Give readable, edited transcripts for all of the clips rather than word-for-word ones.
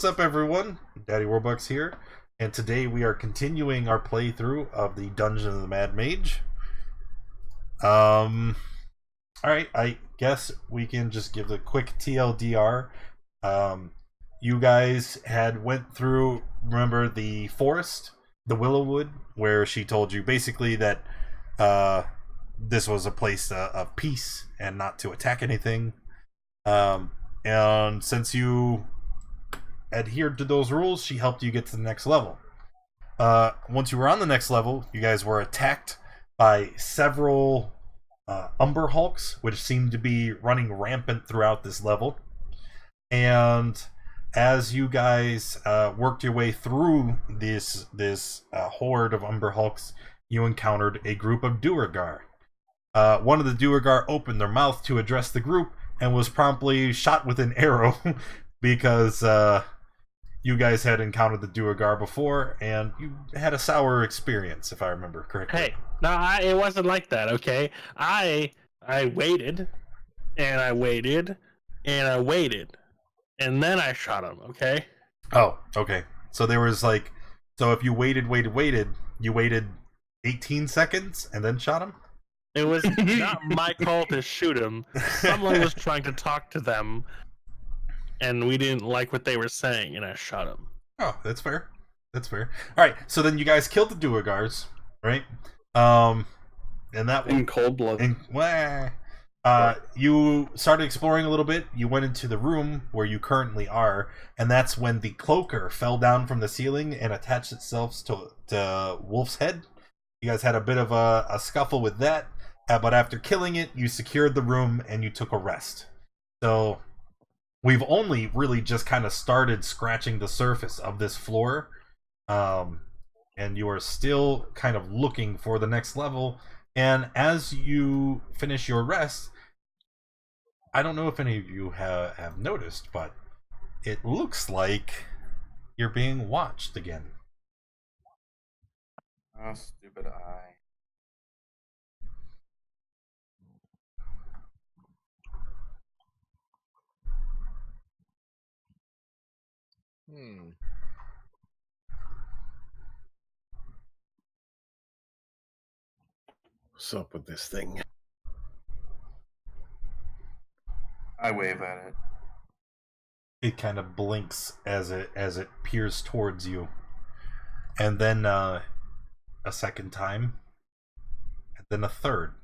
What's up, everyone? Daddy Warbucks here, and today we are continuing our playthrough of the Dungeon of the Mad Mage. Alright, I guess we can just give a quick TLDR. You guys had went through, remember, the forest, the Willowwood, where she told you basically that this was a place of peace and not to attack anything. And since you adhered to those rules, she helped you get to the next level. Once you were on the next level, you guys were attacked by several Umber Hulks, which seemed to be running rampant throughout this level. And as you guys worked your way through this horde of Umber Hulks, you encountered a group of Duergar. One of the Duergar opened their mouth to address the group and was promptly shot with an arrow because you guys had encountered the Duergar before, and you had a sour experience, if I remember correctly. Hey, no, it wasn't like that, okay? I waited, and I waited, and I waited, and then I shot him, okay? Oh, okay. So there was like, so if you waited, you waited 18 seconds and then shot him? It was not my call to shoot him. Someone was trying to talk to them, and we didn't like what they were saying, and I shot him. Oh, that's fair. That's fair. All right, so then you guys killed the Duergars, right? And that in cold blood. You started exploring a little bit. You went into the room where you currently are, and that's when the cloaker fell down from the ceiling and attached itself to Wolf's head. You guys had a bit of a scuffle with that, but after killing it, you secured the room and you took a rest. So we've only really just kind of started scratching the surface of this floor, and you are still kind of looking for the next level. And as you finish your rest, I don't know if any of you have noticed, but it looks like you're being watched again. Oh, stupid eye. What's up with this thing? I wave at it. It kind of blinks as it peers towards you, and then a second time, and then a third.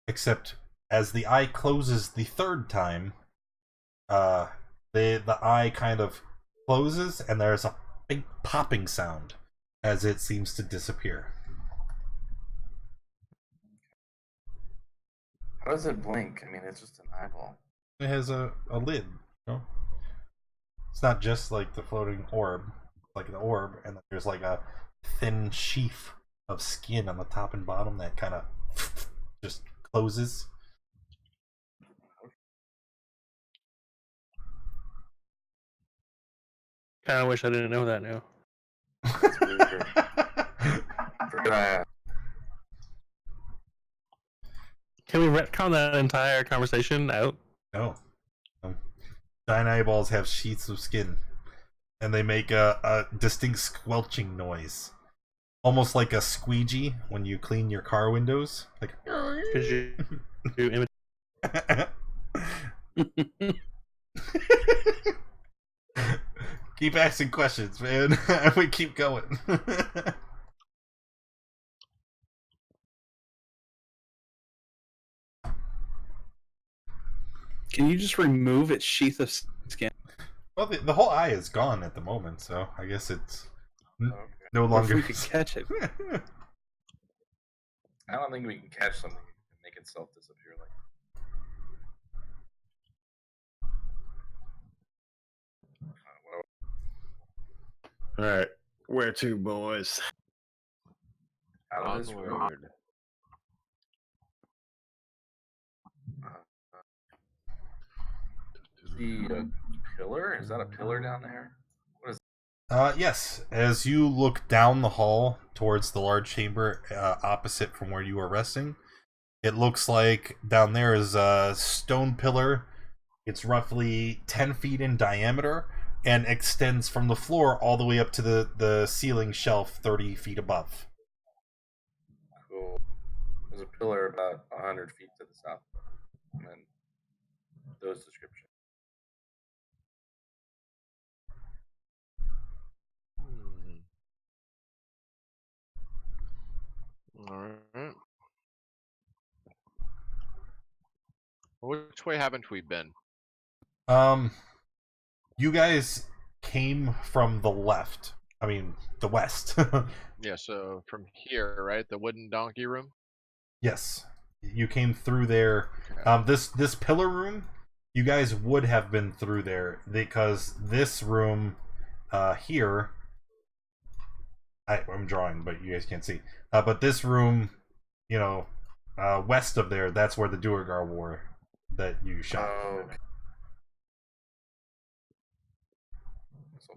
Except as the eye closes the third time, the eye kind of closes, and there's a big popping sound as it seems to disappear. How does it blink? I mean, it's just an eyeball. It has a lid, you know? It's not just like the floating orb, like an orb, and then there's like a thin sheath of skin on the top and bottom that kind of just closes. Kind of wish I didn't know that now. That's weird. Forget I asked. Can we retcon that entire conversation out? No. Giant eyeballs have sheaths of skin, and they make a distinct squelching noise. Almost like a squeegee when you clean your car windows. Like, Because you keep asking questions, man. We keep going. Can you just remove its sheath of skin? Well, the whole eye is gone at the moment, so I guess it's Okay. no Or if longer. we could catch it. I don't think we can catch something that can make itself disappear like that. Alright, where to, boys? Out of this room. The pillar? Is that a pillar down there? What is Yes. As you look down the hall towards the large chamber opposite from where you are resting, it looks like down there is a stone pillar. It's roughly 10 feet in diameter and extends from the floor all the way up to the ceiling shelf 30 feet above. Cool. There's a pillar about 100 feet to the south. And then those descriptions. Alright. Which way haven't we been? You guys came from the left. I mean, the west. Yeah, so from here, right? The wooden donkey room? Yes. You came through there. Okay. This pillar room, you guys would have been through there because this room here, I'm drawing, but you guys can't see. But this room, you know, west of there, that's where the Duergar war that you shot. Oh,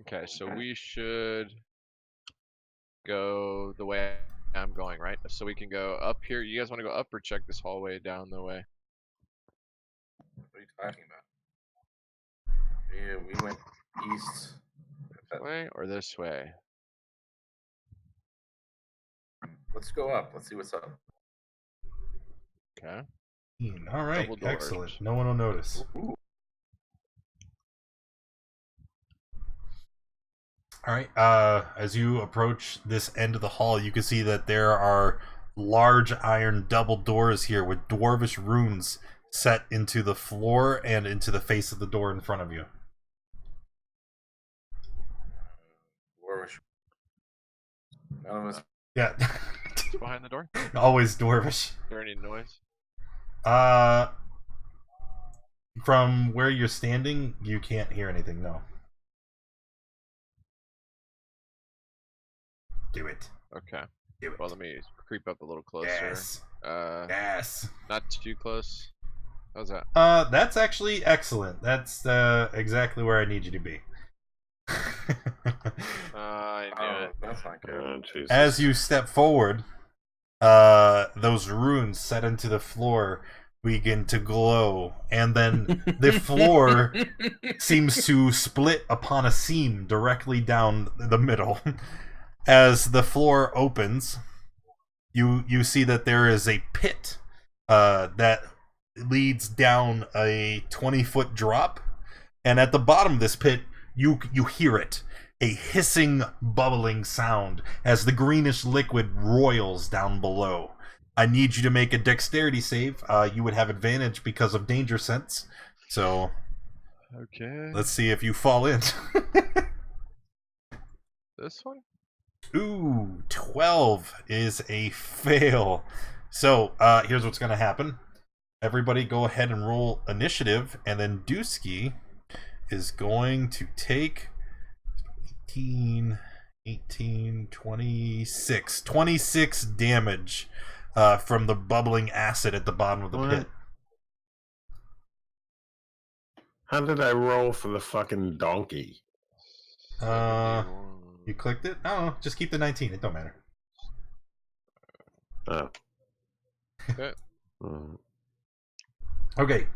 Okay, so we should go the way I'm going, right? So we can go up here. You guys want to go up or check this hallway down the way? what are you talking about? Yeah, we went east. This way or this way? Let's go up. Let's see what's up. Okay. All right, Double doors. excellent. No one will notice. Ooh. All right. As you approach this end of the hall, you can see that there are large iron double doors here with dwarvish runes set into the floor and into the face of the door in front of you. Dwarvish. None of us. Yeah. What's behind the door? Is Always dwarvish. there any noise? From where you're standing, you can't hear anything, no. Do it. Okay. Do it. Well, let me creep up a little closer. Yes. Yes. Not too close. How's that? That's actually excellent. That's exactly where I need you to be. I knew Oh, it. that's not good. Oh, Jesus. As you step forward, those runes set into the floor begin to glow, and then the floor seems to split upon a seam directly down the middle. As the floor opens, you see that there is a pit that leads down a 20-foot drop, and at the bottom of this pit, you hear it. A hissing, bubbling sound as the greenish liquid roils down below. I need you to make a dexterity save. You would have advantage because of danger sense. So, Okay. let's see if you fall in. This one? Ooh, 12 is a fail. So, here's what's going to happen. Everybody go ahead and roll initiative, and then Dusky is going to take 18, 26. 26 damage from the bubbling acid at the bottom of the pit. How did I roll for the fucking donkey? You clicked it? I don't know. Just keep the 19. It don't matter. Oh. Okay. Okay.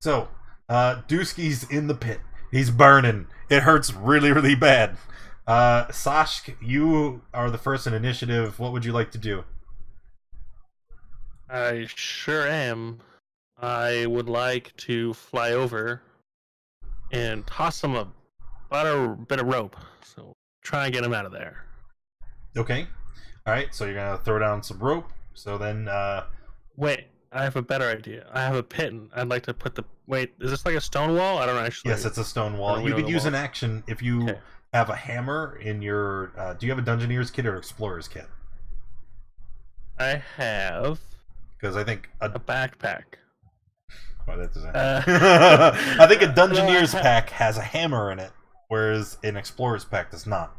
So, Dusky's in the pit. He's burning. It hurts really, really bad. Sashk, you are the first in initiative. What would you like to do? I sure am. I would like to fly over and toss him a bit of rope. So try and get him out of there. Okay. Alright, so you're going to throw down some rope. So then, Wait, I have a better idea. I have a pit, and I'd like to put the... Wait, is this like a stone wall? I don't actually... yes, it's a stone wall. Or we You know could the use wall. an action if you Okay. have a hammer in your... do you have a Dungeoneer's kit or Explorer's kit? I have Because I think... a backpack. Well, that doesn't Uh, I think a Dungeoneer's no, I- pack has a hammer in it, whereas an Explorer's pack does not.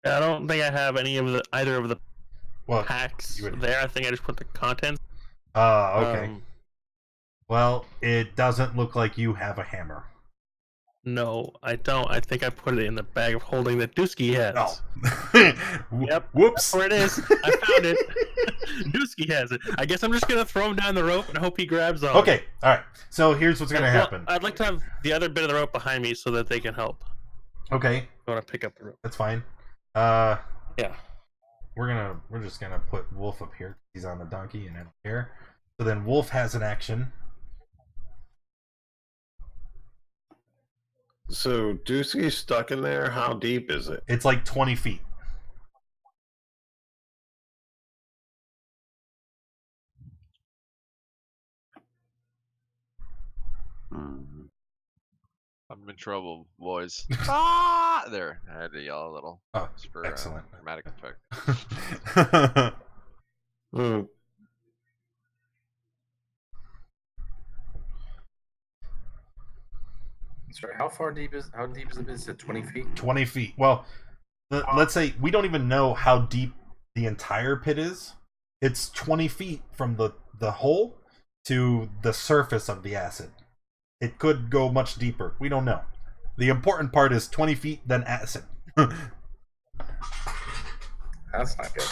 I don't think I have either of the Well, packs you would- there. I think I just put the contents. okay. Um, Well, it doesn't look like you have a hammer. no, I don't. I think I put it in the bag of holding that Dusky has. Oh. Yep. Whoops. That's where it is. I found it. Dusky has it. I guess I'm just gonna throw him down the rope and hope he grabs on. Okay, alright. So here's what's going to Well, happen. I'd like to have the other bit of the rope behind me so that they can help. Okay, I want to pick up the rope. that's fine. Yeah. We're just gonna put Wolf up here. He's on the donkey and in here. So then Wolf has an action. So Dusky's stuck in there. How deep is it? It's like 20 feet. I'm in trouble, boys. There. I had to yell a little. Oh, Just for excellent. dramatic effect. Hmm. Sorry, how deep is the pit? Is it 20 feet? 20 feet. Well, let's say we don't even know how deep the entire pit is. It's 20 feet from the hole to the surface of the acid. It could go much deeper. We don't know. The important part is 20 feet, then acid. That's not good.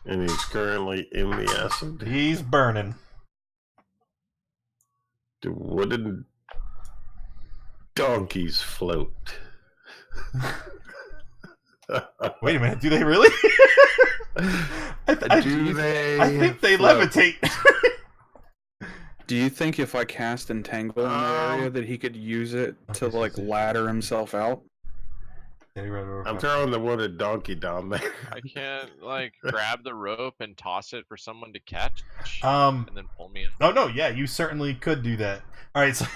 And he's currently in the acid. He's burning. Do wooden donkeys float? Wait a minute, do they really? I think they float? levitate. Do you think if I cast Entangle in that area that he could use it to like ladder himself out? I'm throwing the wooden donkey down there. I can't like grab the rope and toss it for someone to catch, Um. and then pull me in. Oh no, yeah, you certainly could do that. All right, so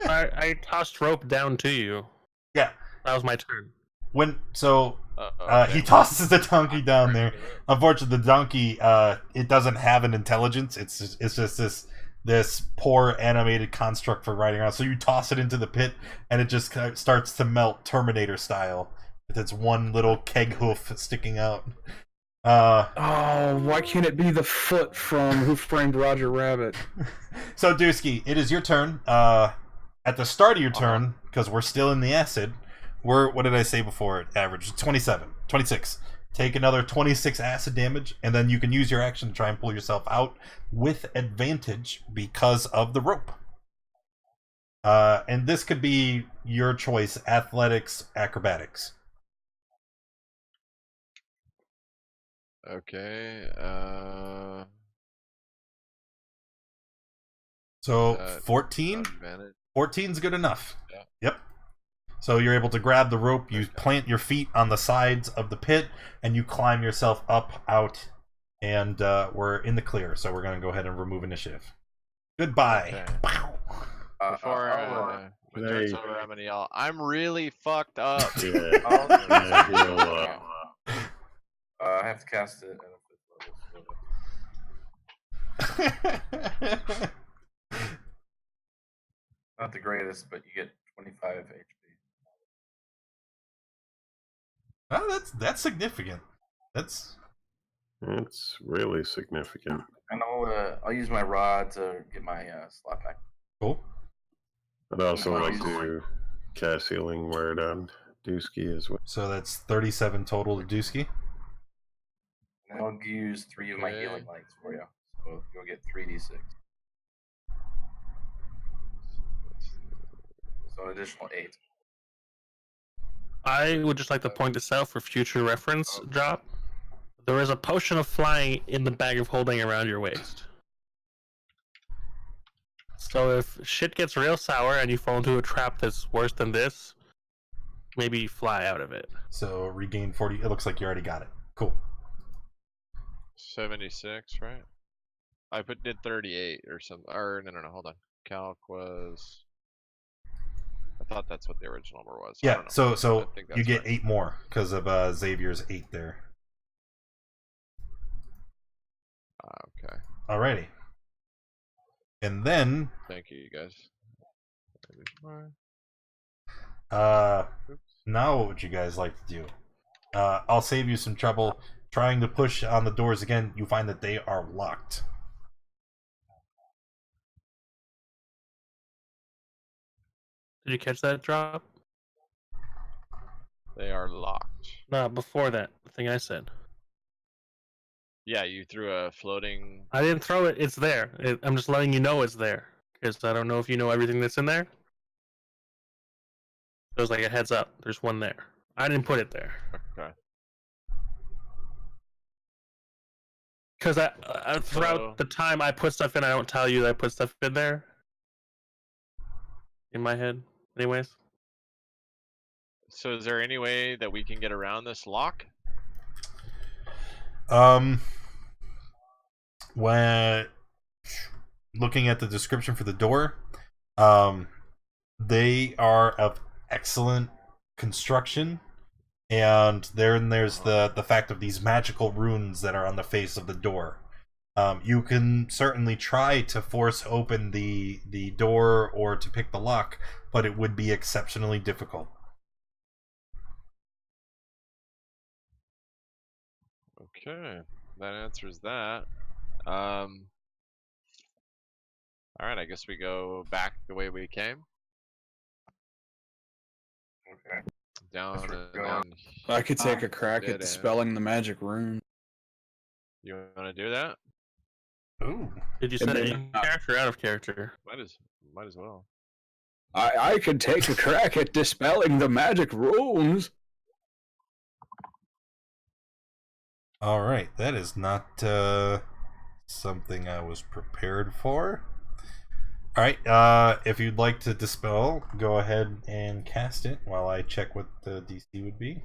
I tossed rope down to you. yeah, That was my turn. he tosses the donkey down there. Unfortunately, the donkey it doesn't have an intelligence. It's just this poor animated construct for riding around. So you toss it into the pit, and it just kind of starts to melt Terminator style with its one little keg hoof sticking out. Oh, why can't it be the foot from Who Framed Roger Rabbit? So Dusky, it is your turn. At the start of your turn, because we're still in the acid, what did I say before? Average 27, 26. Take another 26 acid damage, and then you can use your action to try and pull yourself out with advantage because of the rope. And this could be your choice: athletics, acrobatics. Okay. So 14. Advantage. 14's good enough. Yeah. Yep. So you're able to grab the rope, you plant your feet on the sides of the pit, and you climb yourself up, out, and we're in the clear. So we're going to go ahead and remove initiative. Goodbye. Okay. Before when Hey. Joe's over, I'm gonna yell, I'm really fucked up. Yeah. I have to cast it at a 5th level. Not the greatest, but you get 25 HP. Oh, that's significant. That's It's really significant. And I'll use my rod to get my slot back. cool. I'd also like to cast Healing Word on Dusky as well. So that's 37 total to Dusky. And I'll use 3 of my Okay. healing lights for you. So you'll get 3d6. So an additional 8. I would just like to point this out for future reference, Drop. There is a potion of flying in the bag of holding around your waist. So if shit gets real sour and you fall into a trap that's worse than this, maybe fly out of it. So regain 40. It looks like you already got it. Cool. 76, right? I did 38 or something. Or no, hold on. Calc was. I thought that's what the original number was. I Yeah. don't know. So I think you that's get right. 8 more because of Xavier's 8 there. Okay. Alrighty. And then Thank you, guys. now what would you guys like to do? I'll save you some trouble. Trying to push on the doors again, you find that they are locked. Did you catch that, Drop? They are locked. No, before that, the thing I said. Yeah, you threw a floating. I didn't throw it, it's there. I'm just letting you know it's there. Because I don't know if you know everything that's in there. It was like a heads up. There's one there. I didn't put it there. Okay. Because throughout So- the time I put stuff in, I don't tell you that I put stuff in there. In my head, anyways. So is there any way that we can get around this lock? When looking at the description for the door, they are of excellent construction, and there's the fact of these magical runes that are on the face of the door. You can certainly try to force open the door or to pick the lock, but it would be exceptionally difficult. Okay, that answers that. Alright, I guess we go back the way we came. Okay. Down Let's and go. then I could take a crack Dead at end. dispelling the magic rune. you wanna do that? Ooh. Did you It set may it in not. character or out of character? Might as well. I could take a crack at dispelling the magic runes. All right, that is not something I was prepared for. All right, if you'd like to dispel, go ahead and cast it while I check what the DC would be.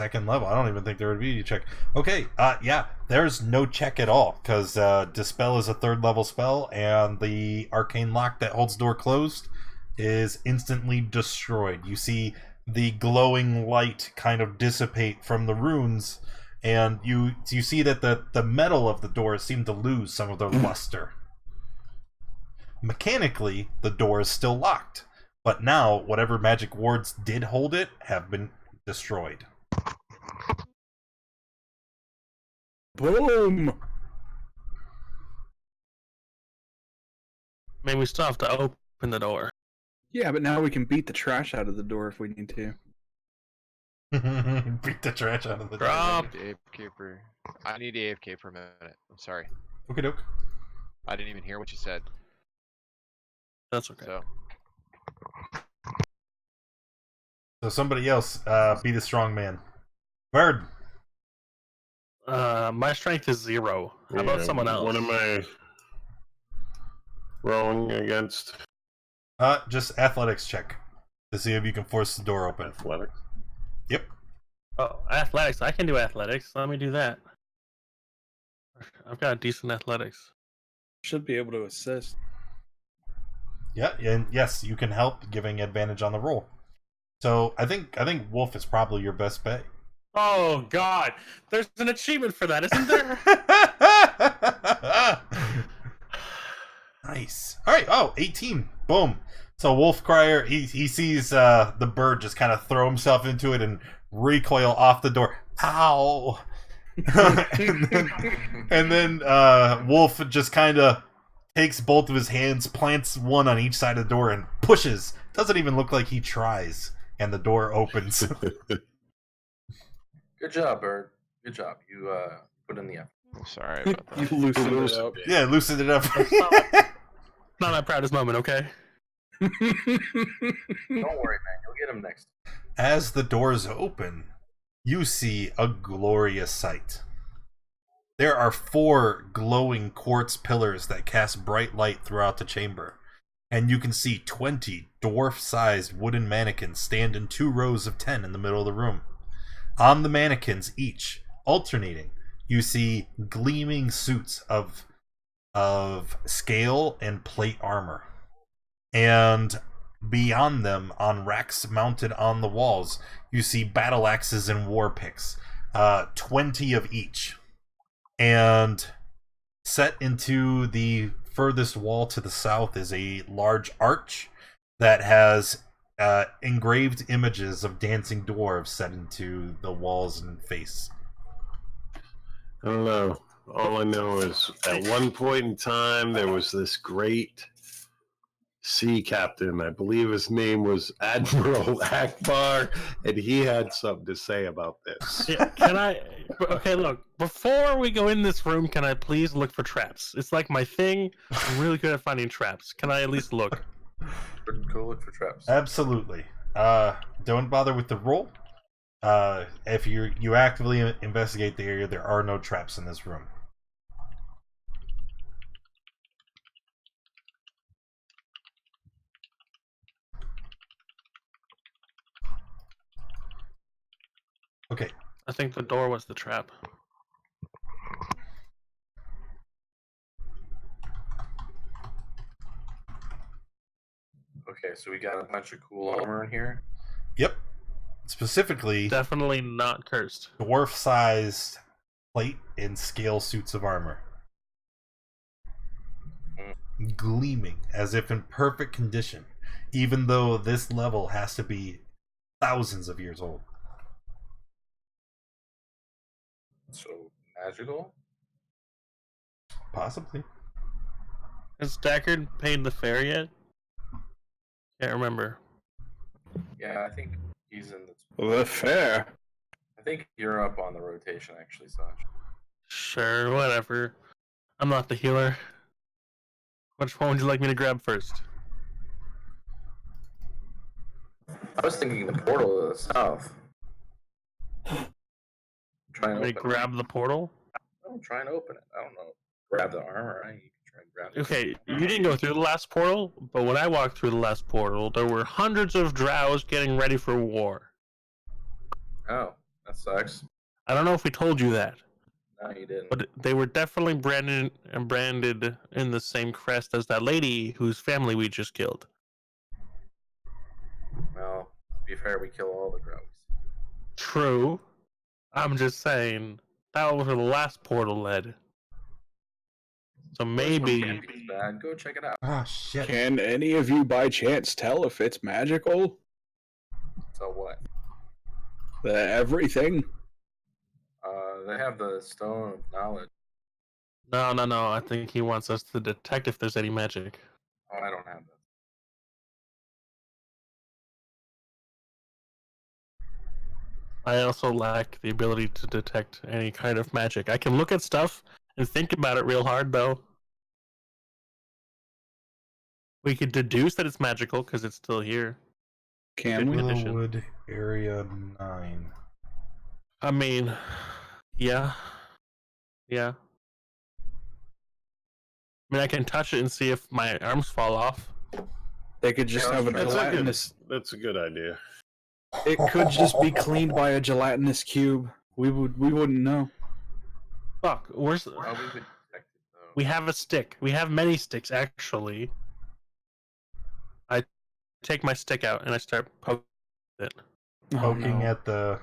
Second level. I don't even think there would be a check. Okay, yeah, there's no check at all because dispel is a 3rd level spell, and the arcane lock that holds door closed is instantly destroyed. You see the glowing light kind of dissipate from the runes, and you see that the metal of the door seem to lose some of their luster. Mechanically, the door is still locked, but now whatever magic wards did hold it have been destroyed. Boom! I mean, we still have to open the door. Yeah, but now we can beat the trash out of the door if we need to. Beat the trash out of the door. Drop. I need AFK for a minute. I'm sorry. Okay, doke. I didn't even hear what you said. That's okay. So So somebody else, be the strong man. Bird. My strength is 0. How about Yeah, someone else? What am I rolling against? Just athletics check to see if you can force the door open. Athletics. Yep. Oh, athletics. I can do athletics. Let me do that. I've got decent athletics. Should be able to assist. Yeah, and yes, you can help, giving advantage on the roll. So I think Wolf is probably your best bet. Oh God, there's an achievement for that, isn't there? Nice. All right. Oh, 18. Boom. So Wolf Crier, he sees the bird just kind of throw himself into it and recoil off the door. Ow. and then Wolf just kind of takes both of his hands, plants one on each side of the door, and pushes. Doesn't even look like he tries, and the door opens. Good job, Bird. Good job. You put in the effort. I'm sorry about You that. loosened it up. Yeah, loosened it up. Not my proudest moment, okay? Don't worry, man. You'll get him next. As the doors open, you see a glorious sight. There are 4 glowing quartz pillars that cast bright light throughout the chamber, and you can see 20 dwarf-sized wooden mannequins stand in 2 rows of 10 in the middle of the room. On the mannequins, each alternating, you see gleaming suits of scale and plate armor. And beyond them, on racks mounted on the walls, you see battle axes and war picks, 20 of each. And set into the furthest wall to the south is a large arch that has engraved images of dancing dwarves set into the walls and face. I don't know. All I know is at one point in time there was this great sea captain. I believe his name was Admiral Akbar, and he had something to say about this. Yeah, can I? Okay, look. Before we go in this room, can I please look for traps? It's like my thing. I'm really good at finding traps. Can I at least look? Go look for traps. Absolutely. Don't bother with the roll. If you actively investigate the area, there are no traps in this room. Okay. I think the door was the trap. Okay, so we got a bunch of cool armor in here. Yep. Specifically, Definitely not cursed. dwarf-sized plate and scale suits of armor. Gleaming as if in perfect condition, even though this level has to be thousands of years old. So magical? Possibly. Has Deckard paid the fare yet? Can't remember. Yeah, I think he's in the. The fair. I think you're up on the rotation, actually, Sashk. Sure, whatever. I'm not the healer. Which one would you like me to grab first? I was thinking the portal to the south. Try and Let me open grab the portal? it. Oh, try and open it. I don't know. Grab the armor, right? You can try and grab it. Okay, you didn't go through the last portal, but when I walked through the last portal, there were hundreds of drows getting ready for war. Oh, that sucks. I don't know if we told you that, No, you didn't. but they were definitely branded in the same crest as that lady whose family we just killed. Well, to be fair, we kill all the drows. True. I'm just saying, that was where the last portal led. So maybe... It's bad. Go check it out. Ah, shit. Can any of you by chance tell if it's magical? So what? Everything? They have the stone of knowledge. No. I think he wants us to detect if there's any magic. Oh, I don't have that. I also lack the ability to detect any kind of magic. I can look at stuff and think about it real hard, though. We could deduce that it's magical because it's still here. Can we? Condition. Willowwood Area 9. I mean, yeah. I mean, I can touch it and see if my arms fall off. They could just Yeah, have a that's gelatinous. That's a good idea. It could just be cleaned by a gelatinous cube. We wouldn't know. Fuck, where's... Oh, we would detect it, though. We have a stick. We have many sticks, actually. I take my stick out and I start poking it. Poking at the...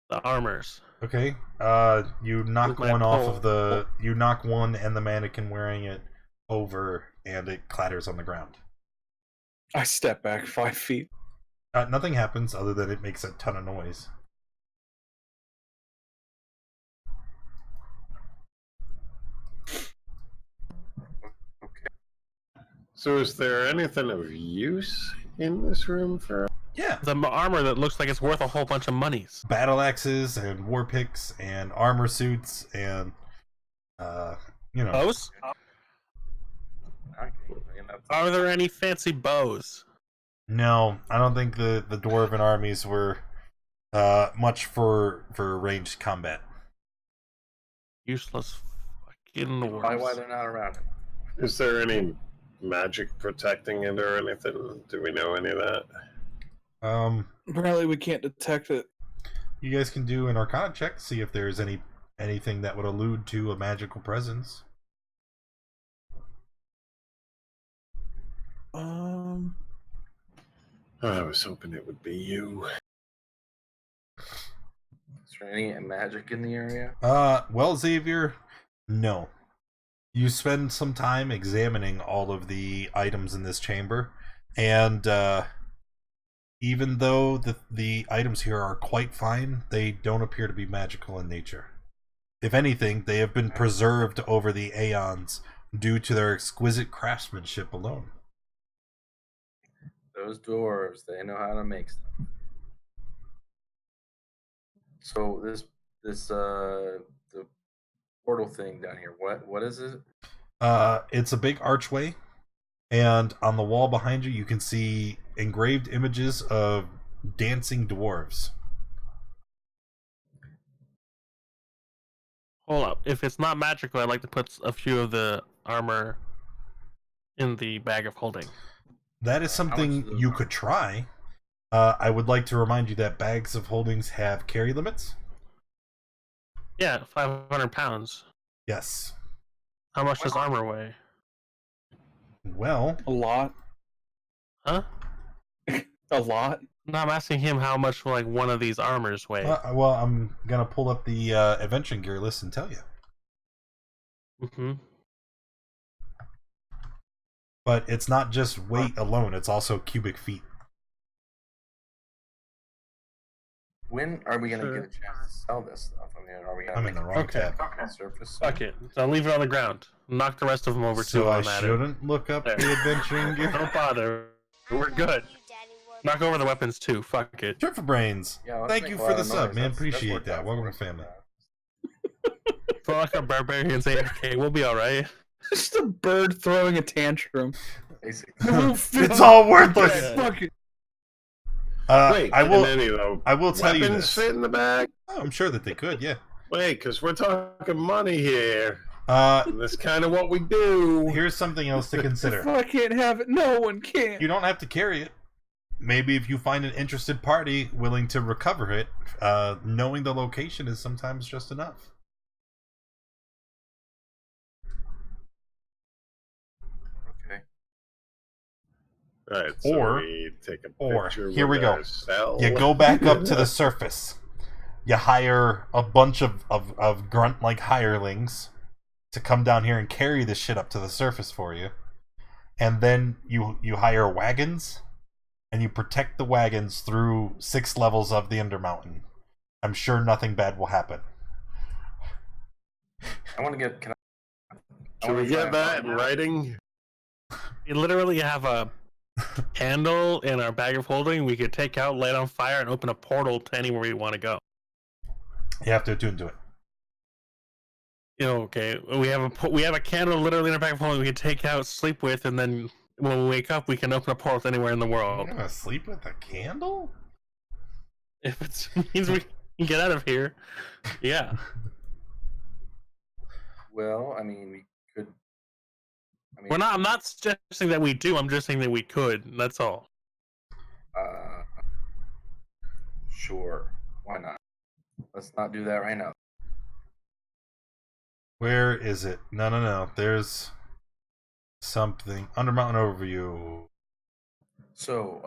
The armors. Okay. You knock With my one off pole. of the... You knock one and the mannequin wearing it over, and it clatters on the ground. I step back 5 feet. Nothing happens other than it makes a ton of noise. So, is there anything of use in this room for us? Yeah. The armor that looks like it's worth a whole bunch of monies. Battle axes and war picks and armor suits and Bows? Okay, I mean, that's- Are there any fancy bows? No, I don't think the dwarven armies were much for ranged combat. Useless fucking Probably why dwarves. they're not around. Is there any magic protecting it or anything? Do we know any of that? Apparently, we can't detect it. You guys can do an Arcana check, see if there's anything that would allude to a magical presence. I was hoping it would be you. Is there any magic in the area? Well, Xavier, no. You spend some time examining all of the items in this chamber, and even though the items here are quite fine, they don't appear to be magical in nature. If anything, they have been preserved over the aeons due to their exquisite craftsmanship alone. Those dwarves, they know how to make stuff. So this this the portal thing down here. What is it? It's a big archway, and on the wall behind you, you can see engraved images of dancing dwarves. Hold up. If it's not magical, I'd like to put a few of the armor in the bag of holding. That is something you could try. I would like to remind you that bags of holdings have carry limits. Yeah, 500 pounds. Yes. How much does armor weigh? Well, A lot. Huh? A lot. No, I'm asking him how much will like one of these armors weigh. well, I'm gonna pull up the invention gear list and tell you. Mm-hmm. But it's not just weight alone; it's also cubic feet. When are we gonna Sure. get a chance to sell this stuff? I mean, are we gonna I'm in make the it wrong Okay. tab. on the surface? Fuck it. I'll leave it on the ground. Knock the rest of them over too. So while I I'm at it. shouldn't look up There. the adventuring gear. Don't bother. We're good. Knock over the weapons too. Fuck it. Trip for brains. Yeah, let's Thank make you a for lot the of sub, noise. man. That's Appreciate worked that. out Welcome for to family. For like a barbarian saying, "Okay, we'll be all right." Just a bird throwing a tantrum. Basically. It's all worthless. Yeah. Fuck it. Wait, I will. and then, I will tell you weapons this. fit in the bag? Oh, I'm sure that they could. Yeah. Wait, because we're talking money here. Uh, And that's kind of what we do. here's something else to consider. If I can't have it, no one can. You don't have to carry it. Maybe if you find an interested party willing to recover it, knowing the location is sometimes just enough. Okay. All right, so Or- we take a or, picture here we with go. ourselves. You go back up to the surface. You hire a bunch of grunt-like hirelings to come down here and carry this shit up to the surface for you. And then you hire wagons, and you protect the wagons through 6 levels of the Undermountain. I'm sure nothing bad will happen. I want to get. Can I Should we get that in writing? We literally have a candle in our bag of holding. We could take out, light on fire, and open a portal to anywhere we want to go. You have to attune to it. You know, okay, we have a candle literally in our bag of holding. We can take out, sleep with, and then when we wake up, we can open a portal to anywhere in the You're world. gonna sleep with a candle? If it means we can get out of here, yeah. Well, I mean, we could. I mean, I'm not suggesting that we do. I'm just saying that we could. That's all. Sure. Why not? Let's not do that right now. Where is it? No. There's something. Undermountain overview. So,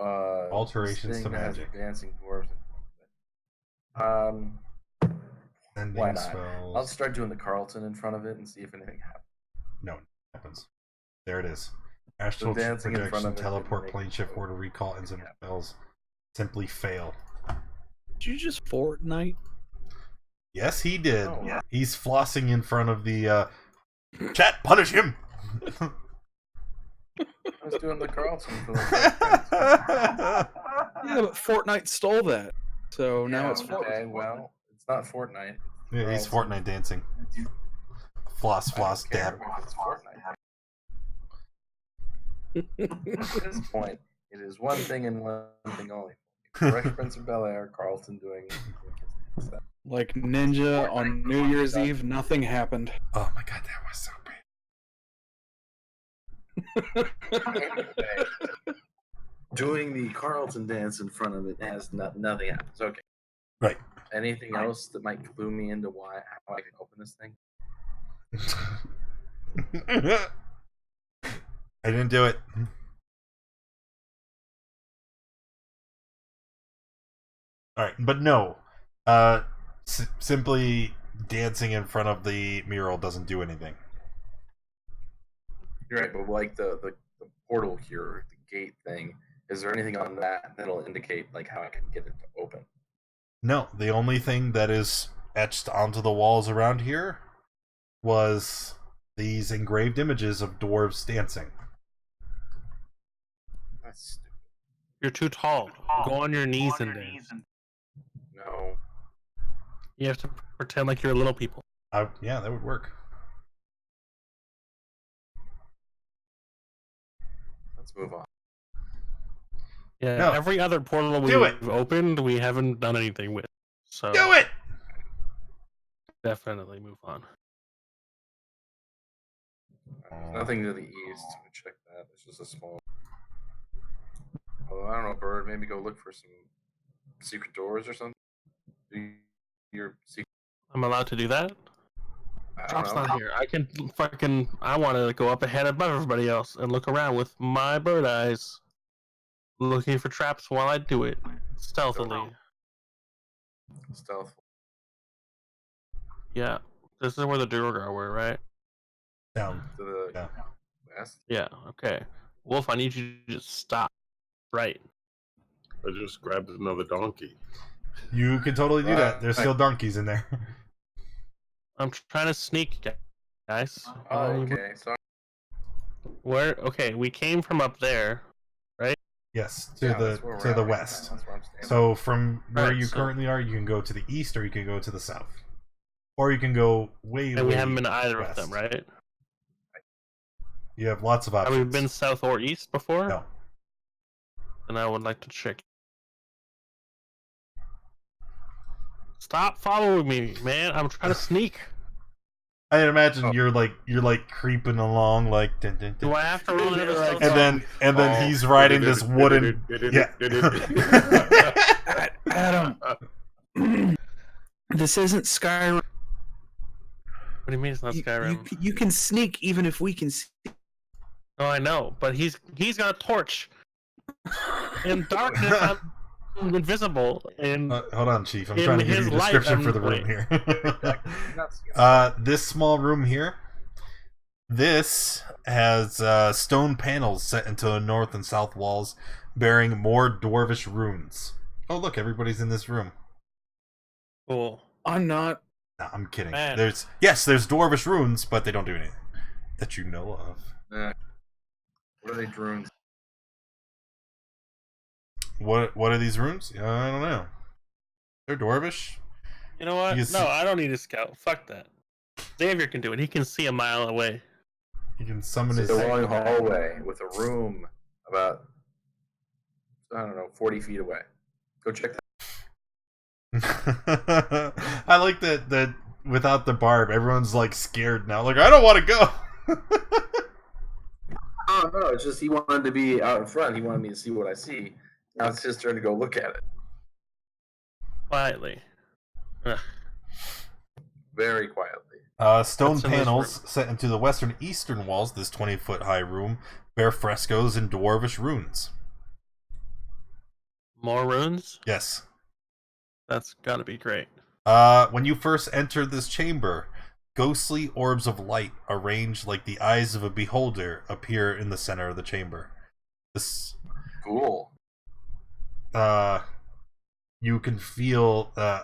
Alterations this to thing has magic. dancing dwarves. Sending Why not? spells. I'll start doing the Carlton in front of it and see if anything happens. No, it happens. There it is. Astral dancing in front projection, of it teleport, didn't plane make shift, it or to recall incident spells simply fail. Did you just Fortnite? Yes, he did. Oh, yeah. He's flossing in front of the chat. Punish him. I was doing the Carlton for the first time. Yeah, but Fortnite stole that. So now Yeah, it's Fortnite. okay. Well, it's not Fortnite. Yeah, he's Fortnite dancing. Floss, floss, I don't dab. care if it's Fortnite. At this point, it is one thing and one thing only. Fresh Prince of Bel-Air, Carlton doing his stuff. Like Ninja on New Year's Eve, nothing happened. Oh my god, that was so bad. Doing the Carlton dance in front of it has nothing happens. Okay. Right. Anything else that might clue me into how I can open this thing? I didn't do it. All right, but no. Simply dancing in front of the mural doesn't do anything. You're right, but like the portal here, the gate thing, is there anything on that that'll indicate like how I can get it to open? No, the only thing that is etched onto the walls around here was these engraved images of dwarves dancing. That's stupid. You're too tall. Go on your knees and dance. No. You have to pretend like you're little people. Yeah, that would work. Let's move on. Yeah, No. every other portal Do it. we've opened, we haven't done anything with. So Do it! definitely move on. There's nothing to the east. Let me check that. It's just a small. Well, I don't know, Bird. Maybe go look for some secret doors or something. Your secret. I'm allowed to do that? I don't Drop's know. not here. I can I want to go up ahead above everybody else and look around with my bird eyes, looking for traps while I do it stealthily. Stealth. Yeah, this is where the Durgar were, right? Down. To the Yeah. west. Yeah. Okay. Wolf, I need you to just stop. Right. I just grabbed another donkey. You can totally do that. There's still donkeys in there. I'm trying to sneak, guys. Oh, okay. Sorry. Where? Okay, we came from up there. Yes, to Yeah, the that's where we're at the right west. now. That's where I'm standing. So from where Right, you so- currently are, you can go to the east, or you can go to the south, or you can go way. And we way haven't been to either west. of them, right? You have lots of Have options. we been south or east before? No. And I would like to check. Stop following me, man. I'm trying to sneak. I imagine you're like creeping along like dun, dun, dun. Do I have to roll another stealth and check? then he's riding this wooden yeah. Adam, this isn't Skyrim. What do you mean it's not Skyrim? You can sneak even if we can see. No, I know, but he's got a torch. In darkness, I'm invisible. And Hold on, Chief. I'm in trying to give his you a life, description for I'm- the room wait. here. Not This small room here. This has stone panels set into the north and south walls, bearing more dwarvish runes. Oh, look! Everybody's in this room. cool. I'm not. Nah, I'm kidding. Man. There's dwarvish runes, but they don't do anything that you know of. What are they drones? What are these runes? I don't know. They're dwarvish. You know what? You No, see- I don't need a scout. Fuck that. Xavier can do it. He can see a mile away. You can summon It's his. a long hallway with a room about 40 feet away. Go check that. I like that without the barb, everyone's like scared now. Like, I don't want to go. Oh no, it's just he wanted to be out in front. He wanted me to see what I see. Now it's his turn to go look at it. Quietly. Ugh. Very quietly. Stone What's in this panels set into the western eastern walls. This 20-foot high room bear frescoes and dwarvish runes. More runes? Yes. That's gotta be great. When you first enter this chamber, ghostly orbs of light arranged like the eyes of a beholder appear in the center of the chamber. This Cool. you can feel a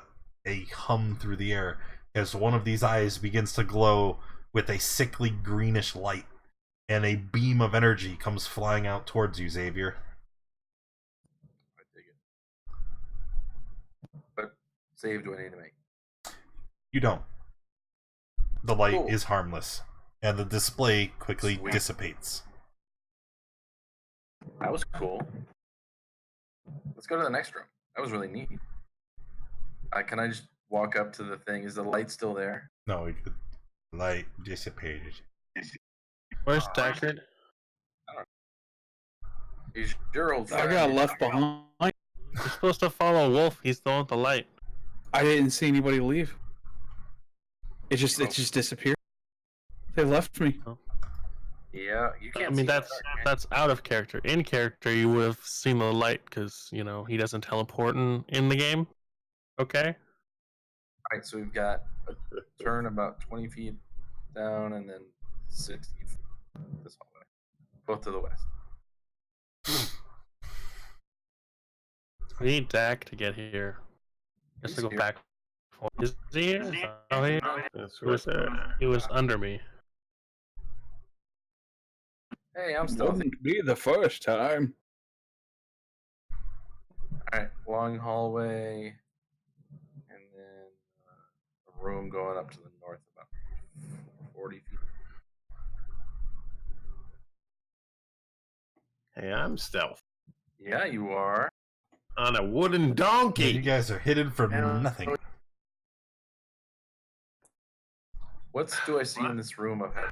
hum through the air as one of these eyes begins to glow with a sickly greenish light, and a beam of energy comes flying out towards you, Xavier. I dig it. But save do I need to make? You don't. The light Cool. is harmless, and the display quickly Sweet. dissipates. That was cool. Let's go to the next room. That was really neat. Can I just walk up to the thing? Is the light still there? No, the light dissipated. Where's Deckard? Is your old I friend? got left behind. You're supposed to follow Wolf. He's the one with the light. I didn't see anybody leave. It just disappeared. They left me. Yeah, you can't. I mean, see that's the dark, man. that's out of character. In character, you would have seen the light because he doesn't teleport in the game. Okay. All right, so we've got a turn about 20 feet down, and then 60 feet this hallway, both to the west. We need Dak to get here. Just He's to go here. back. Is he here? Oh, he, That's he was, right. he was under me. Hey, I'm stealthy. Wouldn't be the first time. All right, long hallway, and then room going up to the north about 40 feet. Hey, I'm stealth. Yeah, you are. On a wooden You donkey. guys are hidden from Hell, nothing. What do I see in this room ahead?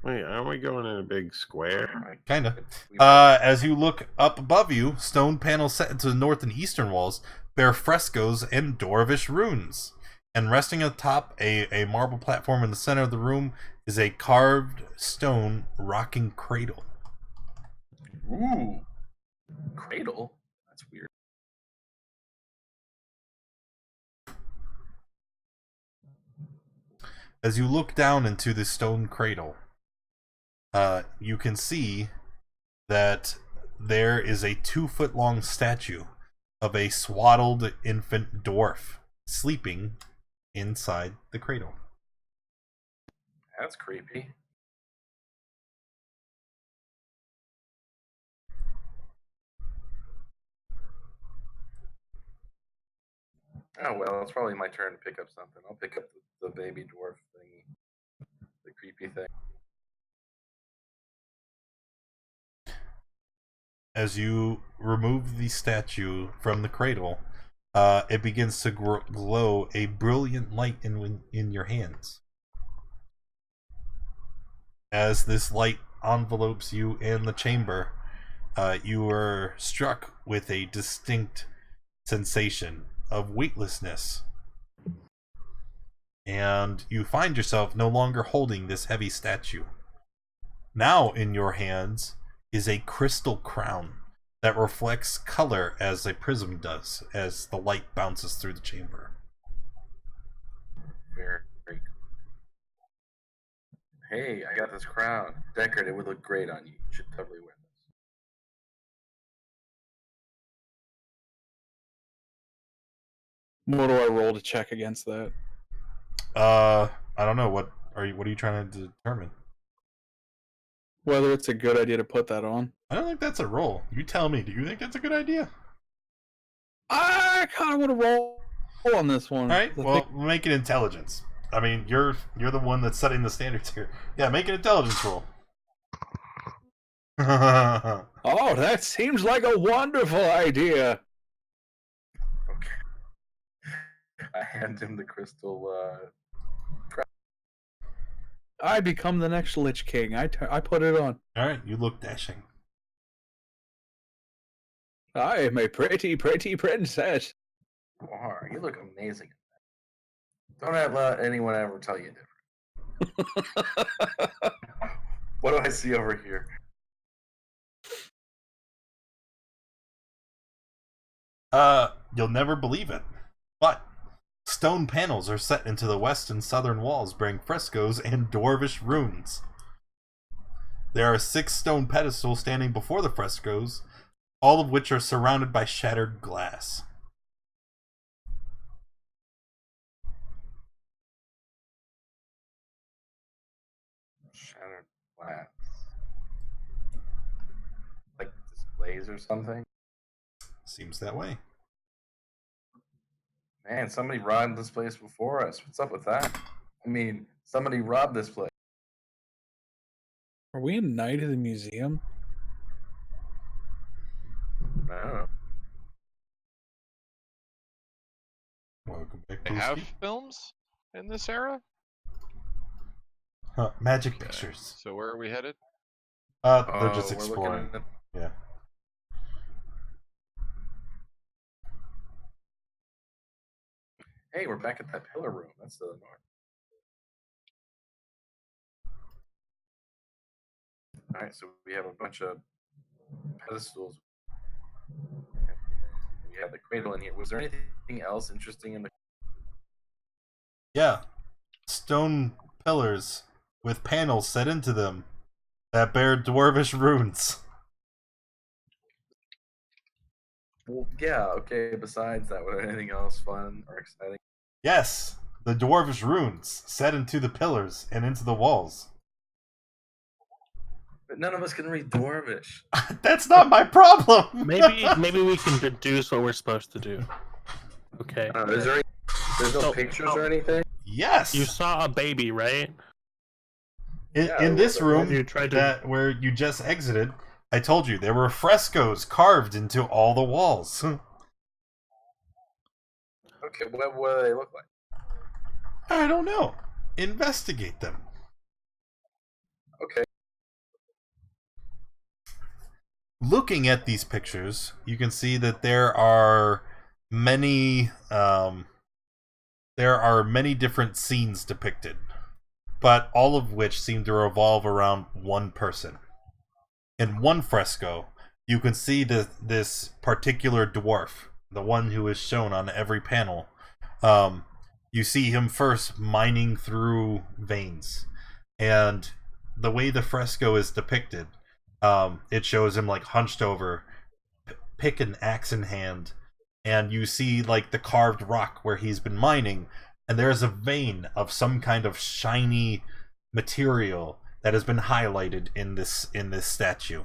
Wait, aren't we going in a big square? Kinda. We- As you look up above you, stone panels set into the north and eastern walls bear frescoes and dwarvish runes. And resting atop a marble platform in the center of the room is a carved stone rocking cradle. Ooh, cradle. That's weird. As you look down into the stone cradle, you can see that there is a 2-foot-long statue of a swaddled infant dwarf sleeping inside the cradle. That's creepy. Oh well, it's probably my turn to pick up something. I'll pick up the baby dwarf thingy, the creepy thing. As you remove the statue from the cradle, it begins to glow a brilliant light in your hands. As this light envelopes you in the chamber, you are struck with a distinct sensation of weightlessness. And you find yourself no longer holding this heavy statue. Now in your hands is a crystal crown that reflects color as a prism does as the light bounces through the chamber. Very cool. Hey, I got this crown. Decorated. It would look great on you. You should totally wear this. What do I roll to check against that? I don't know. What are you trying to determine? Whether it's a good idea to put that on. I don't think that's a roll. You tell me. Do you think that's a good idea? I kind of want to roll on this one. All right. Well, make it intelligence. I mean, you're the one that's setting the standards here. Yeah, make an intelligence roll. Oh, that seems like a wonderful idea. Okay. I hand him the crystal. I become the next Lich King. I put it on. All right. You look dashing. I am a pretty, pretty princess. Wow, you look amazing. Don't let anyone ever tell you different. What do I see over here? You'll never believe it, but stone panels are set into the west and southern walls bearing frescoes and dwarvish runes. There are 6 stone pedestals standing before the frescoes, all of which are surrounded by shattered glass. Shattered glass. Like displays or something? Seems that way. Man, somebody robbed this place before us. What's up with that? I mean, somebody robbed this place. Are we in Night of the Museum? I don't know. Welcome back They to the have speak. films in this era? Magic Okay. pictures. So where are we headed? They're just We're looking exploring. at- Yeah. Hey, we're back at that pillar room. That's to the north. All right, so we have a bunch of pedestals. We have the cradle in here. Was there anything else interesting in the? Yeah. Stone pillars with panels set into them that bear dwarvish runes. Well, yeah. Okay. Besides that, was anything else fun or exciting? Yes, the dwarvish runes set into the pillars and into the walls. But none of us can read Dwarvish. That's not my problem. Maybe we can deduce what we're supposed to do. Okay. There's no So- pictures or anything. Yes. You saw a baby, right? In this room You tried to. that where you just exited, I told you there were frescoes carved into all the walls. Okay, what do they look like? I don't know. Investigate them. Okay. Looking at these pictures, you can see that there are many different scenes depicted, but all of which seem to revolve around one person. In one fresco, you can see this particular dwarf, the one who is shown on every panel. You see him first mining through veins, and the way the fresco is depicted, it shows him like hunched over, pick and axe in hand, and you see like the carved rock where he's been mining, and there's a vein of some kind of shiny material that has been highlighted in this statue.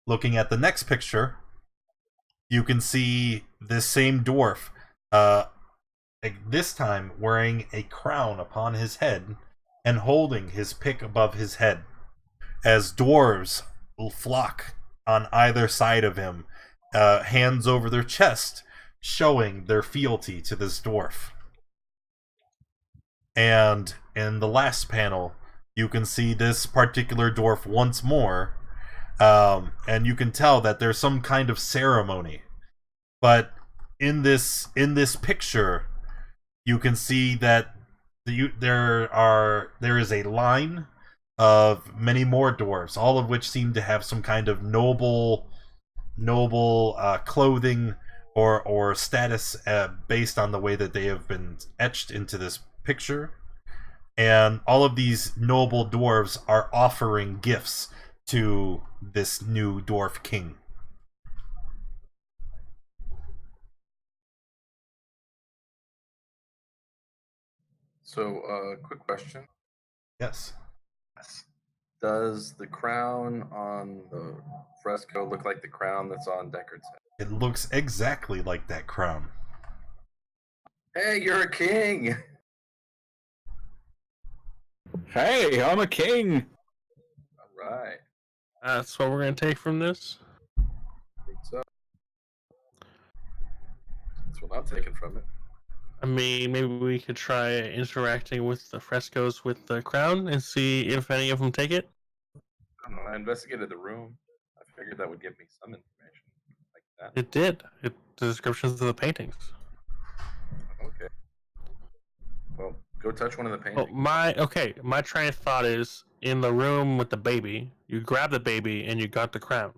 Looking at the next picture, you can see this same dwarf, this time wearing a crown upon his head and holding his pick above his head, as dwarves will flock on either side of him, hands over their chest, showing their fealty to this dwarf. And in the last panel, you can see this particular dwarf once more, and you can tell that there's some kind of ceremony. But in this picture, you can see that there is a line of many more dwarves, all of which seem to have some kind of noble clothing or status, based on the way that they have been etched into this picture. And all of these noble dwarves are offering gifts to this new dwarf king. So, quick question. Yes. Does the crown on the fresco look like the crown that's on Deckard's head? It looks exactly like that crown. Hey, you're a king! Hey, I'm a king. Alright. That's what we're gonna take from this. So, that's what I'm taking from it. I mean, maybe we could try interacting with the frescoes with the crown and see if any of them take it. I don't know. I investigated the room. I figured that would give me some information like that. It did. The descriptions of the paintings. Okay. Well, go touch one of the Oh, paintings. my train of thought is in the room with the baby. You grab the baby and you got the crown,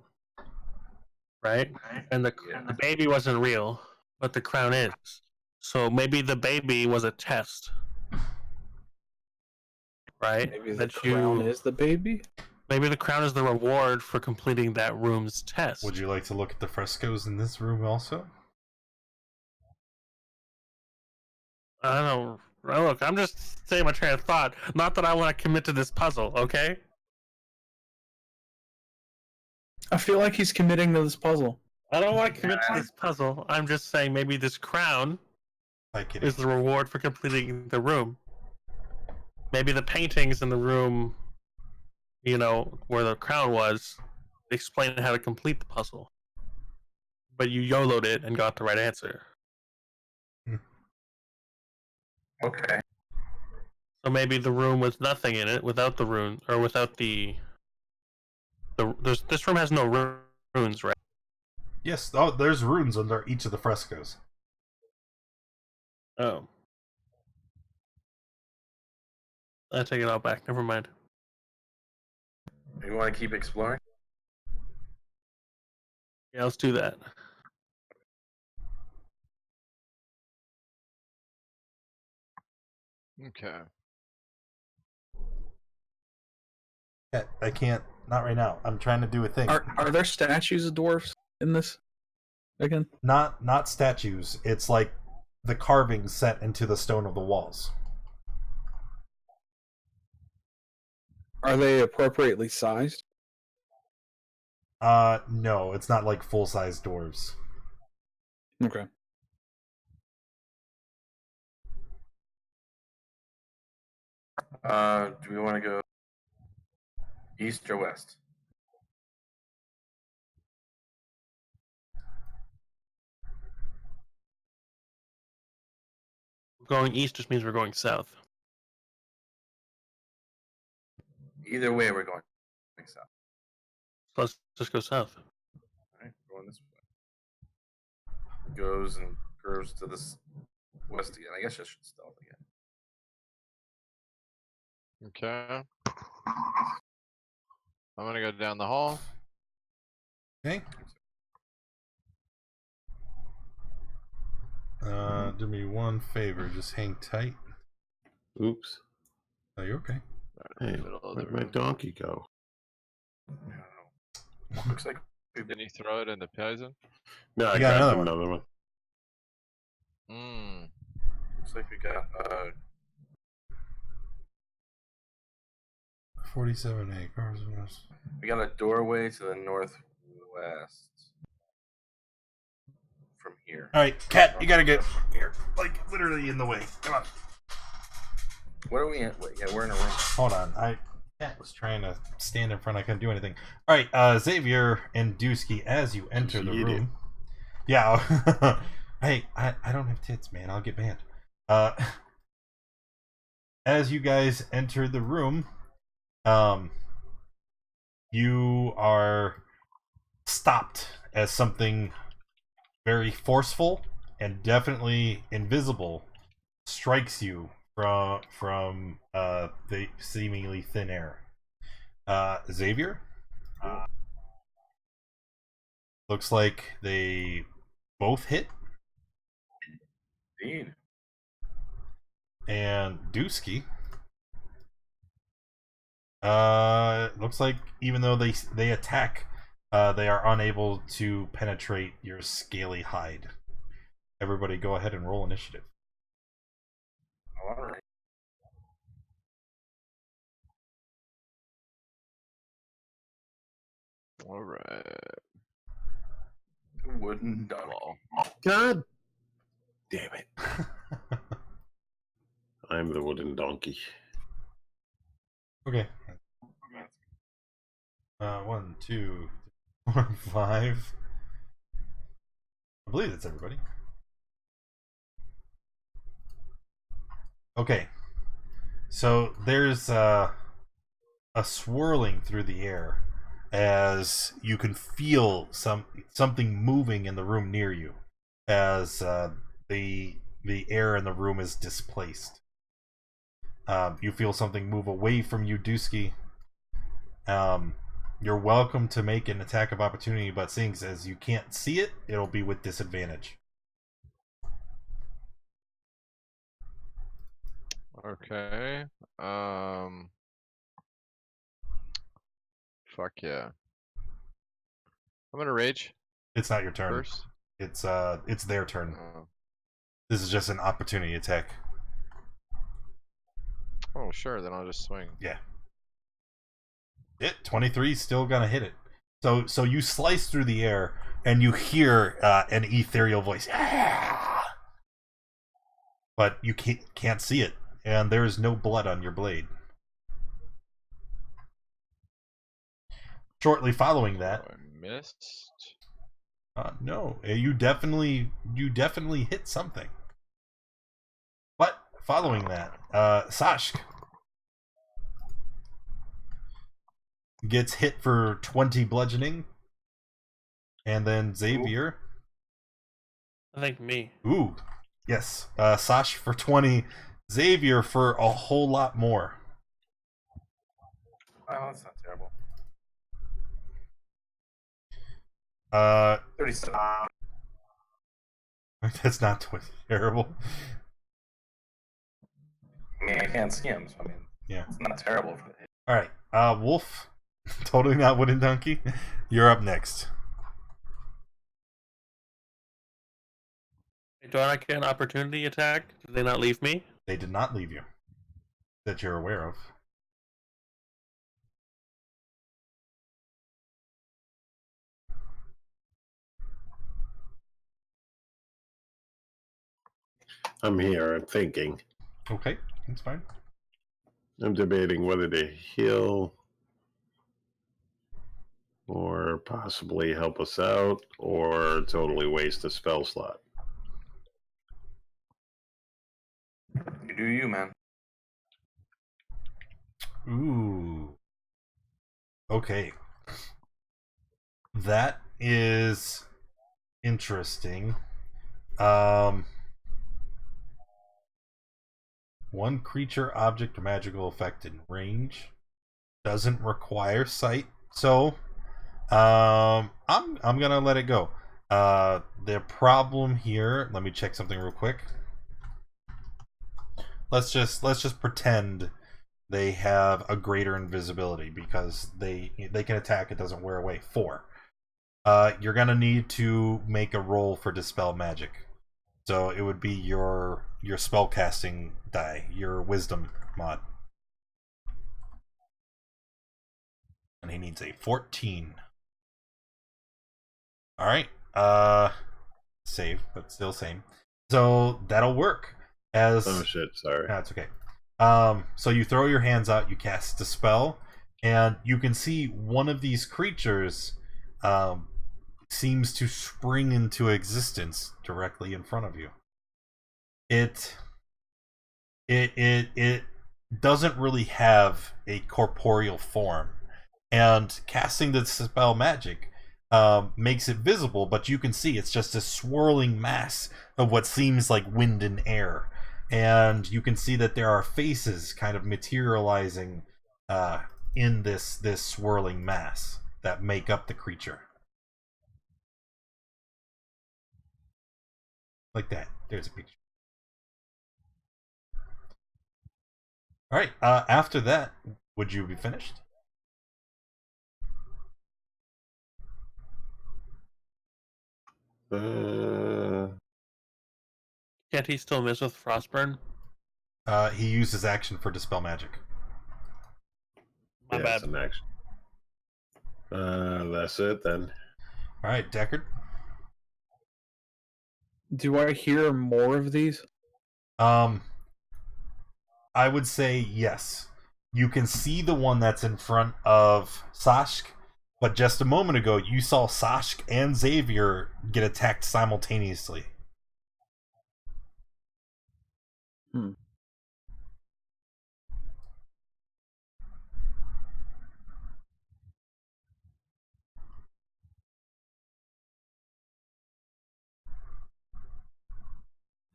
right? And the baby wasn't real, but the crown is. So maybe the baby was a test, right? Maybe the crown is the baby? Maybe the crown is the reward for completing that room's test. Would you like to look at the frescoes in this room also? I don't know. Look, I'm just saying my train of thought. Not that I want to commit to this puzzle, okay? I feel like he's committing to this puzzle. I don't want to commit to this puzzle. I'm just saying maybe this crown is the reward for completing the room. Maybe the paintings in the room, you know, where the crown was, explain how to complete the puzzle. But you YOLO'd it and got the right answer. Okay. So maybe the room with nothing in it, without the rune, or without this room has no runes, right? Yes, oh, there's runes under each of the frescoes. Oh. I take it all back. Never mind. You want to keep exploring? Yeah, let's do that. Okay. I can't. Not right now. I'm trying to do a thing. Are there statues of dwarfs in this again? Not statues. It's like the carvings set into the stone of the walls. Are they appropriately sized? No, it's not like full-size dwarves. Okay. Do we want to go east or west? Going east just means we're going south. Either way, we're going south. Let's just go south. All right, going this way. Goes and curves to this west again. I guess I should stealth again. Okay. I'm gonna go down the hall. Okay. Do me one favor. Just hang tight. Oops. Are you okay? Hey, where'd my donkey go? I don't know. Looks like Didn't he throw it in the poison? No, I You got got another another one. looks like we got 47 acres. we got a doorway to the northwest from here. All right, Cat, you gotta get here, like literally in the way. Come on. What are we in? Wait, yeah, we're in a room. Hold on. Cat was trying to stand in front. I couldn't do anything. All right, Xavier and Dusky, as you enter the Eat it. room. Yeah. Hey, I don't have tits, man. I'll get banned. As you guys enter the room, you are stopped as something very forceful and definitely invisible strikes you from the seemingly thin air. Xavier, looks like they both hit, Indeed. and Dusky, looks like even though they attack, they are unable to penetrate your scaly hide. Everybody, go ahead and roll initiative. All right. Alright. Wooden donkey. God damn it. I'm the wooden donkey. Okay. 1, 2, 4, 5. I believe that's everybody. Okay. So there's a swirling through the air as you can feel something moving in the room near you as the air in the room is displaced. You feel something move away from you, Dusky. You're welcome to make an attack of opportunity, but seeing as you can't see it, it'll be with disadvantage. Okay. Fuck yeah. I'm gonna rage It's not your turn. first. It's their turn. Oh. This is just an opportunity attack. Oh, sure. Then I'll just swing. Yeah. 23 is still gonna hit it. So you slice through the air and you hear an ethereal voice, but you can't see it, and there is no blood on your blade. Shortly following that, Oh, I missed. no, you definitely hit something. But following that, Sashk gets hit for 20 bludgeoning, and then Xavier. I think me. Ooh, yes. Sash for 20, Xavier for a whole lot more. Oh, that's not terrible. 37. That's not terrible. I mean, I can't see him, so I mean, Yeah. it's not terrible for the hit. All right, Wolf, totally not wooden donkey. You're up next. Do I get an opportunity attack? Did they not leave me? They did not leave you, that you're aware of. I'm here. I'm thinking. Okay, that's fine. I'm debating whether to heal or possibly help us out or totally waste a spell slot. You do you, man. Ooh. Okay. That is interesting. One creature, object, or magical effect in range doesn't require sight, so I'm gonna let it go. The problem here. Let me check something real quick. Let's just pretend they have a greater invisibility because they can attack. It doesn't wear away. 4. You're gonna need to make a roll for dispel magic. So it would be your spell casting die, your wisdom mod. And he needs a 14. Alright. Save, but still same. So that'll work. Oh shit, sorry. No, it's okay. So you throw your hands out, you cast a spell, and you can see one of these creatures seems to spring into existence directly in front of you. It doesn't really have a corporeal form, and casting the spell magic makes it visible, but you can see it's just a swirling mass of what seems like wind and air, and you can see that there are faces kind of materializing in this swirling mass that make up the creature. Like that. There's a picture. All right. After that, would you be finished? Can't he still miss with Frostburn? He used his action for dispel magic. My bad. It's an action. That's it then. All right, Deckard. Do I hear more of these? I would say yes. You can see the one that's in front of Sashk, but just a moment ago you saw Sashk and Xavier get attacked simultaneously. Hmm.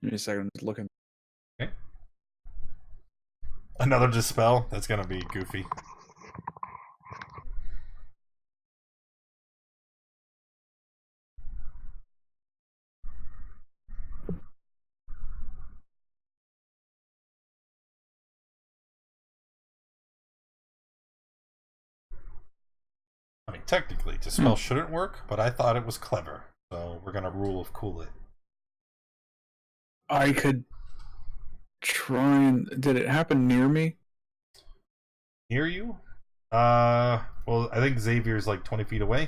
Give me a second, I'm just looking. Okay. Another dispel? That's gonna be goofy. I mean, technically, dispel shouldn't work, but I thought it was clever, so we're gonna rule of cool it. I could try and... Did it happen near me? Near you? Well, I think Xavier's like 20 feet away.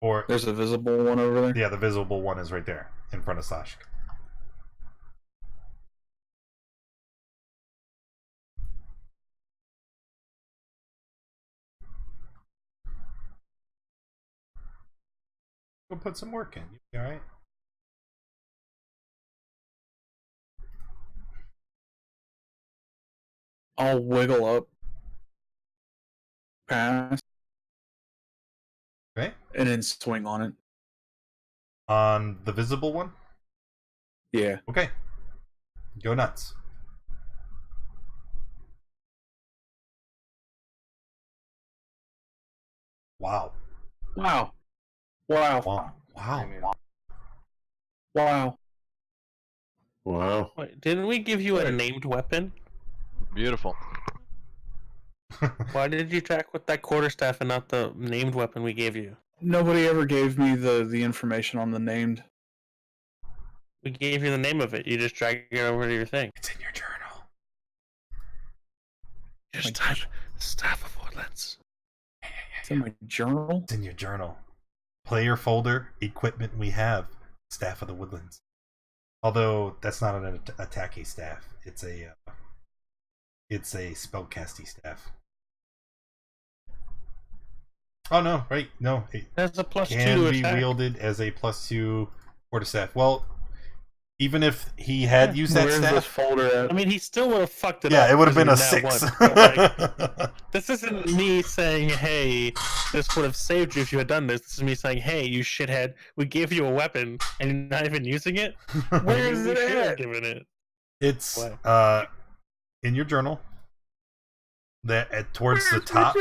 Or There's a visible one over there? yeah, the visible one is right there in front of Sashk. Go put some work in. You be alright? I'll wiggle up past Okay. and then swing on it. On the visible one? Yeah. Okay. Go nuts. Wow. Wow. Wow. Wow. Wow. Wow. Wow. Wait, didn't we give you a named weapon? Beautiful. Why did you attack with that quarterstaff and not the named weapon we gave you? Nobody ever gave me the information on the named. We gave you the name of it. You just drag it over to your thing. It's in your journal. Just type Staff of Woodlands. It's in my journal? It's in your journal. Player folder, equipment we have, Staff of the Woodlands. Although that's not an attacky staff. It's a spellcasty staff. Oh no, right? No, it That's a +2 can to be attack. wielded as a +2 quarterstaff. Well, even if he had used that Where's this staff, folder at? I mean, he still would have fucked it up. yeah, it would have been a because he nat 6. one, but, like, this isn't me saying, "Hey, this would have saved you if you had done this." This is me saying, "Hey, you shithead, we gave you a weapon and you're not even using it. Where is it at? Given it." It's What? in your journal. That towards the top.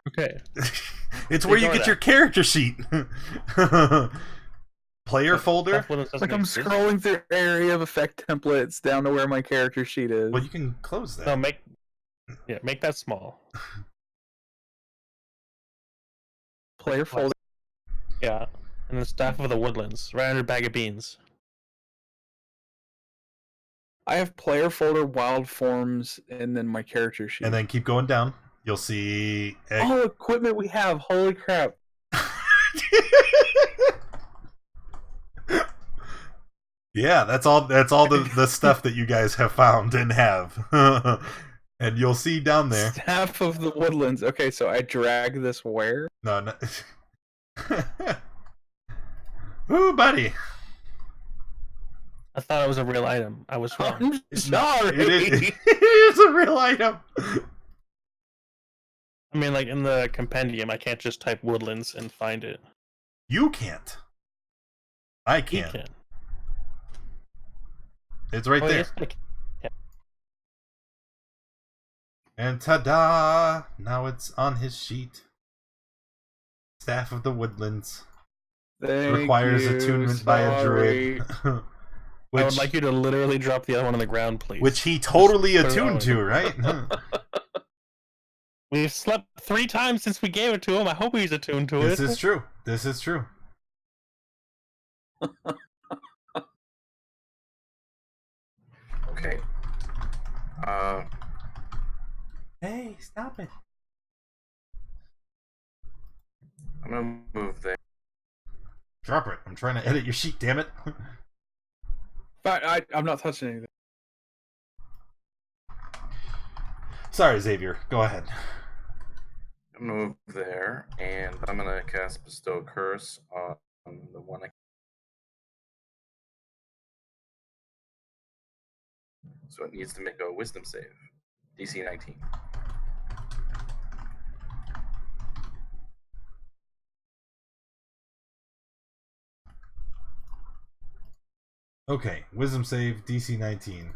Okay. It's where you Ignore get that. your character sheet. Player folder. Stuff with us doesn't Like I'm exist. scrolling through area of effect templates down to where my character sheet is. Well, you can close that. No, make that small. Player folder. Yeah, and the staff of the woodlands, right under bag of beans. I have player folder, wild forms, and then my character sheet. And then keep going down. You'll see. all equipment we have. Holy crap! Yeah, that's all the stuff that you guys have found and have. And you'll see down there. Staff of the woodlands. Okay, so I drag this where? No. Ooh, buddy. I thought it was a real item. I was wrong. I'm sorry. It is a real item. I mean, like in the compendium, I can't just type woodlands and find it. You can't. I You can. can. It's right Oh, there. yes, I can. And ta-da! Now it's on his sheet. Staff of the Woodlands. Thank Requires you, attunement by a druid. I would like you to literally drop the other one on the ground, please. Which he totally Just put it attuned on. to, right? We've slept 3 times since we gave it to him. I hope he's attuned to This it. is true. This is true. Okay. Hey, stop it. I'm gonna move there. Drop it. I'm trying to edit your sheet, damn it. But I'm not touching anything. Sorry, Xavier. Go ahead. I'm gonna move there, and I'm gonna cast Bestow Curse on the one. So it needs to make a Wisdom save, DC 19. Okay, Wisdom save, DC 19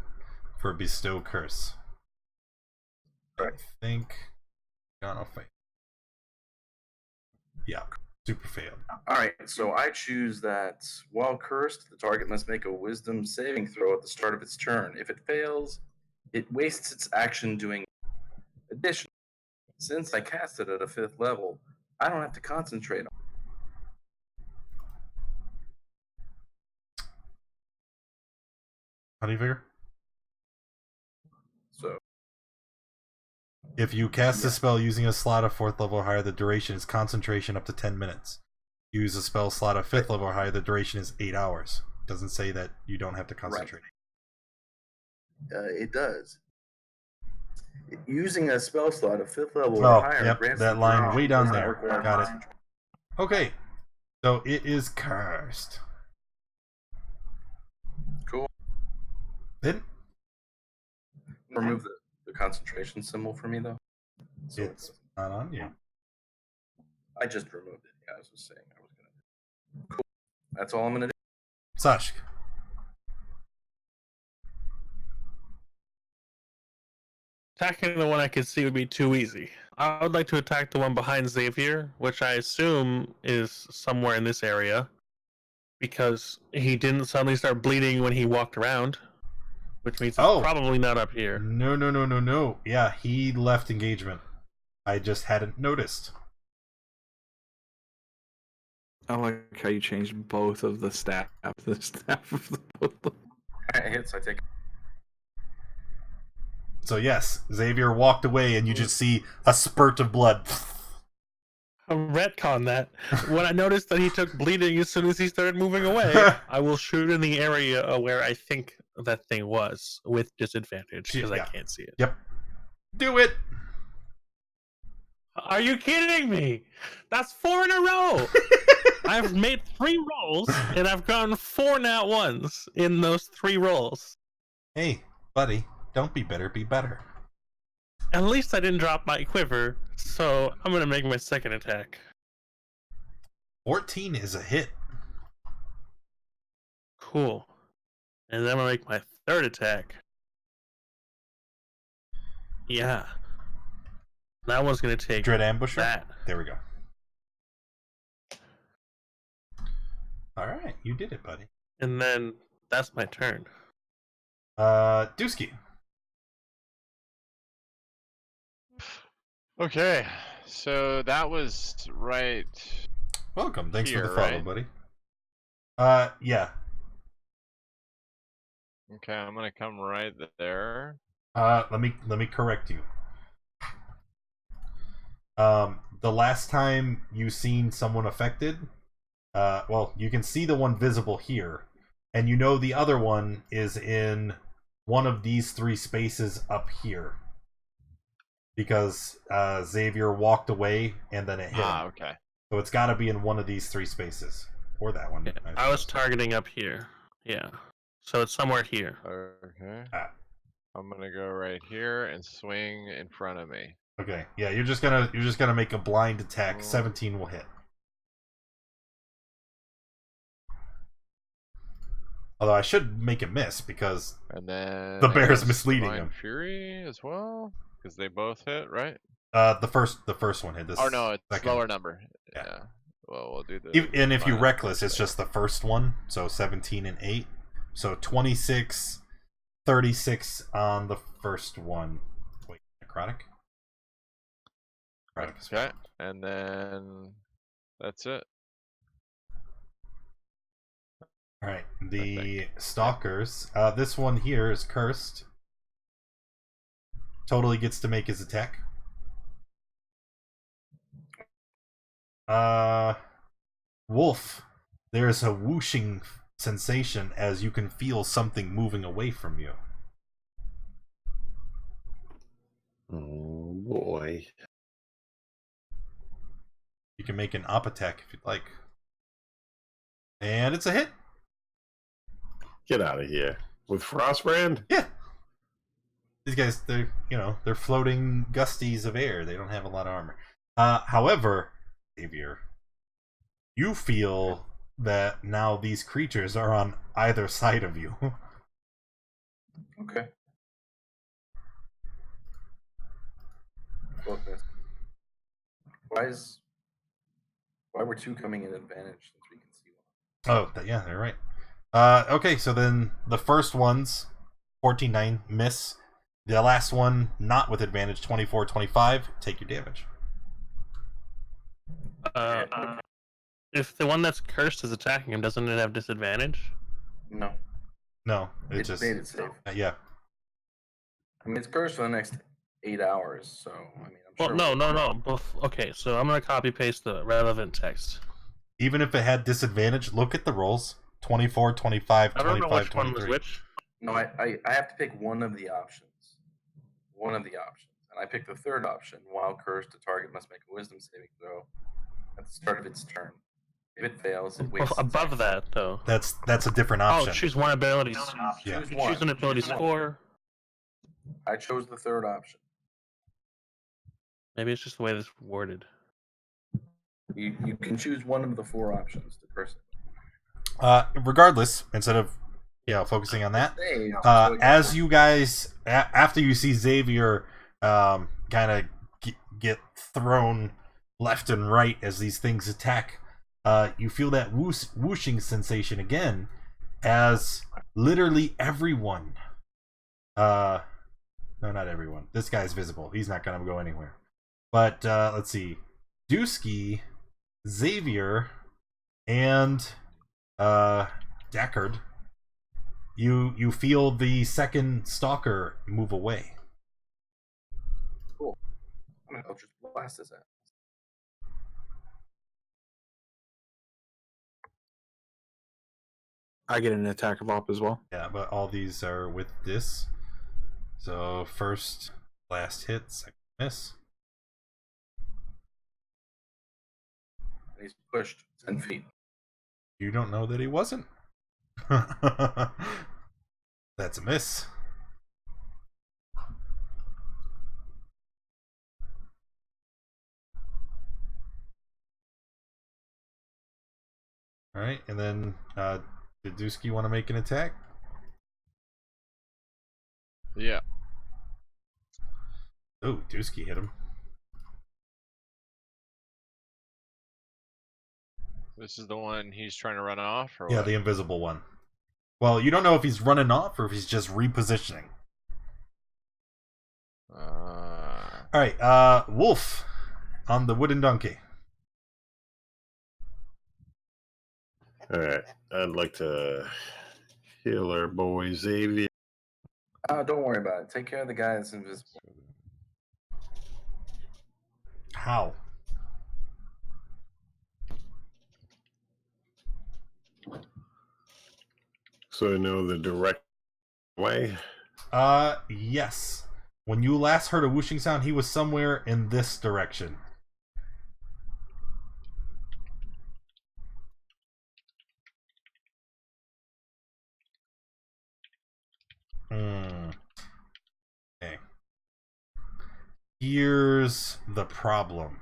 for Bestow Curse. Correct. I think. Gonna fail. Yeah, super failed. All right, so I choose that while cursed, the target must make a Wisdom saving throw at the start of its turn. If it fails, it wastes its action doing it. Additionally, since I cast it at a 5th level, I don't have to concentrate on it. How do you figure? So If you cast a spell using a slot of 4th level or higher, the duration is concentration up to 10 minutes. Use a spell slot of 5th level or higher, the duration is 8 hours. It doesn't say that you don't have to concentrate. it does. Using a spell slot of 5th level Oh, or higher yep, grants that the line draw way down does not there. require Got it. concentration. Okay, so it is cursed. Cool. Then Remove the concentration symbol for me, though. So it's not on you. I just removed it. Yeah, I was just saying I was going to. Cool. That's all I'm going to do. Sashk. Attacking the one I could see would be too easy. I would like to attack the one behind Xavier, which I assume is somewhere in this area, because he didn't suddenly start bleeding when he walked around, which means it's probably not up here. No. Yeah, he left engagement. I just hadn't noticed. I like how you changed both of the staff. The staff of the both. Alright, hits. I take. So yes, Xavier walked away and you just see a spurt of blood. retcon that. When I noticed that he took bleeding as soon as he started moving away, I will shoot in the area where I think that thing was with disadvantage because I can't see it. Yep. Do it. Are you kidding me? That's 4 in a row. I've made 3 rolls and I've gotten 4 nat ones in those 3 rolls. Hey, buddy, don't be bitter, be better. At least I didn't drop my quiver, so I'm gonna make my second attack. 14 is a hit. Cool. And then I'm gonna make my third attack. Yeah. That one's gonna take Dread Ambusher? that. There we go. Alright, you did it, buddy. And then that's my turn. Dusky. Okay, so that was right. Welcome. Thanks Here, for the follow, right? buddy. Yeah. Okay, I'm gonna come right there. Let me correct you. The last time you seen someone affected, well, you can see the one visible here, and you know the other one is in one of these 3 spaces up here. Because Xavier walked away and then it hit him. Okay. So it's got to be in one of these 3 spaces. Or that one. Yeah, I was targeting up here. Yeah. So it's somewhere here. Okay. Ah. I'm gonna go right here and swing in front of me. Okay. Yeah, you're just gonna make a blind attack. 17 will hit. Although I should make a miss because And then the bear I is guess misleading Divine him. Fury as well, because they both hit, right? The first one hit. This Oh no, it's second. lower number. Yeah. Yeah. Well, we'll do the. And if you Divine reckless, first it's then. just the first one. So 17 and 8. So 26, 36 on the first one. Wait, necrotic? Necrotic is Okay, and then that's it. Alright, the stalkers. This one here is cursed. Totally gets to make his attack. Wolf. There's a whooshing sensation as you can feel something moving away from you. Oh boy. You can make an op attack if you'd like. And it's a hit. Get out of here. With Frostbrand? Yeah. These guys, they're floating gusties of air. They don't have a lot of armor. However, Xavier, you feel that now these creatures are on either side of you. Okay. Look, why were 2 coming in advantage since we can see one? Oh, yeah, they're right. Okay, so then the first one's 14-9, miss. The last one, not with advantage, 24-25, take your damage. If the one that's cursed is attacking him, doesn't it have disadvantage? No. No, it It's just... made it safe. Yeah. I mean, it's cursed for the next 8 hours, so, I mean, I'm Well, sure... no. Okay, so I'm going to copy paste the relevant text. Even if it had disadvantage, look at the rolls. 24, 25, I don't know 25, which one was 23. which. No, I have to pick one of the options. One of the options. And I picked the third option. While cursed, the target must make a wisdom saving throw at the start of its turn. If it fails, it wastes Above its that, though. That's a different Oh, option. choose one ability. Yeah. Choose an ability score. I chose the third option. Maybe it's just the way this is worded. You can choose one of the 4 options to curse it. Regardless, instead of focusing on that, Hey, as you guys, after you see Xavier kind of get thrown left and right as these things attack, you feel that whooshing sensation again as literally everyone, no, not everyone, this guy's visible, he's not gonna go anywhere, but let's see, Dusky, Xavier, and Deckard, you feel the second stalker move away. Cool. I'll just blast his ass. I get an attack of op as well. Yeah, but all these are with this. So first, last hit, second miss. He's pushed 10 feet. You don't know that he wasn't. That's a miss. All right, and then did Dusky want to make an attack? Yeah. Oh, Dusky hit him. This is the one he's trying to run off, or Yeah, what? the invisible one. Well, you don't know if he's running off or if he's just repositioning. All right, Wolf on the wooden donkey. All right. I'd like to heal our boy Xavier. Don't worry about it. Take care of the guy that's invisible. How? So I know the direct way. Yes. When you last heard a whooshing sound, he was somewhere in this direction. Okay. Here's the problem.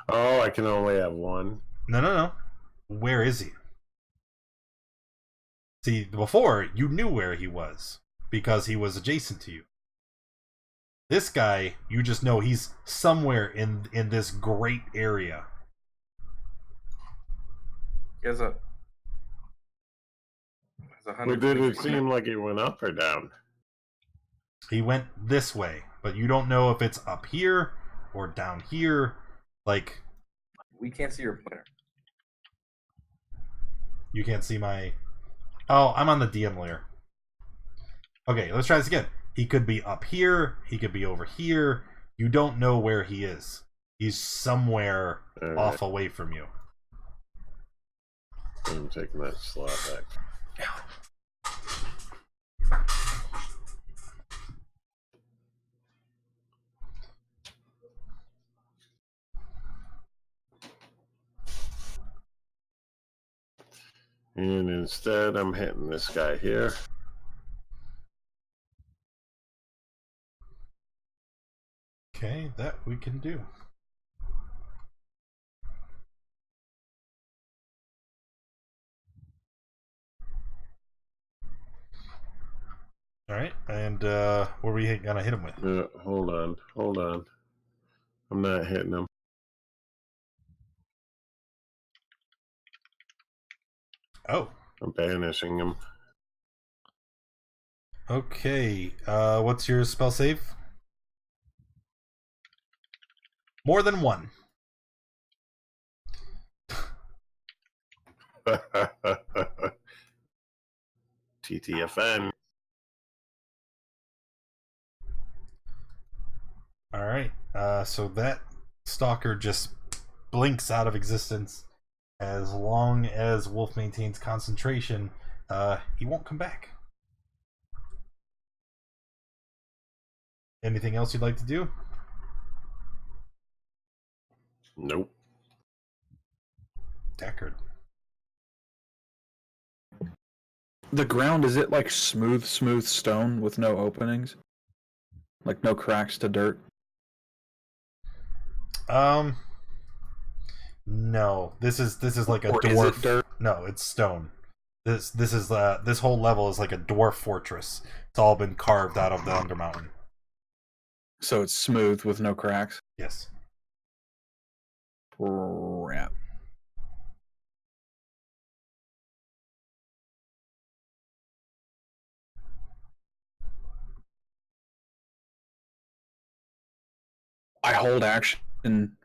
Oh, I can only have one. No. Where is he? See, before, you knew where he was because he was adjacent to you. This guy, you just know he's somewhere in this great area. He has a But did it seem like it went up or down? He went this way, but you don't know if it's up here or down here. Like, we can't see your player. You can't see my... Oh, I'm on the DM layer. Okay, let's try this again. He could be up here. He could be over here. You don't know where he is. He's somewhere off away from you. I'm taking that slot back. And instead, I'm hitting this guy here. Okay, that we can do. Alright, and what are we gonna hit him with? Hold on. I'm not hitting him. Oh. I'm banishing him. Okay, what's your spell save? More than one. TTFN. Alright, so that stalker just blinks out of existence. As long as Wolf maintains concentration, he won't come back. Anything else you'd like to do? Nope. Deckard. The ground, is it like smooth stone with no openings? Like no cracks to dirt? No. This is like a Or dwarf. is it dirt? No, it's stone. This is this whole level is like a dwarf fortress. It's all been carved out of the Undermountain. So it's smooth with no cracks? Yes. Crap. I hold action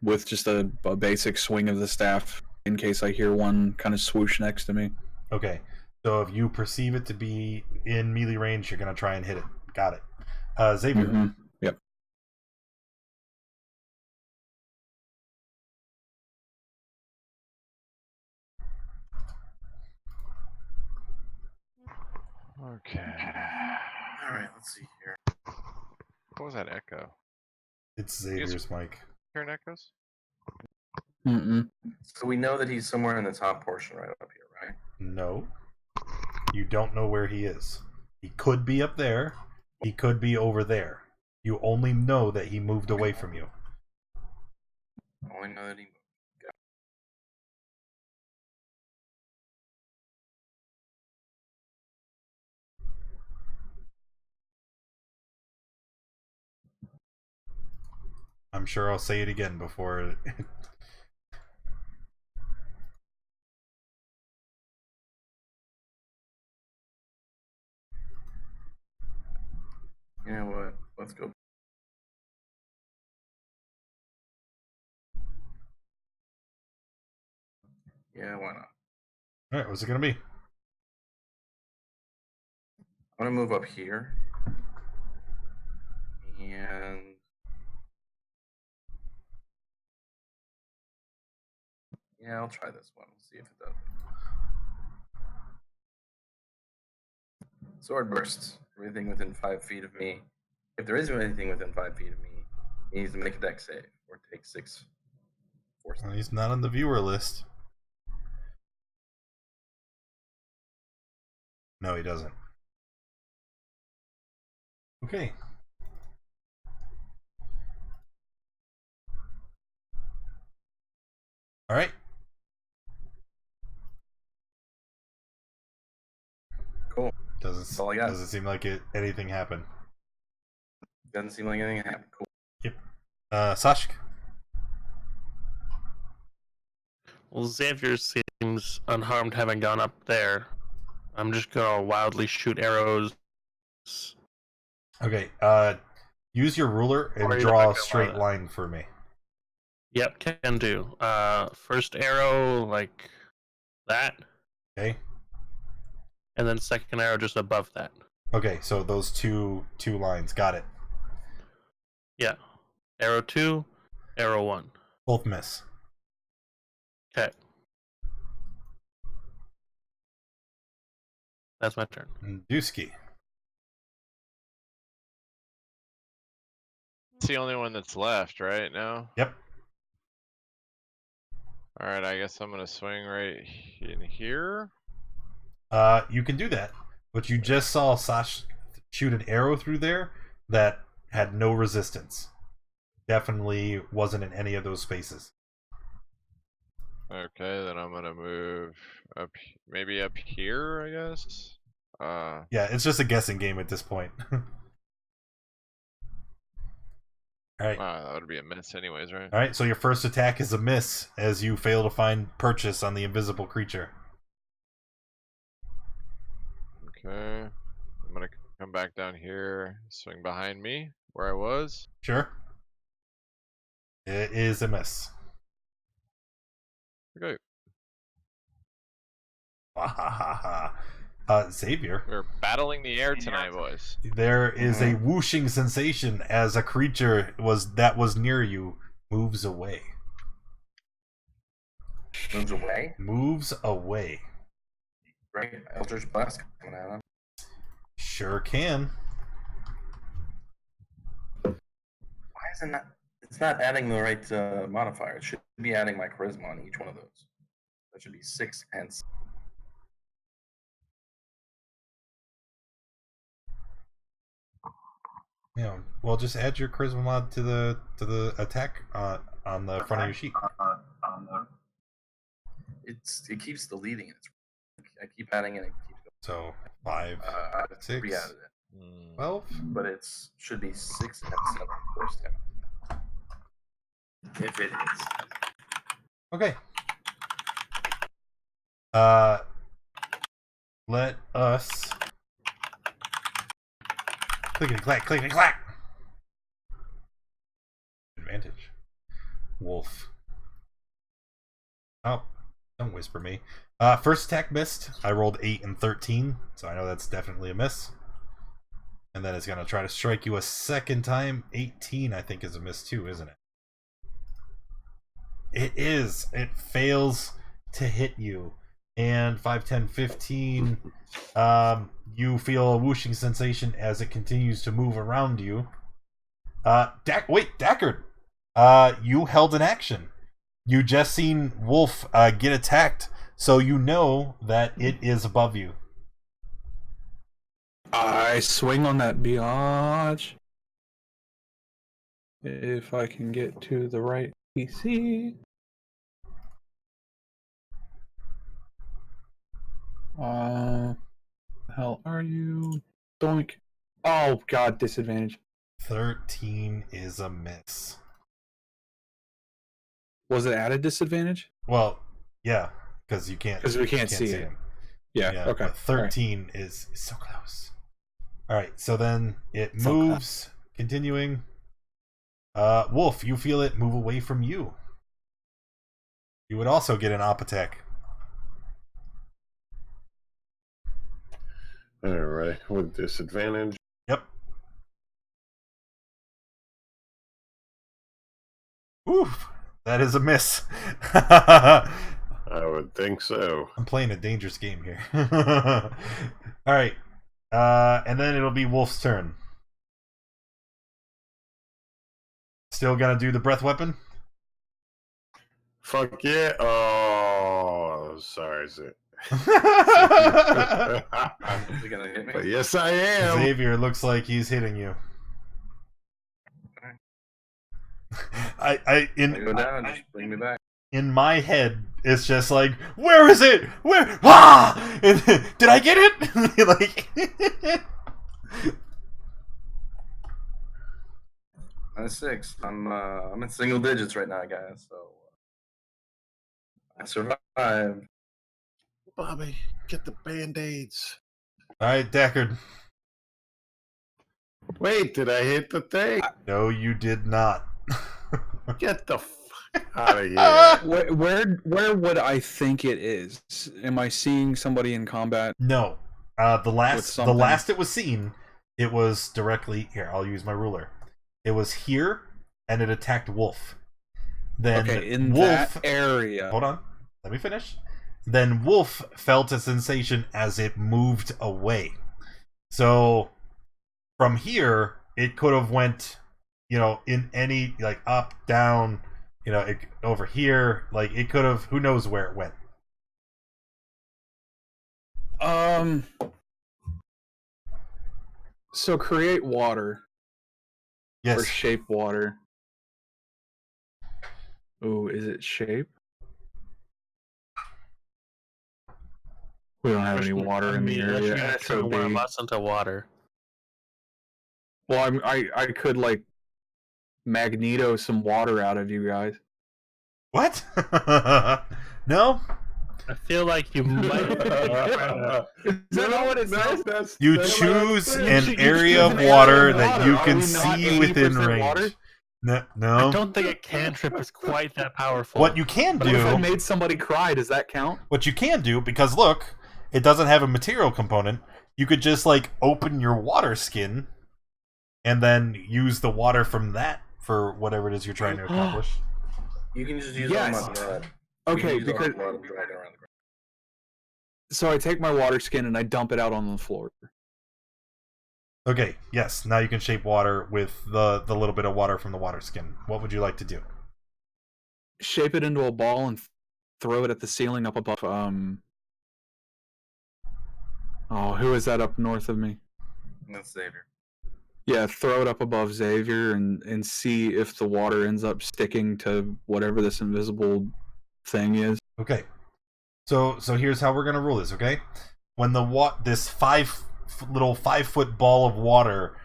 with just a basic swing of the staff in case I hear one kind of swoosh next to me. Okay. So if you perceive it to be in melee range, you're gonna try and hit it. Got it. Xavier. Mm-hmm. Yep. Okay. Alright, let's see here. What was that echo? It's Xavier's mic. Hearing echoes? Mm-mm. So we know that he's somewhere in the top portion right up here, right? No. You don't know where he is. He could be up there. He could be over there. You only know that he moved away from you. Only know that he moved. I'm sure I'll say it again before it... You know what? Let's go. Yeah, why not? Alright, what's it gonna be? I'm gonna move up here. And yeah, I'll try this one. We'll see if it does. Sword burst. Everything within 5 feet of me. If there is anything within 5 feet of me, he needs to make a deck save or take 6 force. Well, he's not on the viewer list. No, he doesn't. Okay. Alright. Cool. That's all I got. Doesn't seem like anything happened. Doesn't seem like anything happened. Cool. Yep. Sashk. Well, Xavier seems unharmed having gone up there. I'm just gonna wildly shoot arrows. Okay, use your ruler and draw a straight line for me. Yep, can do. First arrow, like that. Okay. And then second arrow just above that. Okay, so those two lines. Got it. Yeah. Arrow 2, arrow 1. Both miss. Okay. That's my turn. Dusky. It's the only one that's left, right now? Yep. Alright, I guess I'm gonna swing right in here. You can do that. But you just saw Sashk shoot an arrow through there that had no resistance. Definitely wasn't in any of those spaces. Okay, then I'm gonna move up, maybe up here, I guess. Yeah, it's just a guessing game at this point. Alright. That would be a miss anyways, right? Alright, so your first attack is a miss as you fail to find purchase on the invisible creature. Okay. I'm gonna come back down here, swing behind me, where I was. Sure. It is a miss. Okay. Xavier. We're battling the air tonight, boys. There is a whooshing sensation as a creature that was near you moves away. Moves away? Moves away. Right. Eldritch Blast coming at him. Sure can. Why isn't that? It's not adding the right modifier. It should be adding my charisma on each one of those. That should be 6 and 6. Yeah. Well, just add your charisma mod to the attack on the front of your sheet. It keeps deleting it. I keep adding it. It keeps going. So 5, 6, re-added it. 12. But it should be 6 and 7 first time. If it is. Okay. Let us clickety clack, clickety clack. Advantage. Wolf. Oh, don't whisper me. First attack missed. I rolled 8 and 13, so I know that's definitely a miss. And then it's gonna try to strike you a second time. 18, I think, is a miss too, isn't it? It is. It fails to hit you. And 5, 10, 15. You feel a whooshing sensation as it continues to move around you. Deckard. You held an action. You just seen Wolf get attacked, so you know that it is above you. I swing on that biatch. If I can get to the right PC. Hell are you? Doink. Oh god, disadvantage. 13 is a miss. Was it at a disadvantage? Well, yeah, because you can't. Because we can't see it. him. Yeah, okay. But 13 is so close. All right, so then it So moves, continuing. Wolf, you feel it move away from you. You would also get an op attack. All right, with disadvantage. Yep. Oof, that is a miss. I would think so. I'm playing a dangerous game here. All right, and then it'll be Wolf's turn. Still gonna do the breath weapon? Fuck yeah. Oh, sorry, is it? Is he gonna hit me? But yes, I am. Xavier looks like he's hitting you. Go down, just bring me back. In my head, it's just like, where is it? Where? Ah! And, did I get it? Like, That's 6. I'm in single digits right now, guys. So I survived. Bobby, get the band-aids. all right, Deckard. Wait, did I hit the thing? No, you did not. Get the fuck out of here. Where would I think it is? Am I seeing somebody in combat? No. The last something? it was seen, it was directly here. I'll use my ruler. It was here, and it attacked Wolf. Then Okay, in Wolf. that area. Hold on, let me finish. Then Wolf felt a sensation as it moved away. So from here, it could have went, in any like up, down, over here. Like it could have. Who knows where it went? So create water. Yes. Or shape water. Ooh, is it shape? We don't have any water in the area. Turn one of us into water. Well, I could like magneto some water out of you guys. What? No. I feel like you might. Is that not what it says? You choose an area of water that you can see within range. Water? No. I don't think a cantrip is quite that powerful. What you can But if I do, made somebody cry, does that count? because look, it doesn't have a material component. You could just like open your water skin, and then use the water from that for whatever it is you're trying to accomplish. You can just use Yes. all my blood. Okay, You can use all because my blood and drag it around the ground. so I take my water skin and I dump it out on the floor. Okay, yes. Now you can shape water with the little bit of water from the water skin. What would you like to do? Shape it into a ball and throw it at the ceiling up above. Oh, who is that up north of me? That's Xavier. Yeah, throw it up above Xavier and see if the water ends up sticking to whatever this invisible thing is. Okay. So here's how we're gonna rule this. Okay, when this 5-foot ball of water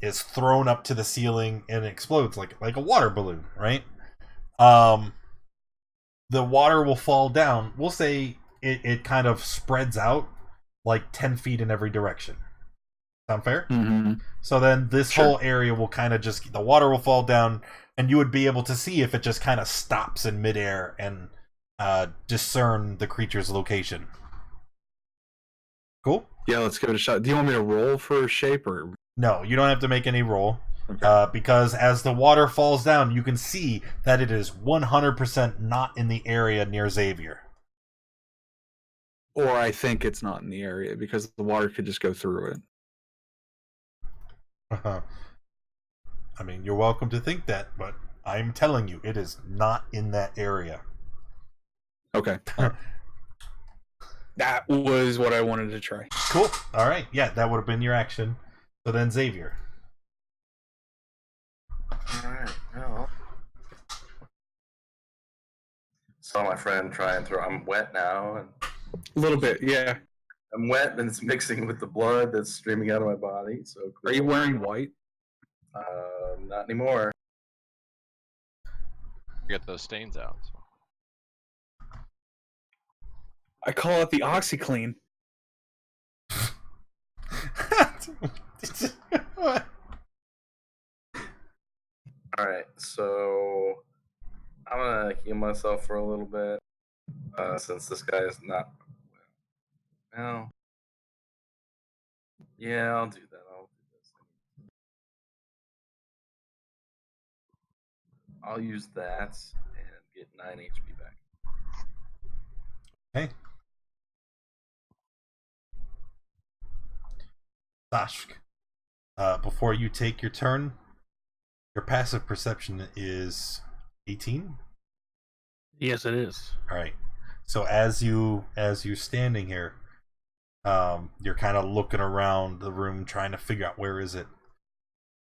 is thrown up to the ceiling and it explodes like a water balloon, right? The water will fall down. We'll say it kind of spreads out like 10 feet in every direction. Sound fair? Mm-hmm. So then this whole area will kind of the water will fall down, and you would be able to see if it just kind of stops in midair and discern the creature's location. Cool? Yeah, let's give it a shot. Do you want me to roll for shape or? No, you don't have to make any roll. Okay. Because as the water falls down, you can see that it is 100% not in the area near Xavier. Or I think it's not in the area because the water could just go through it. I mean, you're welcome to think that, but I'm telling you, it is not in that area. Okay. That was what I wanted to try. Cool. All right. Yeah, that would have been your action. So then, Xavier. All right. Well, saw my friend try and throw. I'm wet now, and A little bit, yeah. I'm wet, and it's mixing with the blood that's streaming out of my body. So cool. Are you wearing white? Not anymore. Get those stains out. So. I call it the OxyClean. What? All right, so I'm gonna heal myself for a little bit, since this guy is not. Well, yeah, I'll do that. I'll do this. I'll use that and get 9 HP back. Hey. Sashk, before you take your turn, your passive perception is 18. Yes, it is. All right. So as you're standing here, you're kind of looking around the room, trying to figure out where is it,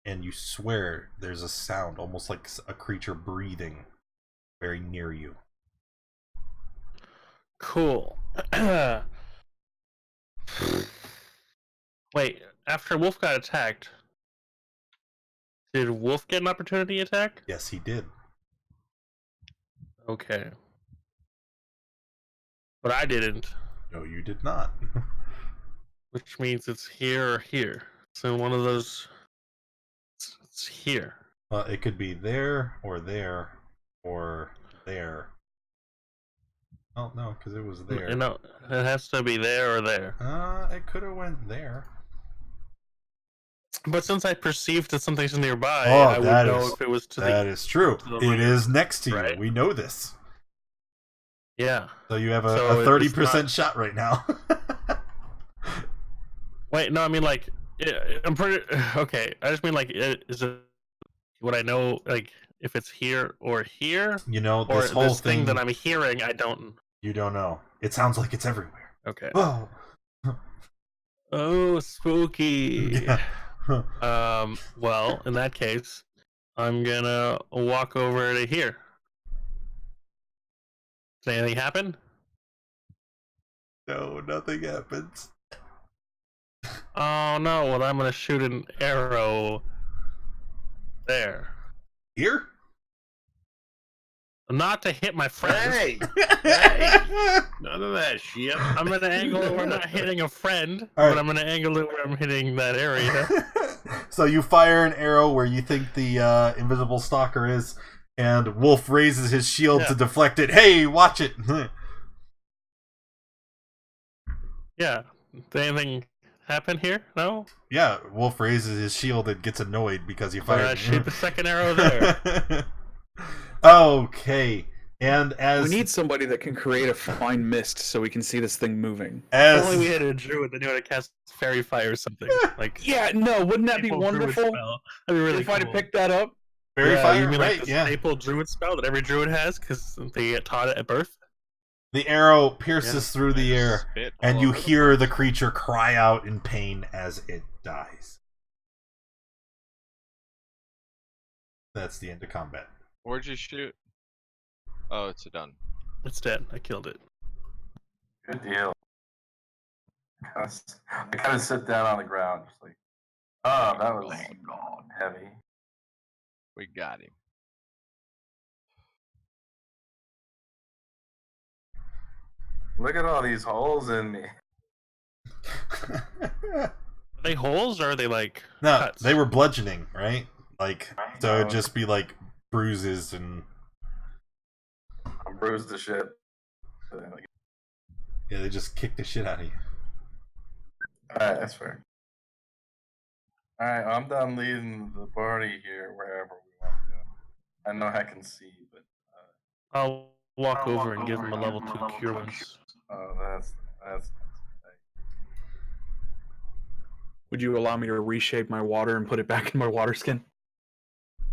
and you swear there's a sound, almost like a creature breathing, very near you. Cool. Wait, after Wolf got attacked, did Wolf get an opportunity attack? Yes, he did. Okay. But I didn't. No, you did not. Which means it's here or here. So one of those... It's here. It could be there, or there, or there. Oh, no, because it was there. No, it has to be there or there. It could have went there. But since I perceived that something's nearby, Oh, I would know if it was to that is true. It is next to you. right? We know this. Yeah. So you have So a 30% shot right now. Wait, no, I mean, like, I'm pretty... Okay, I just mean, like, is it... Would I know, like, if it's here or here? You know, Or this whole this thing that I'm hearing, I don't... You don't know. It sounds like it's everywhere. Okay. Oh. Oh, spooky. Yeah. Well, in that case, I'm gonna walk over to here. Does anything happen? No, nothing happens. Oh no, well I'm gonna shoot an arrow there. Here? Not to hit my friend. Hey! None of that shit. I'm gonna angle it where I'm not hitting a friend, All right. but I'm gonna angle it where I'm hitting that area. So you fire an arrow where you think the invisible stalker is, and Wolf raises his shield to deflect it. Hey, watch it! Yeah. Did anything happen here? No? Yeah, Wolf raises his shield and gets annoyed because you fired. Shoot the second arrow there. Okay, and as We need somebody that can create a fine mist so we can see this thing moving. If only we had a druid that knew how to cast fairy fire or something. Like, Yeah, no, wouldn't that be staple druid wonderful? spell. That'd be really If I'd have cool. picked that up. fairy Yeah, fire, you mean like right? the Yeah. staple druid spell that every druid has because they get taught it at birth? The arrow pierces through the air, Spit and all you over the hear place. the creature cry out in pain as it dies. That's the end of combat. Where'd you shoot? Oh, it's done. It's dead. I killed it. Good deal. I kind of sit down on the ground, just like, oh, that was heavy. We got him. Look at all these holes in me. Are they holes or are they like No, cuts? they were bludgeoning, right? Like, so it'd No. just be like bruises and I'm bruised to shit. yeah, they just kicked the shit out of you. Alright, that's fair. Alright, I'm done leading the party here wherever we want to go. I know I can see, but I'll walk over and give him a level 2 cure wounds. oh, that's That's Would you allow me to reshape my water and put it back in my water skin?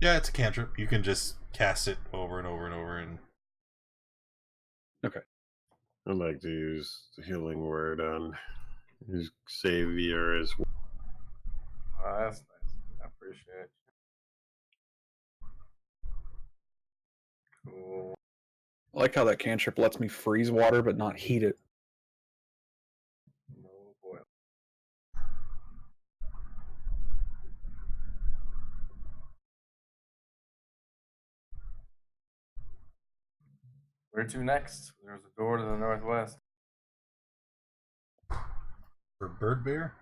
Yeah, it's a cantrip. You can just cast it over and over and over. And Okay. I'd like to use the healing word on his savior as well. that's nice. I appreciate it. Cool. I like how that cantrip lets me freeze water but not heat it. No boy. Where to next? There's a door to the northwest. for Bird Bear,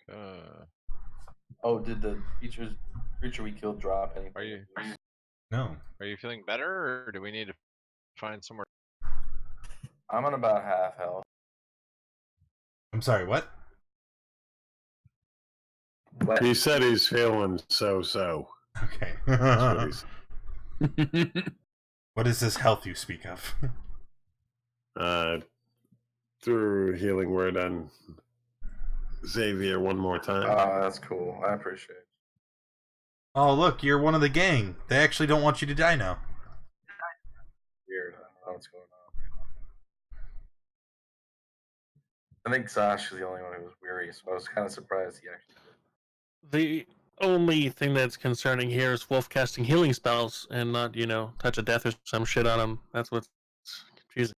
Okay. Oh, did the creature we killed drop anything? Are you no. are you feeling better, or do we need to find somewhere? I'm on about half health. I'm sorry. What? He said he's feeling so. Okay. That's what he said. What is this health you speak of? Through healing word on Xavier one more time. That's cool. I appreciate it. Oh, look, you're one of the gang. They actually don't want you to die now. Weird. I don't know what's going on. I think Sashk is the only one who was weary, so I was kind of surprised he actually did. The only thing that's concerning here is Wolf casting healing spells and not, touch of death or some shit on him. That's what's confusing.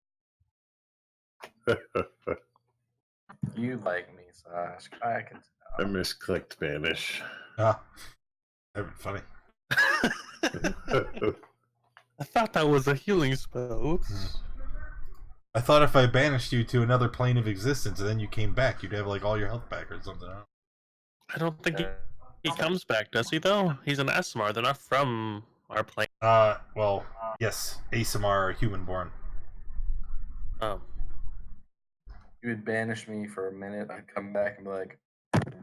You like me, Sashk. I can I tell. misclicked Vanish. Ah, that'd be funny. I thought that was a healing spell. Oops. I thought if I banished you to another plane of existence and then you came back, you'd have like all your health back or something. I don't think he comes back, does he, though? He's an Asmar. They're not from our plane. Well, yes, Asimar are human born. Oh. You would banish me for a minute. I'd come back and be like,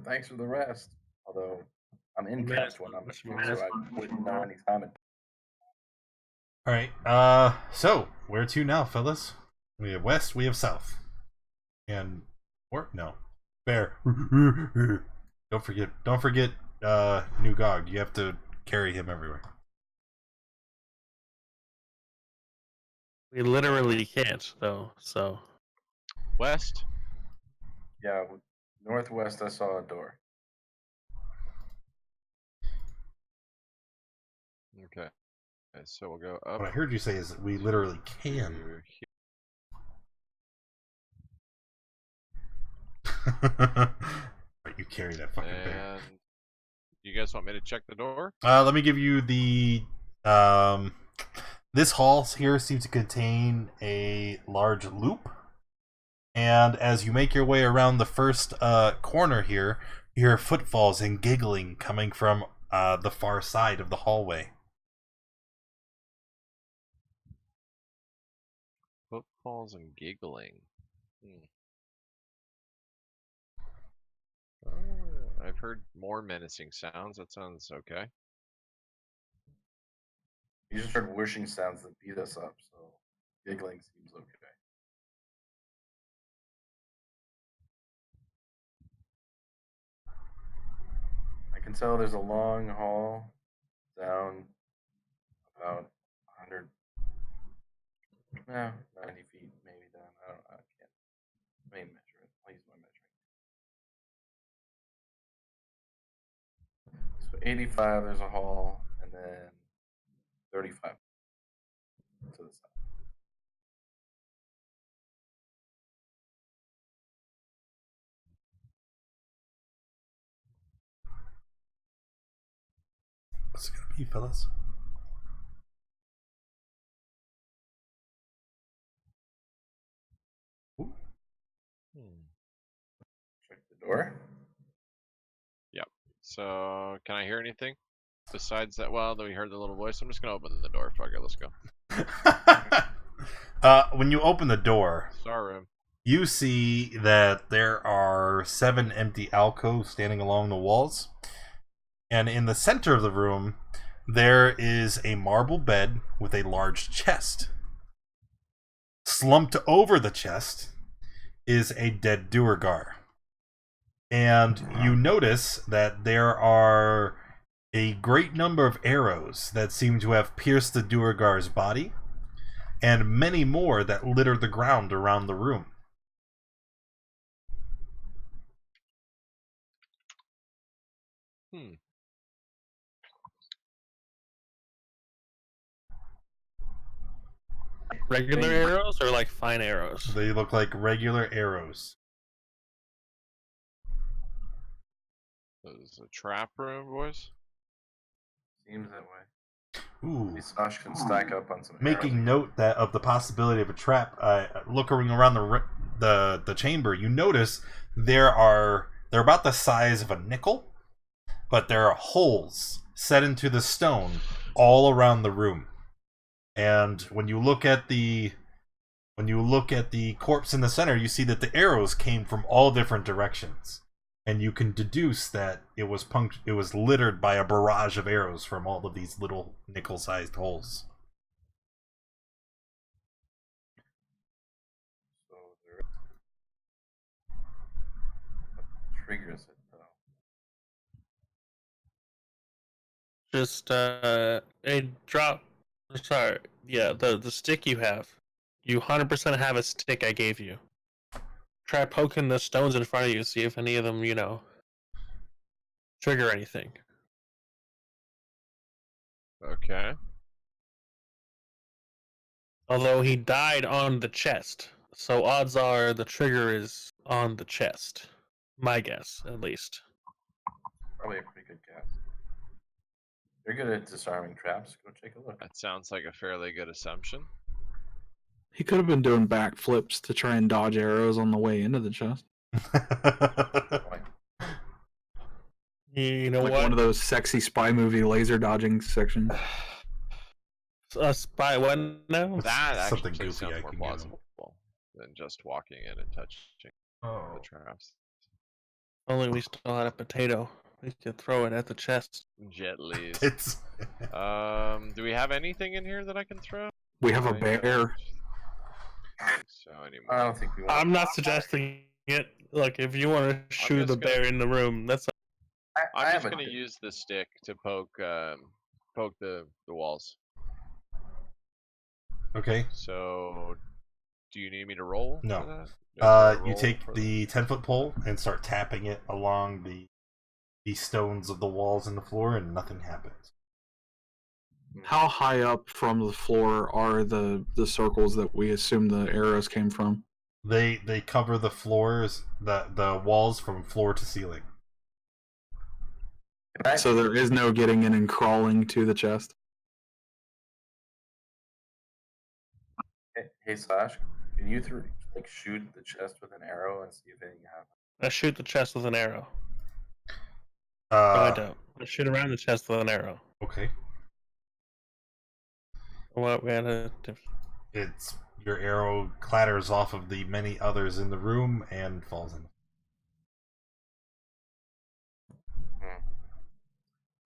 "Thanks for the rest." Although I'm in cast when I'm so I wouldn't know any time. All right. So where to now, fellas? We have west. We have south. And no, Bear. Don't forget. New Gog. You have to carry him everywhere. We literally can't, though, so. West. Yeah, northwest. I saw a door. Okay. So we'll go up. What I heard you say is that we literally can. to Right, you carry that fucking bear. And you guys want me to check the door? Let me give you the this hall here seems to contain a large loop, and as you make your way around the first corner here, you hear footfalls and giggling coming from the far side of the hallway. Footfalls and giggling. I've heard more menacing sounds. That sounds okay. You just heard whooshing sounds that beat us up, so giggling seems okay. I can tell there's a long hall down about 100, 90 feet maybe down. I don't know. I can't. Let me measure it. I'll use my measuring. So 85, there's a hall, and then 35 to the side. What's it gonna be, fellas? Ooh. Check the door. Yep. So can I hear anything besides that? Well, we heard the little voice. I'm just gonna open the door. Fuck it. Let's go. When you open the door, Star room. you see that there are 7 empty alcoves standing along the walls. And in the center of the room, there is a marble bed with a large chest. Slumped over the chest is a dead Duergar. And you notice that there are a great number of arrows that seem to have pierced the Duergar's body, and many more that litter the ground around the room. Regular arrows or like fine arrows? They look like regular arrows. This is a trap room, boys. Seems that way. Ooh. Maybe Sashk can stack up on some Making arrows. note that of the possibility of a trap, looking around the chamber, you notice they're about the size of a nickel, but there are holes set into the stone all around the room. And when you look at the corpse in the center, you see that the arrows came from all different directions, and you can deduce that it was littered by a barrage of arrows from all of these little nickel-sized holes. So there triggers it though. Just drop. Sorry, yeah, the stick you have. You 100% have a stick I gave you. Try poking the stones in front of you, see if any of them, trigger anything. Okay. Although he died on the chest, so odds are the trigger is on the chest. My guess, at least. Probably a pretty good guess. You're good at disarming traps. Go take a look. That sounds like a fairly good assumption. He could have been doing backflips to try and dodge arrows on the way into the chest. You know like what? one of those sexy spy movie laser dodging sections. A spy what now? That Something actually goofy sounds I more can give him. plausible than just walking in and touching the traps. Only we still had a potato. We could throw it at the chest. Gently. It's Do we have anything in here that I can throw? We have a bear. So I anymore. don't think we want. I'm not suggesting it. Look, if you want to shoot the just gonna- bear in the room, that's I I'm have just a gonna use the stick to poke the walls. okay. So, do you need me to roll? No. For that? Do I need to You roll take for the 10-foot pole and start tapping it along the stones of the walls and the floor, and nothing happens. How high up from the floor are the circles that we assume the arrows came from? They cover the floors, the walls from floor to ceiling. So there is no getting in and crawling to the chest? Hey Sash, can you shoot the chest with an arrow and see if anything happens? I shoot the chest with an arrow. No, I don't. I shoot around the chest with an arrow. Okay. What we had a It's your arrow clatters off of the many others in the room and falls in. I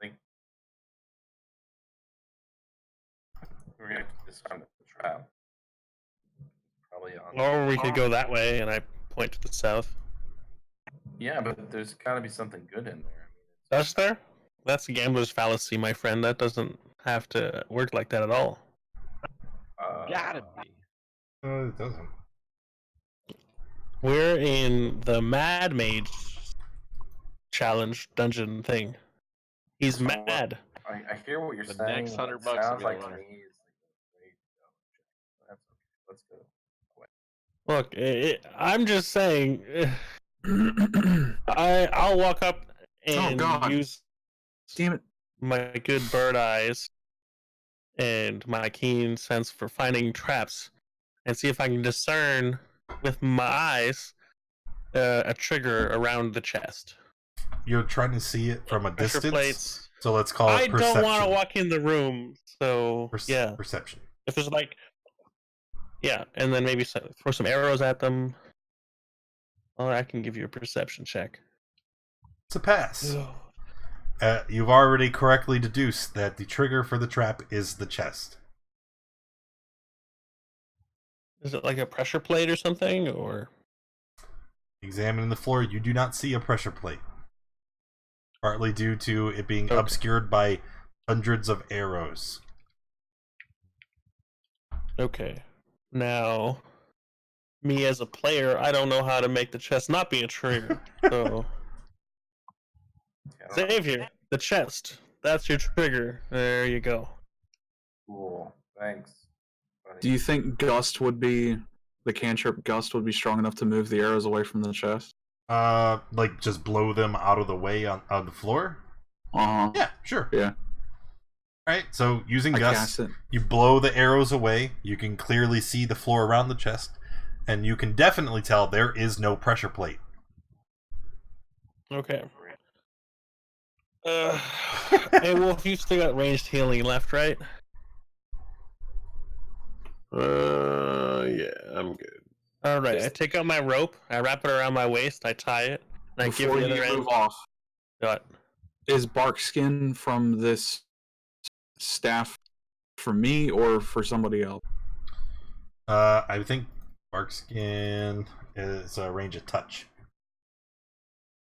think we're gonna disarm the trap. Probably on. Or we could go that way, and I point to the south. Yeah, but there's got to be something good in there. Does there? That's a gambler's fallacy, my friend. That doesn't have to work like that at all. Gotta be. It doesn't. We're in the Mad Mage challenge dungeon thing. He's So what- mad. I hear what you're The saying. next but $100 it will sounds be like the to winner. me is like a way to go. That's okay. Let's go. Look, I'm just saying. I'll walk up and God. use Damn it. my good bird eyes and my keen sense for finding traps and see if I can discern with my eyes a trigger around the chest. You're trying to see it from a Pressure distance. plates. So let's call I it perception. don't want to walk in the room, so yeah. Perception. If there's and then maybe throw some arrows at them. Or I can give you a perception check. It's a pass. You've already correctly deduced that the trigger for the trap is the chest. Is it like a pressure plate or something, or? Examining the floor, you do not see a pressure plate. Partly due to it being obscured by hundreds of arrows. Okay. Now, me as a player, I don't know how to make the chest not be a trigger. So, Xavier, the chest. That's your trigger. There you go. Cool. Thanks. Buddy. Do you think Gust would be the cantrip? Gust would be strong enough to move the arrows away from the chest? Like just blow them out of the way on the floor? Yeah, sure. Yeah. Alright, so using Gust, you blow the arrows away. You can clearly see the floor around the chest, and you can definitely tell there is no pressure plate. Okay. Hey, Wolf, you still got ranged healing left, right? Yeah, I'm good. Alright, I take out my rope, I wrap it around my waist, I tie it, and I give Before the you other end. move off, What? is bark skin from this staff for me or for somebody else? I think Barkskin is a range of touch.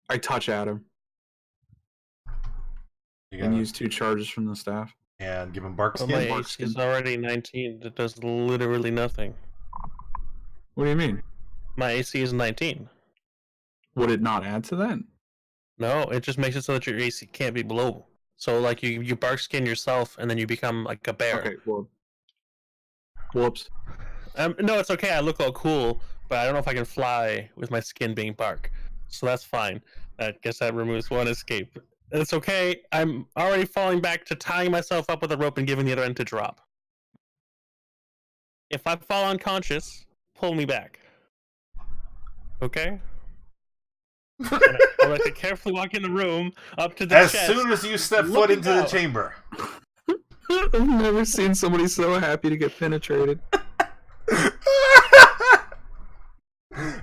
I touch at him and use 2 charges from the staff. And give him Well, Barkskin. my AC is already 19. It does literally nothing. What do you mean? My AC is 19. Would it not add to that? No, it just makes it so that your AC can't be below. So, like, you bark skin yourself, and then you become, like, a bear. Okay, well. Whoops. No, it's okay. I look all cool, but I don't know if I can fly with my skin being bark. So that's fine. I guess that removes one escape. It's okay. I'm already falling back to tying myself up with a rope and giving the other end to drop. If I fall unconscious, pull me back. Okay? I'll let you carefully walk in the room up to the chest. As soon as you step foot into the chamber. I've never seen somebody so happy to get penetrated.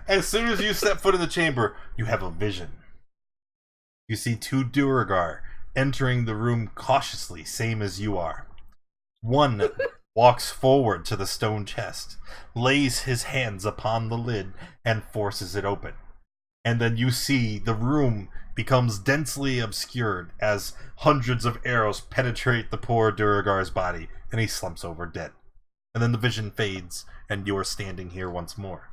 As soon as you step foot in the chamber, you have a vision. You see 2 Duergar entering the room cautiously, same as you are. One walks forward to the stone chest, lays his hands upon the lid, and forces it open. And then you see the room becomes densely obscured as hundreds of arrows penetrate the poor Duergar's body, and he slumps over dead. And then the vision fades, and you are standing here once more.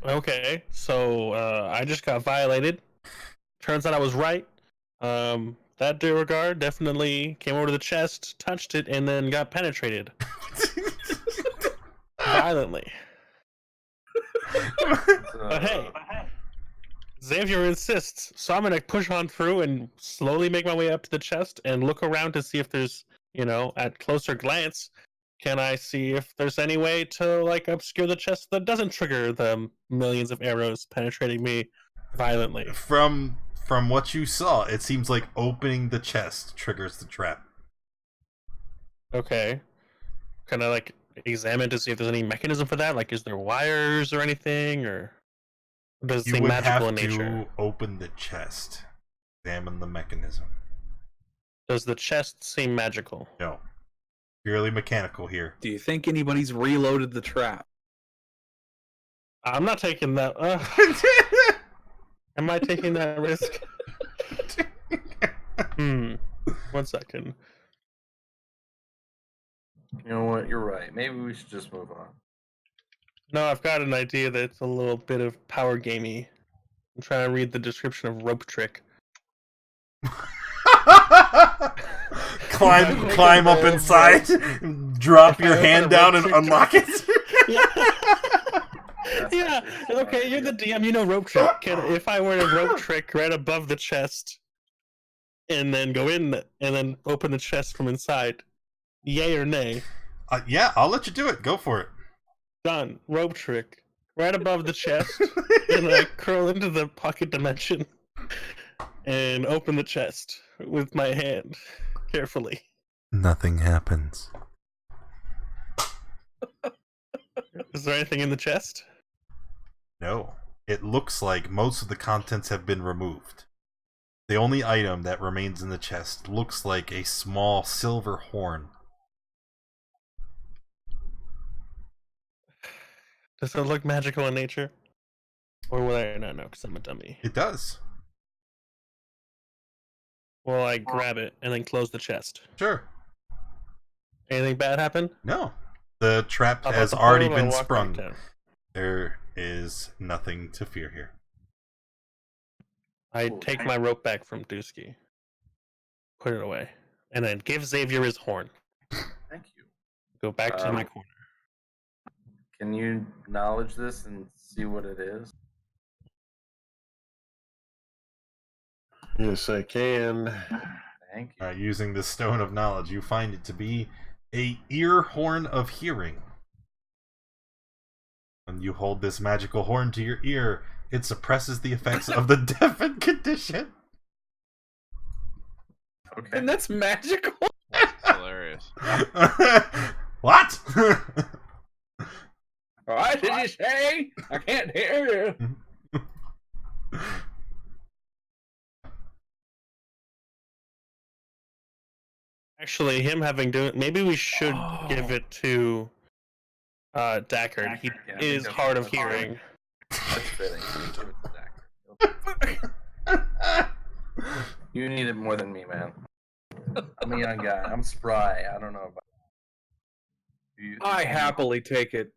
Okay, so I just got violated. Turns out I was right. That Duergar definitely came over to the chest, touched it, and then got penetrated. Violently. But hey, Xavier insists, so I'm gonna push on through and slowly make my way up to the chest and look around to see if there's, at closer glance, can I see if there's any way to, like, obscure the chest that doesn't trigger the millions of arrows penetrating me violently? From what you saw, it seems like opening the chest triggers the trap. Okay. Can I, like, examine to see if there's any mechanism for that? Like, is there wires or anything, or does it seem magical in nature? You would have to open the chest, examine the mechanism. Does the chest seem magical? No. Purely mechanical here. Do you think anybody's reloaded the trap? I'm not taking that. Am I taking that risk? 1 second. You know what? You're right. Maybe we should just move on. No, I've got an idea that's a little bit of power gamey. I'm trying to read the description of rope trick. climb up inside, drop your hand down, and unlock it. Yeah. Okay, you're the DM. You know rope trick. If I were to rope trick right above the chest, and then go in and then open the chest from inside, yay or nay? Yeah, I'll let you do it. Go for it. Done. Rope trick right above the chest, and I curl into the pocket dimension and open the chest with my hand carefully. Nothing happens. Is there anything in the chest? No. It looks like most of the contents have been removed. The only item that remains in the chest looks like a small silver horn. Does it look magical in nature? Or will I not know because I'm a dummy? It does. Well, I grab it and then close the chest. Sure. Anything bad happen? No. The trap How about has the already portal? I been walk back sprung. down. There is nothing to fear here. I take my rope back from Dusky, put it away, and then give Xavier his horn. Thank you. Go back to my corner. Can you acknowledge this and see what it is? Yes, I can. Thank you. Using the stone of knowledge, you find it to be a ear horn of hearing. When you hold this magical horn to your ear, it suppresses the effects of the deafened condition. Okay. And that's magical. That's hilarious. What? What did you say? I can't hear you. Actually, him having doing, maybe we should give it to Dackard. He Yeah, I think is that's hard of fine. hearing. That's fitting. Give it to Zach. You need it more than me, man. I'm a young guy. I'm spry. I don't know about you. I happily take it.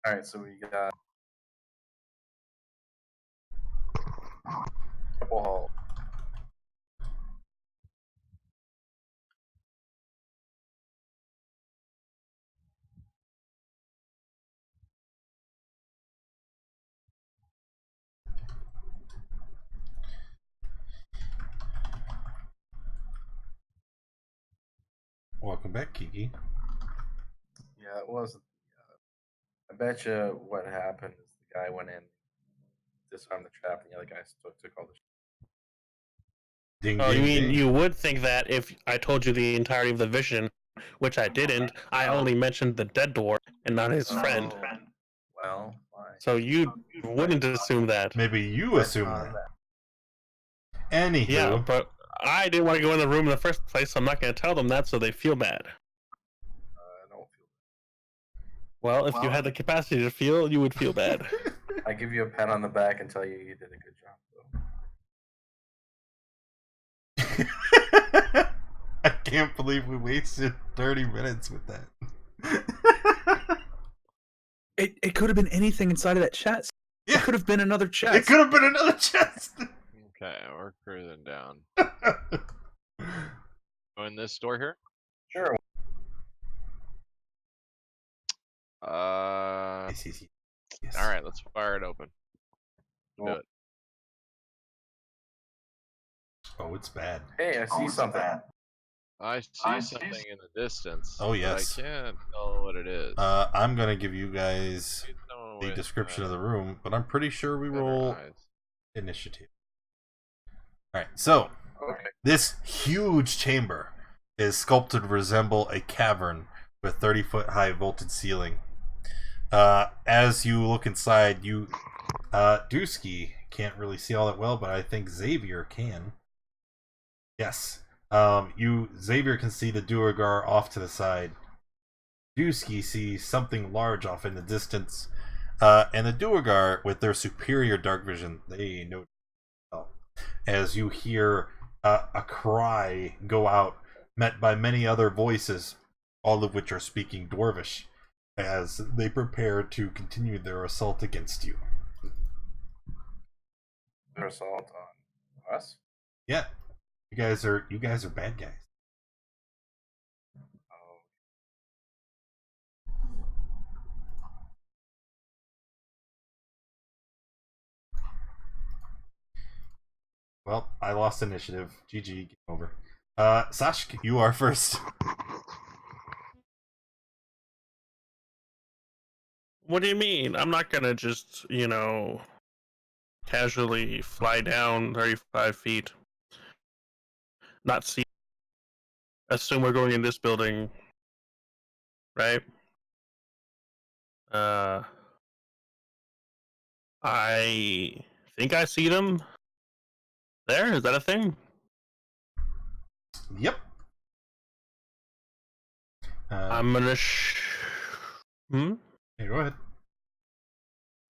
Alright, so we got couple halls. Welcome back, Kiki. Yeah, it wasn't. I bet you what happened is the guy went in, disarmed the trap, and the other guy took all the. Ding, Oh, ding, you mean ding. you would think that if I told you the entirety of the vision, which I didn't, I only mentioned the dead dwarf and not his friend. Well, fine. So you wouldn't assume that. Maybe you Let's assume not that. Anywho, Yeah, but I didn't want to go in the room in the first place, so I'm not going to tell them that so they feel bad. I don't feel. Well, if you had the capacity to feel, you would feel bad. I give you a pat on the back and tell you you did a good job. I can't believe we wasted 30 minutes with that. It could have been anything inside of that chest. Yeah. It could have been another chest. It could have been another chest. Okay, we're cruising down. Go in this door here. Sure. Yes. All right, let's fire it open. Do it. Oh, it's bad. Hey, I see something. I see something in the distance. Oh, but yes. I can't tell what it is. I'm gonna give you guys You know the with, description of the room, but I'm pretty sure we better roll eyes. initiative. Alright, so Okay. this huge chamber is sculpted to resemble a cavern with 30-foot high vaulted ceiling. As you look inside, you Dusky can't really see all that well, but I think Xavier can. Yes. Xavier can see the Duergar off to the side. Dusky sees something large off in the distance. And the Duergar, with their superior dark vision, they know well. As you hear a cry go out, met by many other voices, all of which are speaking Dwarvish, as they prepare to continue their assault against you. Their assault on us? Yeah. You guys are bad guys. Oh. Well, I lost initiative. GG, game over. Sashk, you are first. What do you mean? I'm not gonna just, casually fly down 35 feet. Not see. Assume we're going in this building, right? I think I see them. There, is that a thing? Yep. I'm gonna Hmm? Hey, go ahead.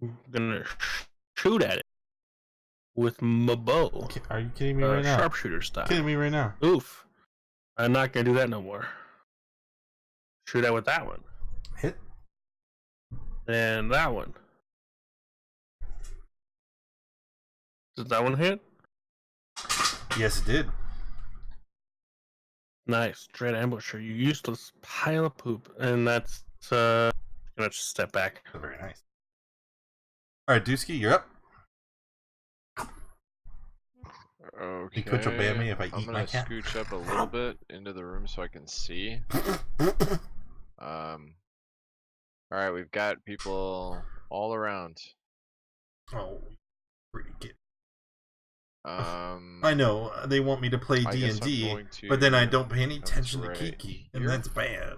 I'm gonna shoot at it with my bow. Are you kidding me right now? Sharpshooter style. Kidding me right now? Oof. I'm not gonna do that no more. Shoot out with that one. Hit. And that one. Did that one hit? Yes, it did. Nice. Dread ambusher, you useless pile of poop. And that's gonna just step back. Very nice. Alright, Dusky, you're up. Okay. You quit your Bammy if I I'm eat my gonna cat. scooch up a little bit into the room so I can see. Alright, we've got people all around. Oh, pretty kid. I I know they want me to play D&D, but then I don't pay any attention to Kiki, and that's bad.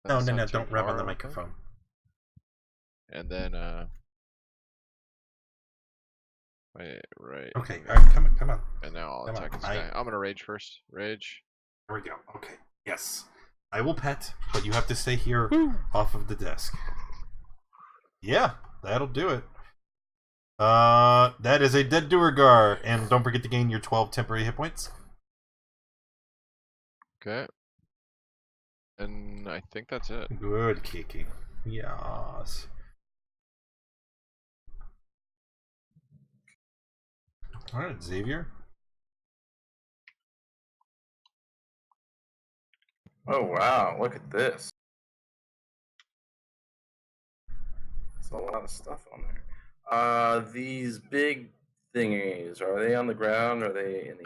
No, don't rub on the microphone. And then wait, right. Okay, alright, come on. And now I'll Come attack on, this guy. I'm gonna rage first. Rage. There we go. Okay, yes. I will pet, but you have to stay here off of the desk. Yeah, that'll do it. That is a dead Duergar, and don't forget to gain your 12 temporary hit points. Okay. And I think that's it. Good, Kiki. Yes. Alright, Xavier. Oh wow, look at this. There's a lot of stuff on there. These big thingies, are they on the ground or are they in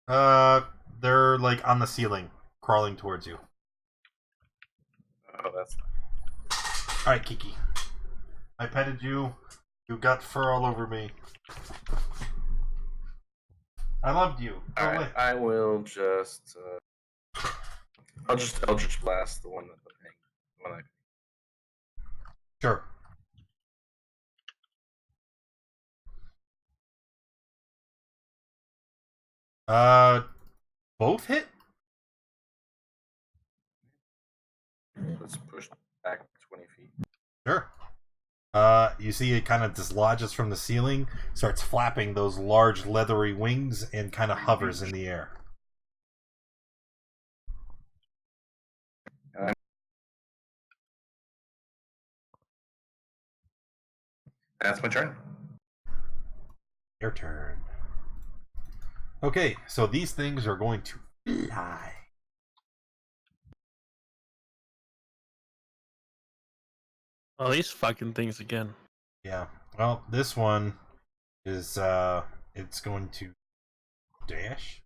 the They're like on the ceiling, crawling towards you. Oh, that's Alright, Kiki. I petted you. You got fur all over me. I loved you. Go away. Alright, I will just I'll just Eldritch Blast the one that I Sure. Both hit? let's push back 20 feet. Sure. You see it kind of dislodges from the ceiling, starts flapping those large leathery wings, and kind of hovers in the air. That's my turn. Your turn. Okay, so these things are going to fly. Oh, these fucking things again. Yeah. Well, this one is it's going to dash.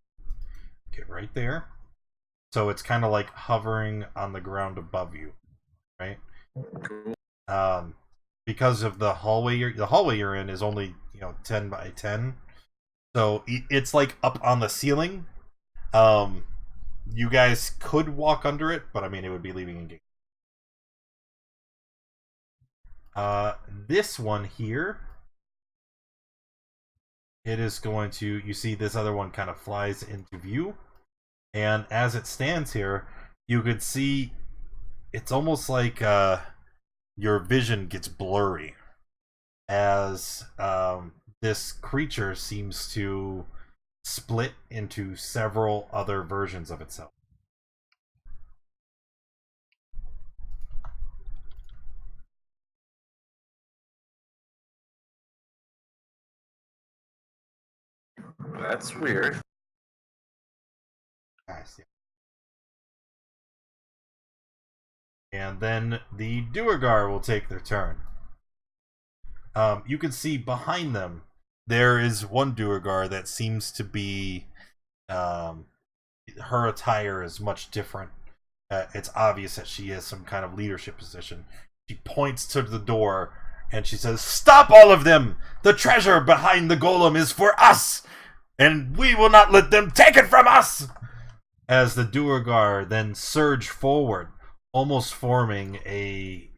Get right there. So it's kind of like hovering on the ground above you, right? Cool. Because of the hallway you're in is only 10 by 10, so it's like up on the ceiling. You guys could walk under it, but I mean it would be leaving a gate. This one here, it is going to, you see this other one kind of flies into view, and as it stands here, you could see it's almost like your vision gets blurry as this creature seems to split into several other versions of itself. That's weird. Nice. And then the Duergar will take their turn. You can see behind them there is one Duergar that seems to be her attire is much different. It's obvious that she has some kind of leadership position. She points to the door and she says, "Stop all of them! The treasure behind the golem is for us, and we will not let them take it from us!" As the Duergar then surge forward, almost forming a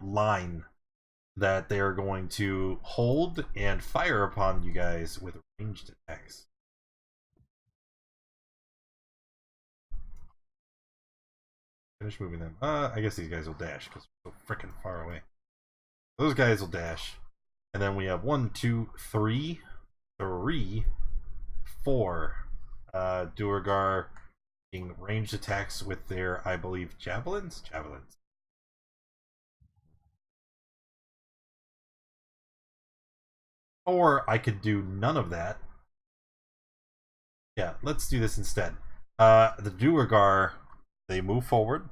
line that they are going to hold and fire upon you guys with ranged attacks. Finish moving them. I guess these guys will dash because we're so freaking far away. Those guys will dash. And then we have 1, 2, 3, 4 Duergar being ranged attacks with their, I believe, javelins? Javelins. Or I could do none of that. Yeah, let's do this instead. The Duergar, they move forward.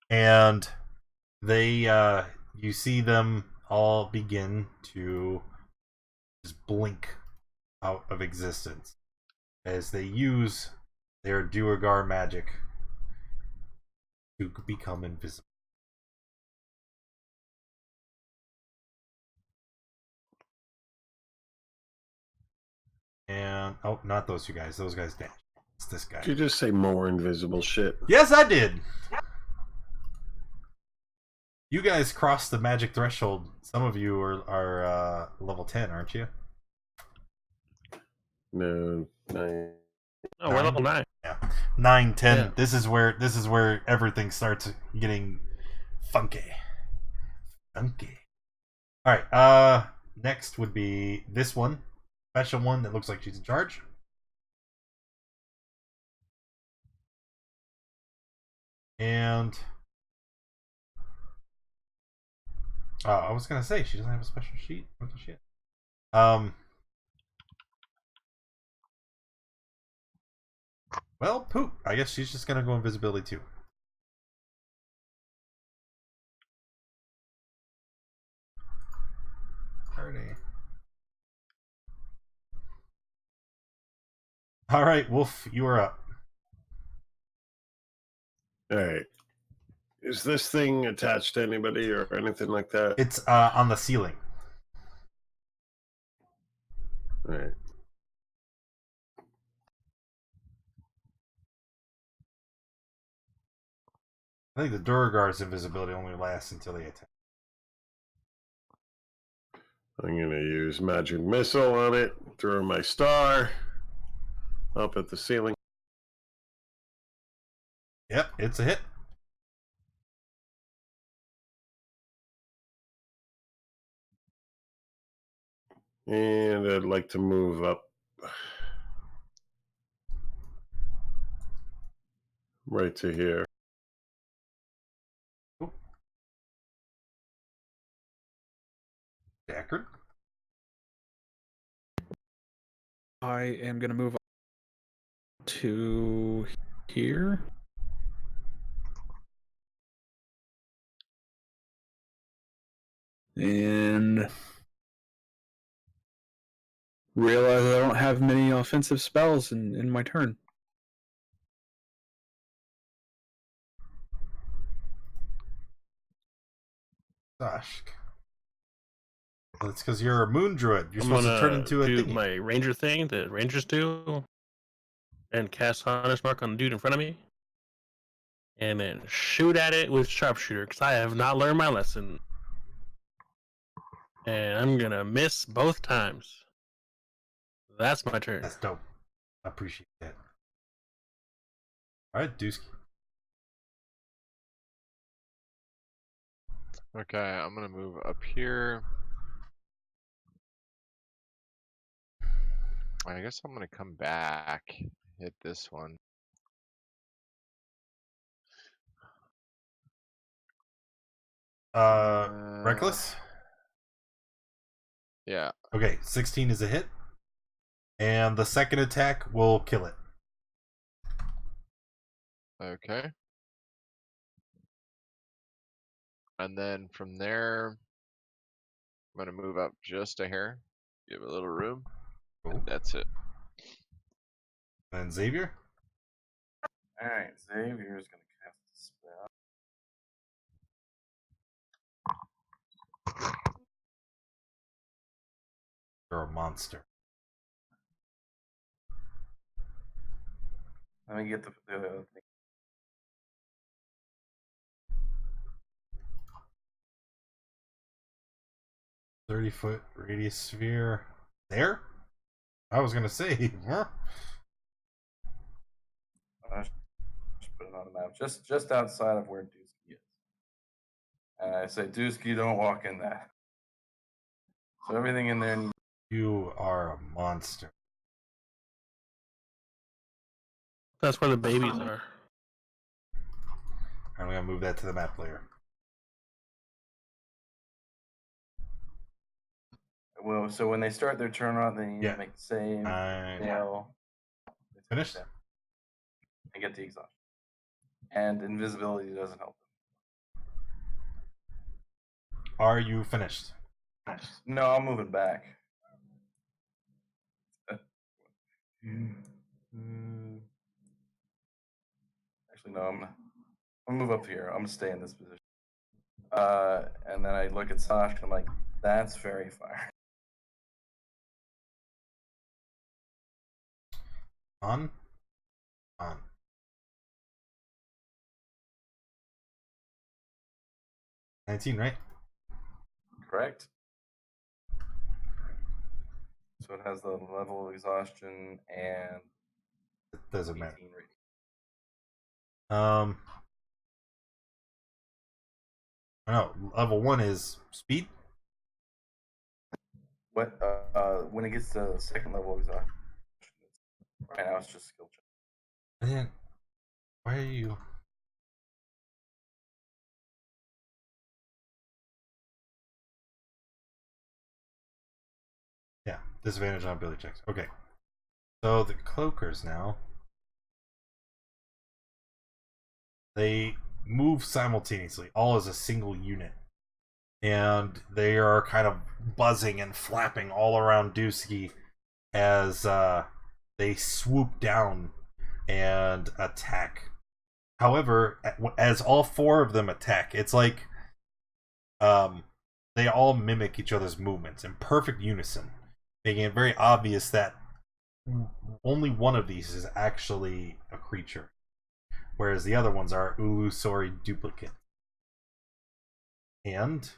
And they, you see them all begin to just blink out of existence as they use their Duergar magic to become invisible. And oh, not those two guys. Those guys dash. It's this guy. Did you just say more invisible shit? Yes, I did. You guys crossed the magic threshold. Some of you are level 10, aren't you? No, 9. Oh, we're level 9. Yeah, 9, 10. Yeah. This is where everything starts getting funky. Funky. All right. Next would be this one, special one that looks like she's in charge. And I was gonna say she doesn't have a special sheet. What the shit? Well, poop. I guess she's just gonna go invisibility too. All right, Wolf, you are up. All right. Is this thing attached to anybody or anything like that? It's on the ceiling. All right. I think the Duergar's invisibility only lasts until they attack. I'm going to use Magic Missile on it, throw my star up at the ceiling. Yep, it's a hit. And I'd like to move up right to here. Deckard. I am going to move to here. And realize I don't have many offensive spells in my turn. Sashk. Well, it's because you're a moon druid. You're supposed to turn into a do thingy. my ranger thing that rangers do, and cast Hunter's Mark on the dude in front of me, and then shoot at it with sharpshooter because I have not learned my lesson, and I'm gonna miss both times. That's my turn. That's dope. I appreciate that. All right, Dusky. Okay, I'm gonna move up here. I guess I'm gonna come back, hit this one. Reckless? Yeah. Okay, 16 is a hit. And the second attack will kill it. Okay. And then from there, I'm gonna move up just a hair, give it a little room. Cool. And that's it. And Xavier? Alright, Xavier's gonna cast a spell. You're a monster. Let me get the thing. 30-foot radius sphere. There? I was gonna say, huh? Just put it on on the map, just outside of where Dusky is. And I say, Dusky, don't walk in that. So everything in there. You are a monster. That's where the babies are. I'm gonna move that to the map layer. Well, so when they start their turn on, they need to make the save. Fail. Finished. And get the exhaustion. And invisibility doesn't help them. Are you finished? No, I'm moving back. Actually, no, I'm gonna move up here. I'm gonna stay in this position. And then I look at Sashk and I'm like, that's very fire. On. 19, right? Correct. So it has the level of exhaustion and it doesn't matter. Rating. No, level 1 is speed. What? When it gets to the second level of exhaustion, right now it's just skill check. And then, why are you? Yeah, disadvantage on ability checks. Okay. So the cloakers now. They move simultaneously, all as a single unit. And they are kind of buzzing and flapping all around Dusky as they swoop down and attack. However, as all 4 of them attack, it's like they all mimic each other's movements in perfect unison, making it very obvious that only one of these is actually a creature, whereas the other ones are illusory duplicate. And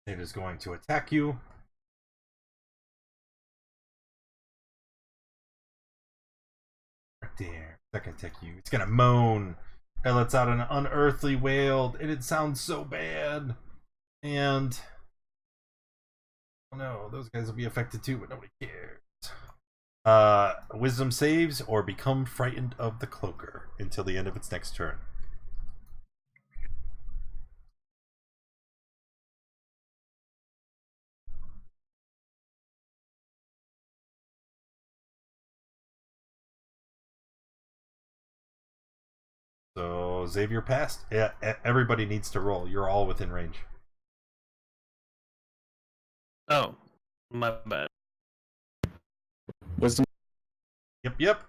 it is going to attack you. Right there. It's not going to attack you. It's going to moan. It lets out an unearthly wail, and it sounds so bad. And oh no, those guys will be affected too, but nobody cares. Wisdom saves or become frightened of the cloaker until the end of its next turn. So Xavier passed. Yeah, everybody needs to roll. You're all within range. Oh, my bad. Wisdom. Yep.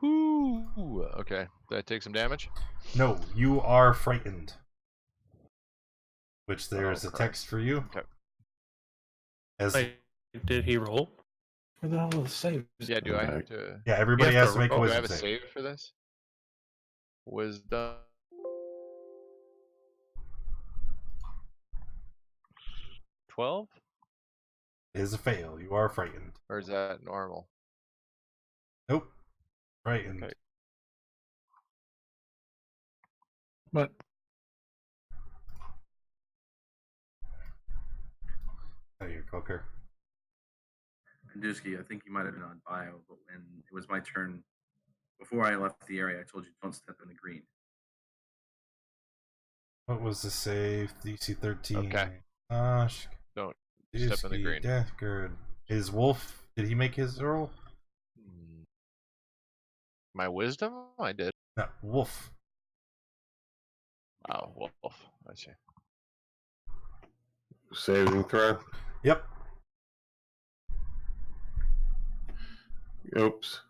Whoo! Okay. Did I take some damage? No, you are frightened. Which there's a Christ. text for you. Okay. As Wait, did he roll? Where the hell are the saves? Yeah, do I have to... yeah, everybody has to make a do I wisdom have a save. save for this? Wisdom... 12? It is a fail. You are frightened. Or is that normal? Nope. Frightened. Okay. But Oh, your cloaker. Dusky, I think you might have been on bio, but when it was my turn, before I left the area, I told you don't step in the green. What was the save? DC 13. Okay. Sashk. Don't step in the green. Death Guard. Is Wolf, did he make his roll? My wisdom? I did. No, Wolf. Oh, wolf. I see. Saving throw. Yep. Oops.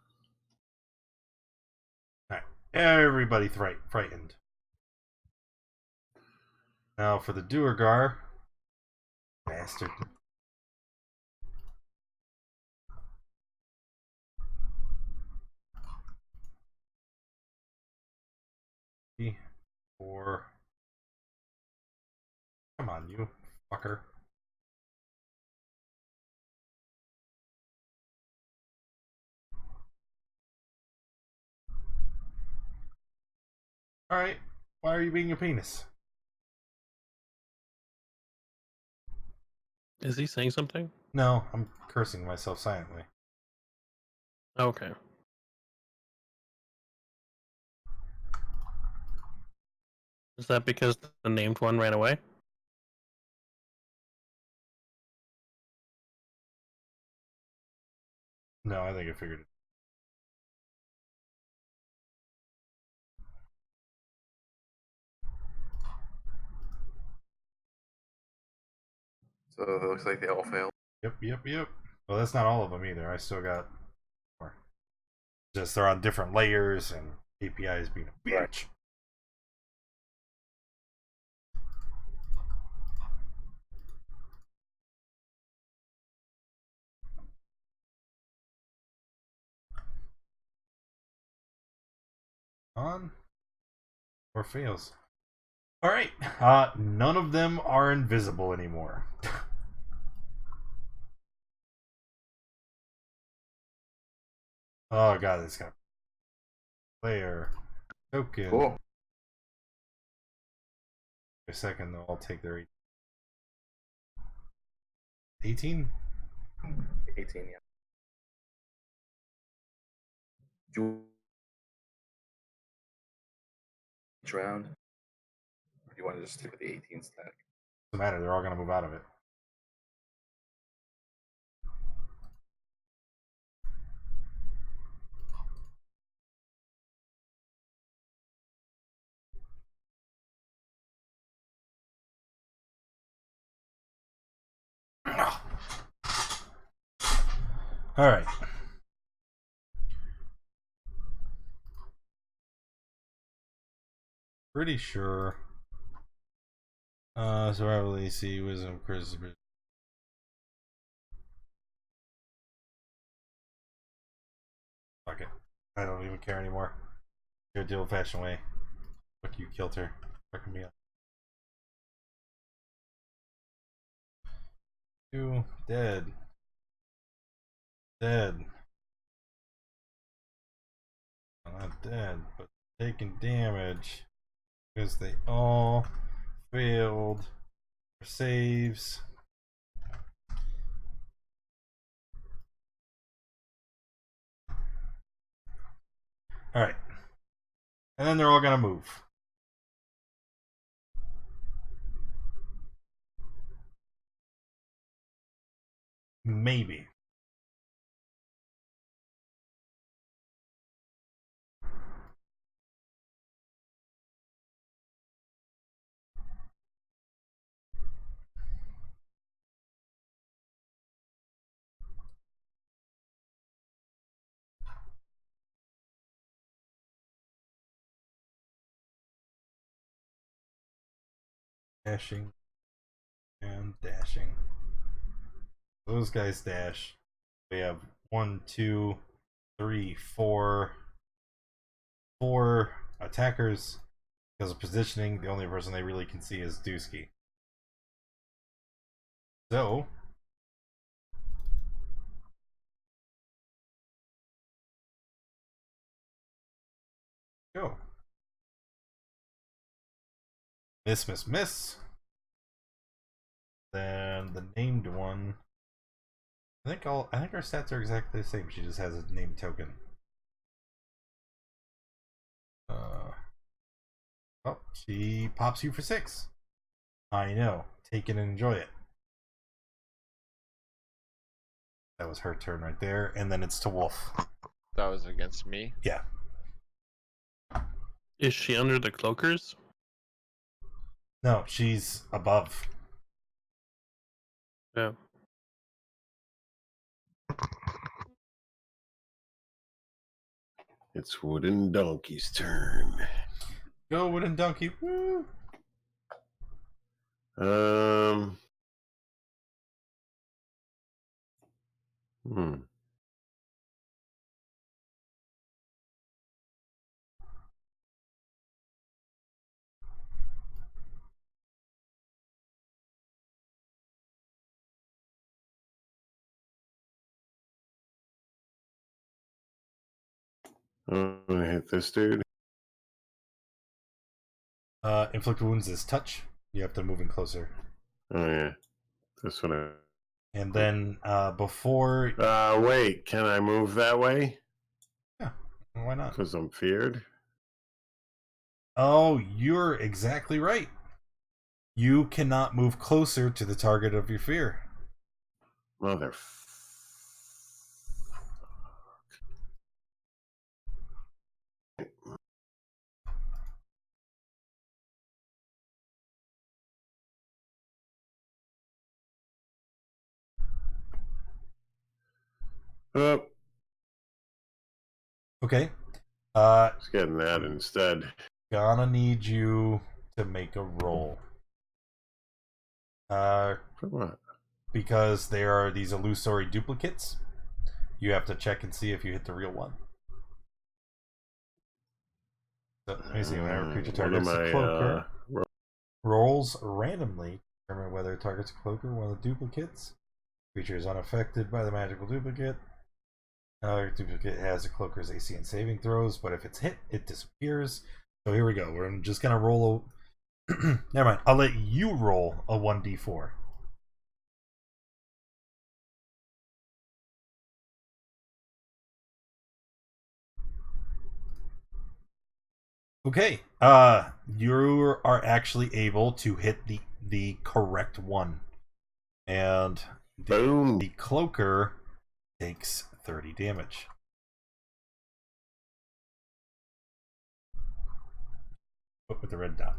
Alright. Everybody frightened. Now for the Duergar. Bastard. Or come on, you fucker. Alright. Why are you being a penis? Is he saying something? No, I'm cursing myself silently. Okay. Is that because the named one ran away? No, I think I figured it. So it looks like they all failed. Yep. Well, that's not all of them either. I still got more. Just they're on different layers and APIs being a bitch. Right. On or fails. All right. None of them are invisible anymore. Oh god, this guy. Player token. Cool. A second, they'll all take their 18. 18, yeah. Each round. Or do you want to just stick with the 18 stack? Doesn't matter. They're all gonna move out of it. All right. Pretty sure. Survival AC, Wisdom, Charisma. Fuck it. I don't even care anymore. Do it the old-fashioned way. Fuck you, killed her. Fucking me up. 2 dead. Dead. Not dead, but taking damage because they all failed their saves. Alright. And then they're all gonna move. Maybe. Dashing and dashing. Those guys dash. We have 1, 2, 3, 4 attackers. Because of positioning, the only person they really can see is Dusky. So go. Miss. Then the named one. I think our stats are exactly the same. She just has a name token. Oh, she pops you for 6. I know. Take it and enjoy it. That was her turn right there, and then it's to Wolf. That was against me. Yeah. Is she under the cloakers? No, she's above. Yeah. It's Wooden Donkey's turn. Go Wooden Donkey. Woo! Hmm. I'm gonna hit this dude. Inflict wounds is touch. You have to move in closer. Oh yeah, that's what I. And then before. Wait, can I move that way? Yeah, why not? Because I'm feared. Oh, you're exactly right. You cannot move closer to the target of your fear. Mother. Oh, Okay. it's getting that instead. Gonna need you to make a roll. For what? Because there are these illusory duplicates. You have to check and see if you hit the real one. So, let me see. Whenever creature targets a cloaker, rolls randomly to determine whether it targets a cloaker or one of the duplicates. Creature is unaffected by the magical duplicate. Another duplicate has a cloaker's AC and saving throws, but if it's hit, it disappears. So here we go. We're just gonna roll a. Never mind. I'll let you roll a 1d4. Okay. You are actually able to hit the correct one, and Boom. The cloaker takes 30 damage. But with the red dot.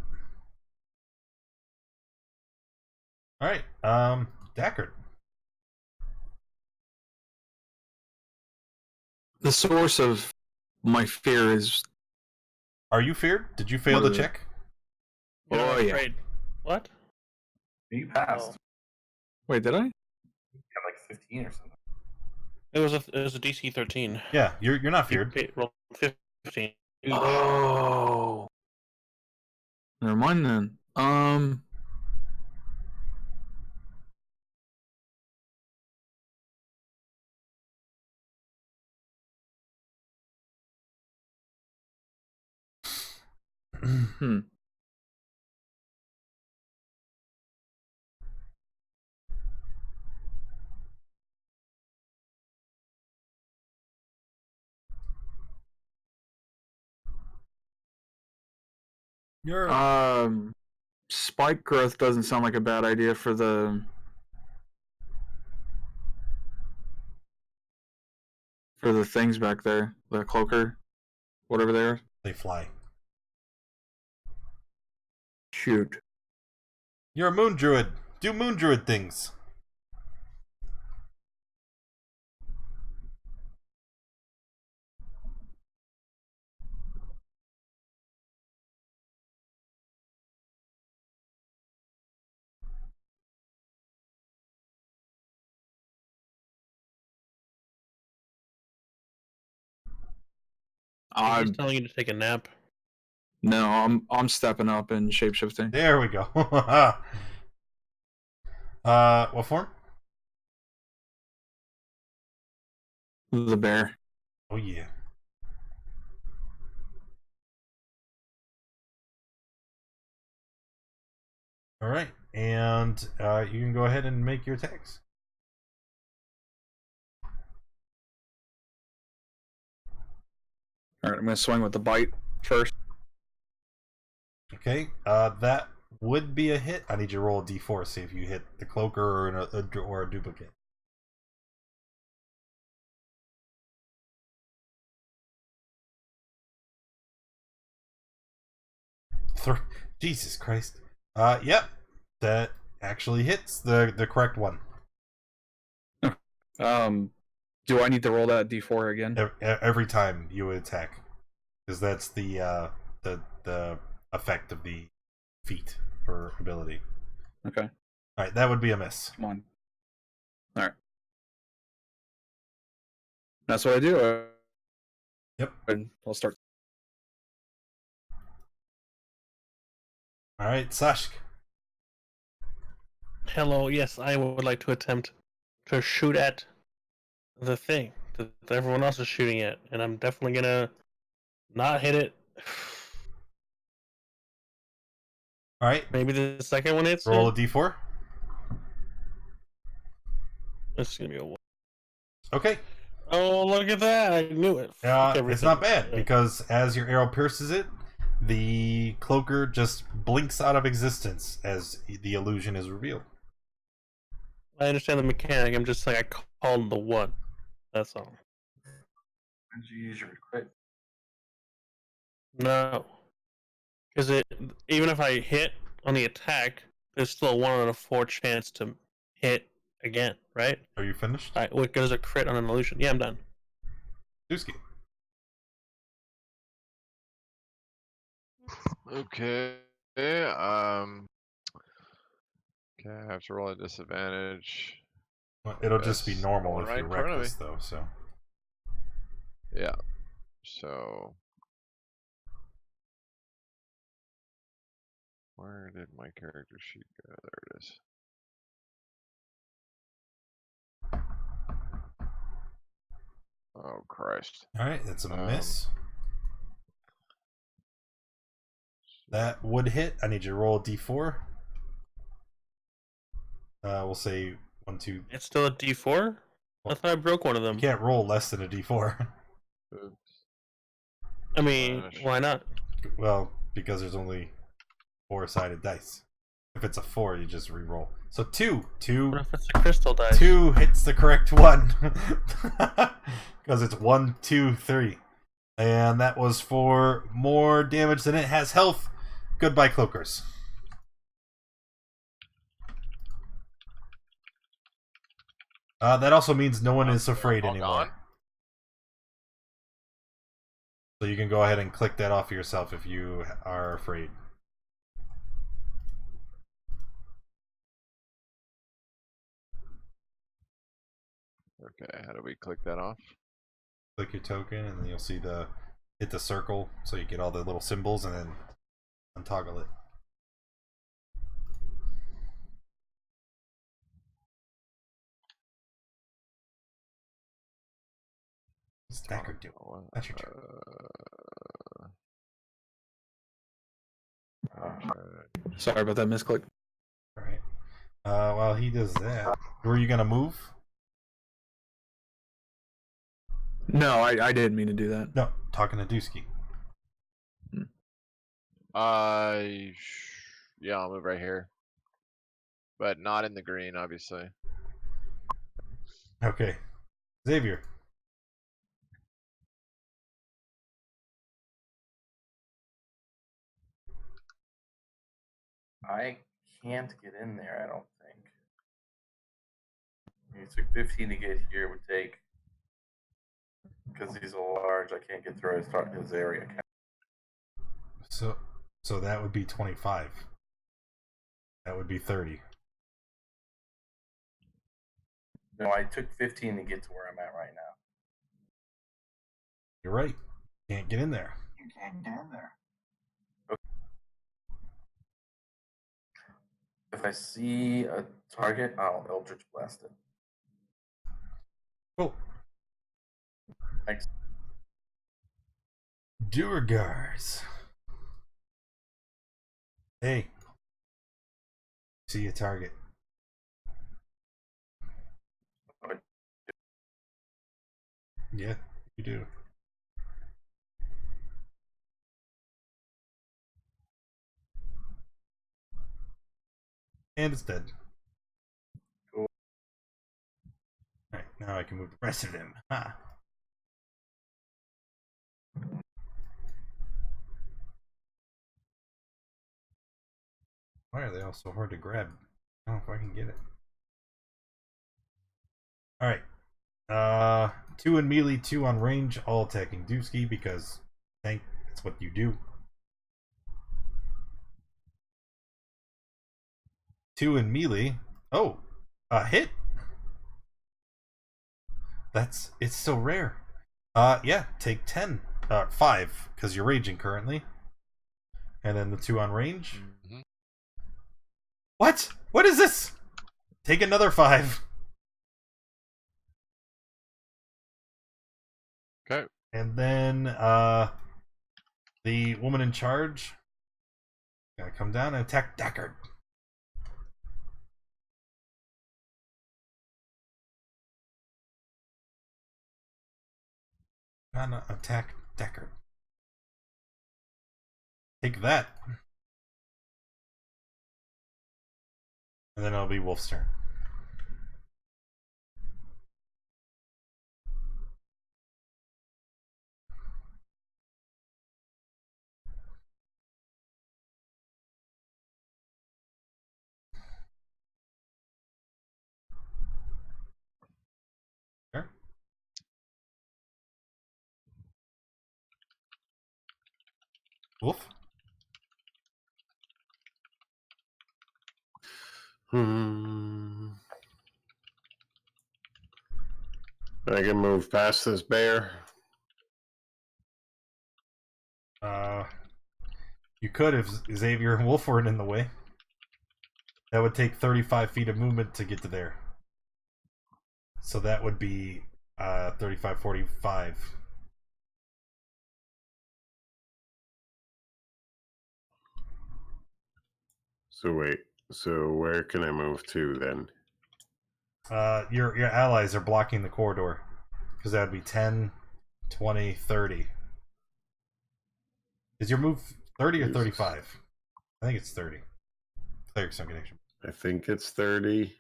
All right. Dackard. The source of my fear is. Are you feared? Did you fail the check? You're not yeah. afraid. What? You passed. Oh. Wait, did I? You got like 15 or something. It was a DC 13. Yeah, you're not feared. Roll 15. Oh. Never mind then. You're Spike growth doesn't sound like a bad idea for the things back there. The cloaker, whatever they are. they fly. Shoot. You're a moon druid. Do moon druid things. He's telling you to take a nap. No, I'm stepping up and shapeshifting. There we go. What form? The bear. Oh yeah. All right, and you can go ahead and make your attacks. All right, I'm gonna swing with the bite first. Okay, that would be a hit. I need you to roll a d4, see if you hit the cloaker or a duplicate. Jesus Christ. Yep, that actually hits the correct one. Do I need to roll that d4 again? Every time you attack, because that's the effect of the feat or ability. Okay. All right, that would be a miss. Come on. All right. That's what I do. Yep. And I'll start. All right, Sashk. Hello, yes, I would like to attempt to shoot at the thing that everyone else is shooting at, and I'm definitely gonna not hit it. All right. Maybe the second one hits. Roll a d4. This is gonna be a 1. Okay. Oh, look at that! I knew it. It's not bad because as your arrow pierces it, the cloaker just blinks out of existence as the illusion is revealed. I understand the mechanic. I'm just like, I called the 1. That's all. Did you use your crit? No, because even if I hit on the attack, there's still a 1 out of 4 chance to hit again, right? Are you finished? All right, what goes a crit on an illusion? Yeah, I'm done. Dusky. Okay. Okay, I have to roll a disadvantage. Well, it'll just be Yes, normal one if right you're in front of reckless, though. So Yeah. So where did my character sheet go? There it is. Oh Christ. all right, that's a miss. That would hit. I need you to roll a d4. We'll say 1, 2. It's still a D4. I thought I broke one of them. You can't roll less than a d4. Oops. I mean, why not? Well, because there's only 4-sided dice. If it's a 4, you just re-roll. So 2. What if it's a crystal dice? 2 hits the correct one. Because it's 1, 2, 3. And that was for more damage than it has health. Goodbye, cloakers. That also means no one is afraid anymore. Gone? So you can go ahead and click that off of yourself if you are afraid. Okay, how do we click that off? Click your token and then you'll see hit the circle so you get all the little symbols and then untoggle it. Stacker do. That's your turn. Sorry about that misclick. Alright. While he does that, were you gonna move? No, I didn't mean to do that. No, talking to Dusky. Yeah, I'll move right here. But not in the green, obviously. Okay. Xavier. I can't get in there, I don't think. It took 15 to get here, would take. Because he's large, I can't get through his area. So that would be 25. That would be 30. No, I took 15 to get to where I'm at right now. You're right. Can't get in there. You can't get in there. If I see a target, I'll Eldritch Blast it. Cool. Thanks. Durgars. Hey. See a target. Yeah, you do. And it's dead. Cool. Alright, now I can move the rest of them. Ha. Why are they all so hard to grab? I don't know if I can get it. Alright. 2 in melee, 2 on range, all attacking Dusky because that's what you do. 2 in melee. Oh, a hit. It's so rare. Yeah, take 10. 5, because you're raging currently. And then the 2 on range. Mm-hmm. What? What is this? Take another 5. Okay. And then the woman in charge Gotta come down and attack Deckard. Gotta attack Deckard. Take that. And then it'll be Wolf's turn. Sure. Wolf? I can move past this bear. You could if Xavier and Wolf weren't in the way. That would take 35 feet of movement to get to there. So that would be 35, 45. So wait. So where can I move to then? Your allies are blocking the corridor. Because that would be 10, 20, 30. Is your move 30 or 35? I think it's 30. Cleric's on connection. I think it's 30.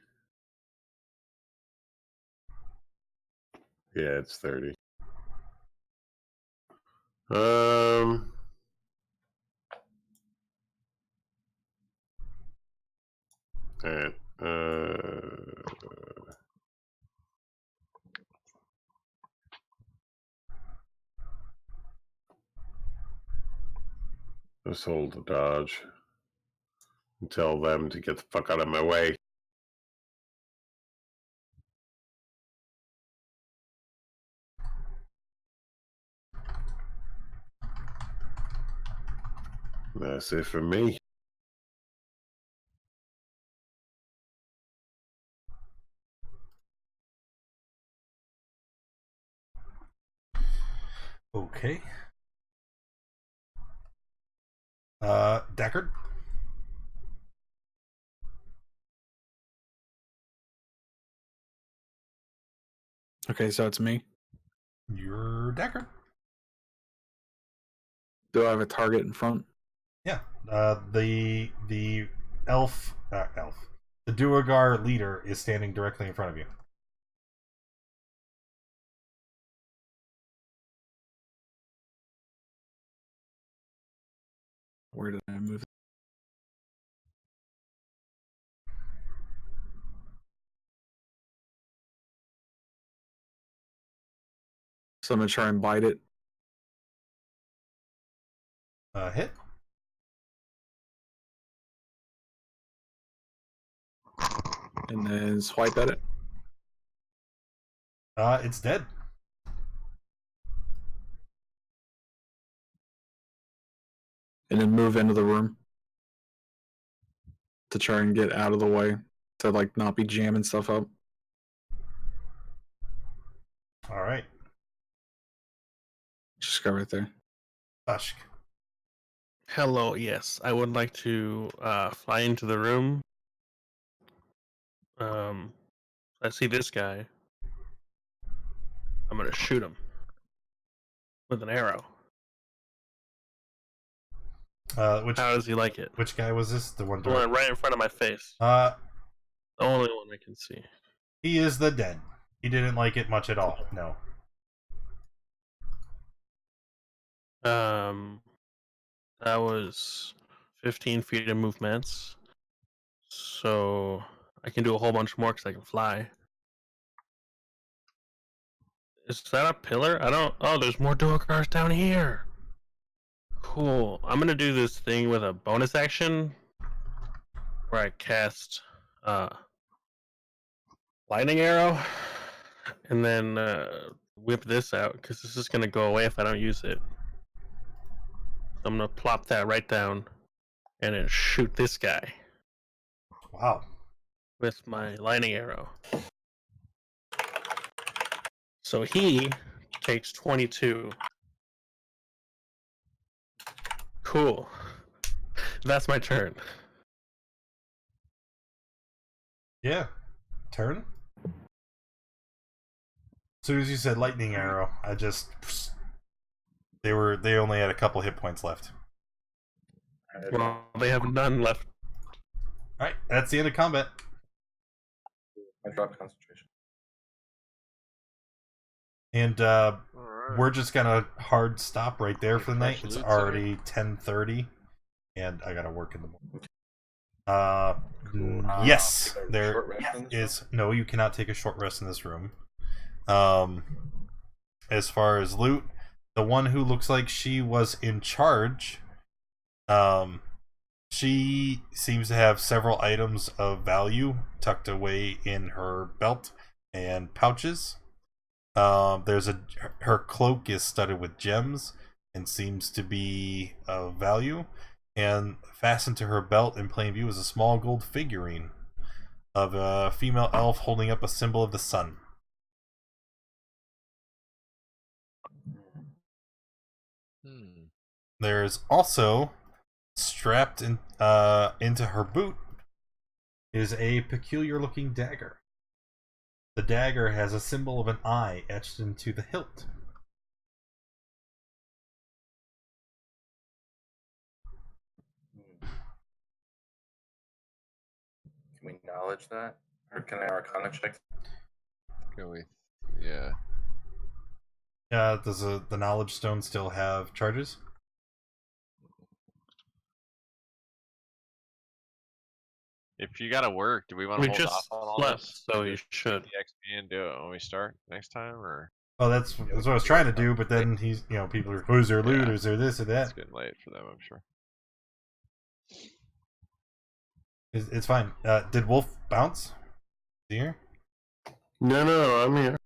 Yeah, it's 30. Alright. Let's hold the dodge and tell them to get the fuck out of my way. That's it for me. Okay. Deckard? Okay, so it's me. You're Deckard. Do I have a target in front? Yeah. The elf. The Duergar leader is standing directly in front of you. Where did I move? So I'm gonna try and bite it. Hit. And then swipe at it. It's dead. And then move into the room. To try and get out of the way. To like not be jamming stuff up. Alright. Just go right there. Sashk. Hello, yes. I would like to fly into the room. I see this guy. I'm gonna shoot him with an arrow. How does he like it? Which guy was this? The one right in front of my face. The only one I can see. He is the dead. He didn't like it much at all. No. That was 15 feet of movements. So I can do a whole bunch more because I can fly. Is that a pillar? I don't. Oh, there's more door cars down here. Cool. I'm gonna do this thing with a bonus action where I cast lightning arrow and then whip this out because this is gonna go away if I don't use it. So I'm gonna plop that right down and then shoot this guy. Wow. With my lightning arrow. So he takes 22. Cool. That's my turn. Yeah. Turn? As soon as you said lightning arrow, I just... They only had a couple hit points left. Well, they have none left. Alright, that's the end of combat. I dropped concentration. And Alright. we're just gonna hard stop right there for the night. Fresh It's loot, already 10:30, and I gotta work in the morning. Yes, there Short rest in this is. No, you cannot take a short rest in this room. As far as loot, the one who looks like she was in charge, she seems to have several items of value tucked away in her belt and pouches. Her cloak is studded with gems and seems to be of value. And fastened to her belt in plain view is a small gold figurine of a female elf holding up a symbol of the sun. There's also strapped into her boot is a peculiar looking dagger. The dagger has a symbol of an eye etched into the hilt. Can we acknowledge that? Or can I Arcana check? Can we? Yeah. Does the knowledge stone still have charges? If you gotta work, do we want We to hold just off on all left, this? so you should. The XP and do it when we start next time, or Oh, that's what I was trying to do, but then people are, oh, is there loot, Yeah. or is there this or that? it's getting late for them, I'm sure. It's fine. Did Wolf bounce? Is he here? No, I'm here.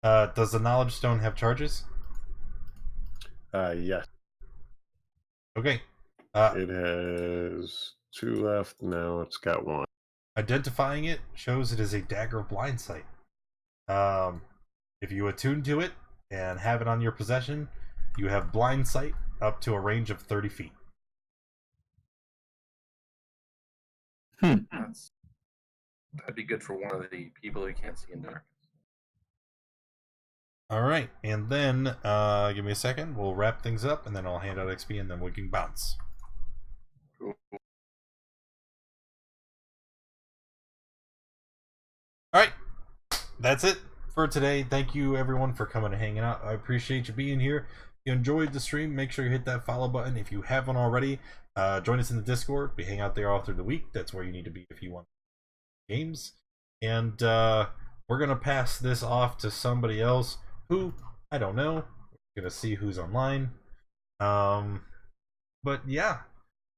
Does the knowledge stone have charges? Yes. Okay. It has 2 left. Now it's got 1. Identifying it shows it is a dagger of blind sight. If you attune to it and have it on your possession, you have blind sight up to a range of 30 feet. That'd be good for one of the people who can't see in darkness. All right, and then give me a second. We'll wrap things up, and then I'll hand out XP, and then we can bounce. Cool. All right, that's it for today. Thank you, everyone, for coming and hanging out. I appreciate you being here. If you enjoyed the stream, make sure you hit that follow button. If you haven't already, join us in the Discord. We hang out there all through the week. That's where you need to be if you want games. And we're going to pass this off to somebody else who, I don't know. We're going to see who's online. But yeah,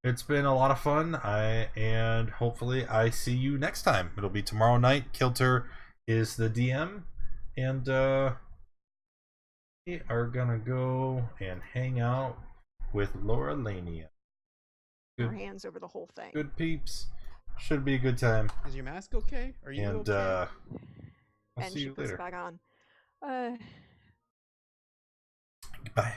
it's been a lot of fun. And hopefully I see you next time. It'll be tomorrow night. Kilter is the DM. And we are going to go and hang out with Laura Lania. Our hands over the whole thing. Good peeps. Should be a good time. Is your mask okay? Are you And okay? I'll And see she you puts later. it back on. Goodbye.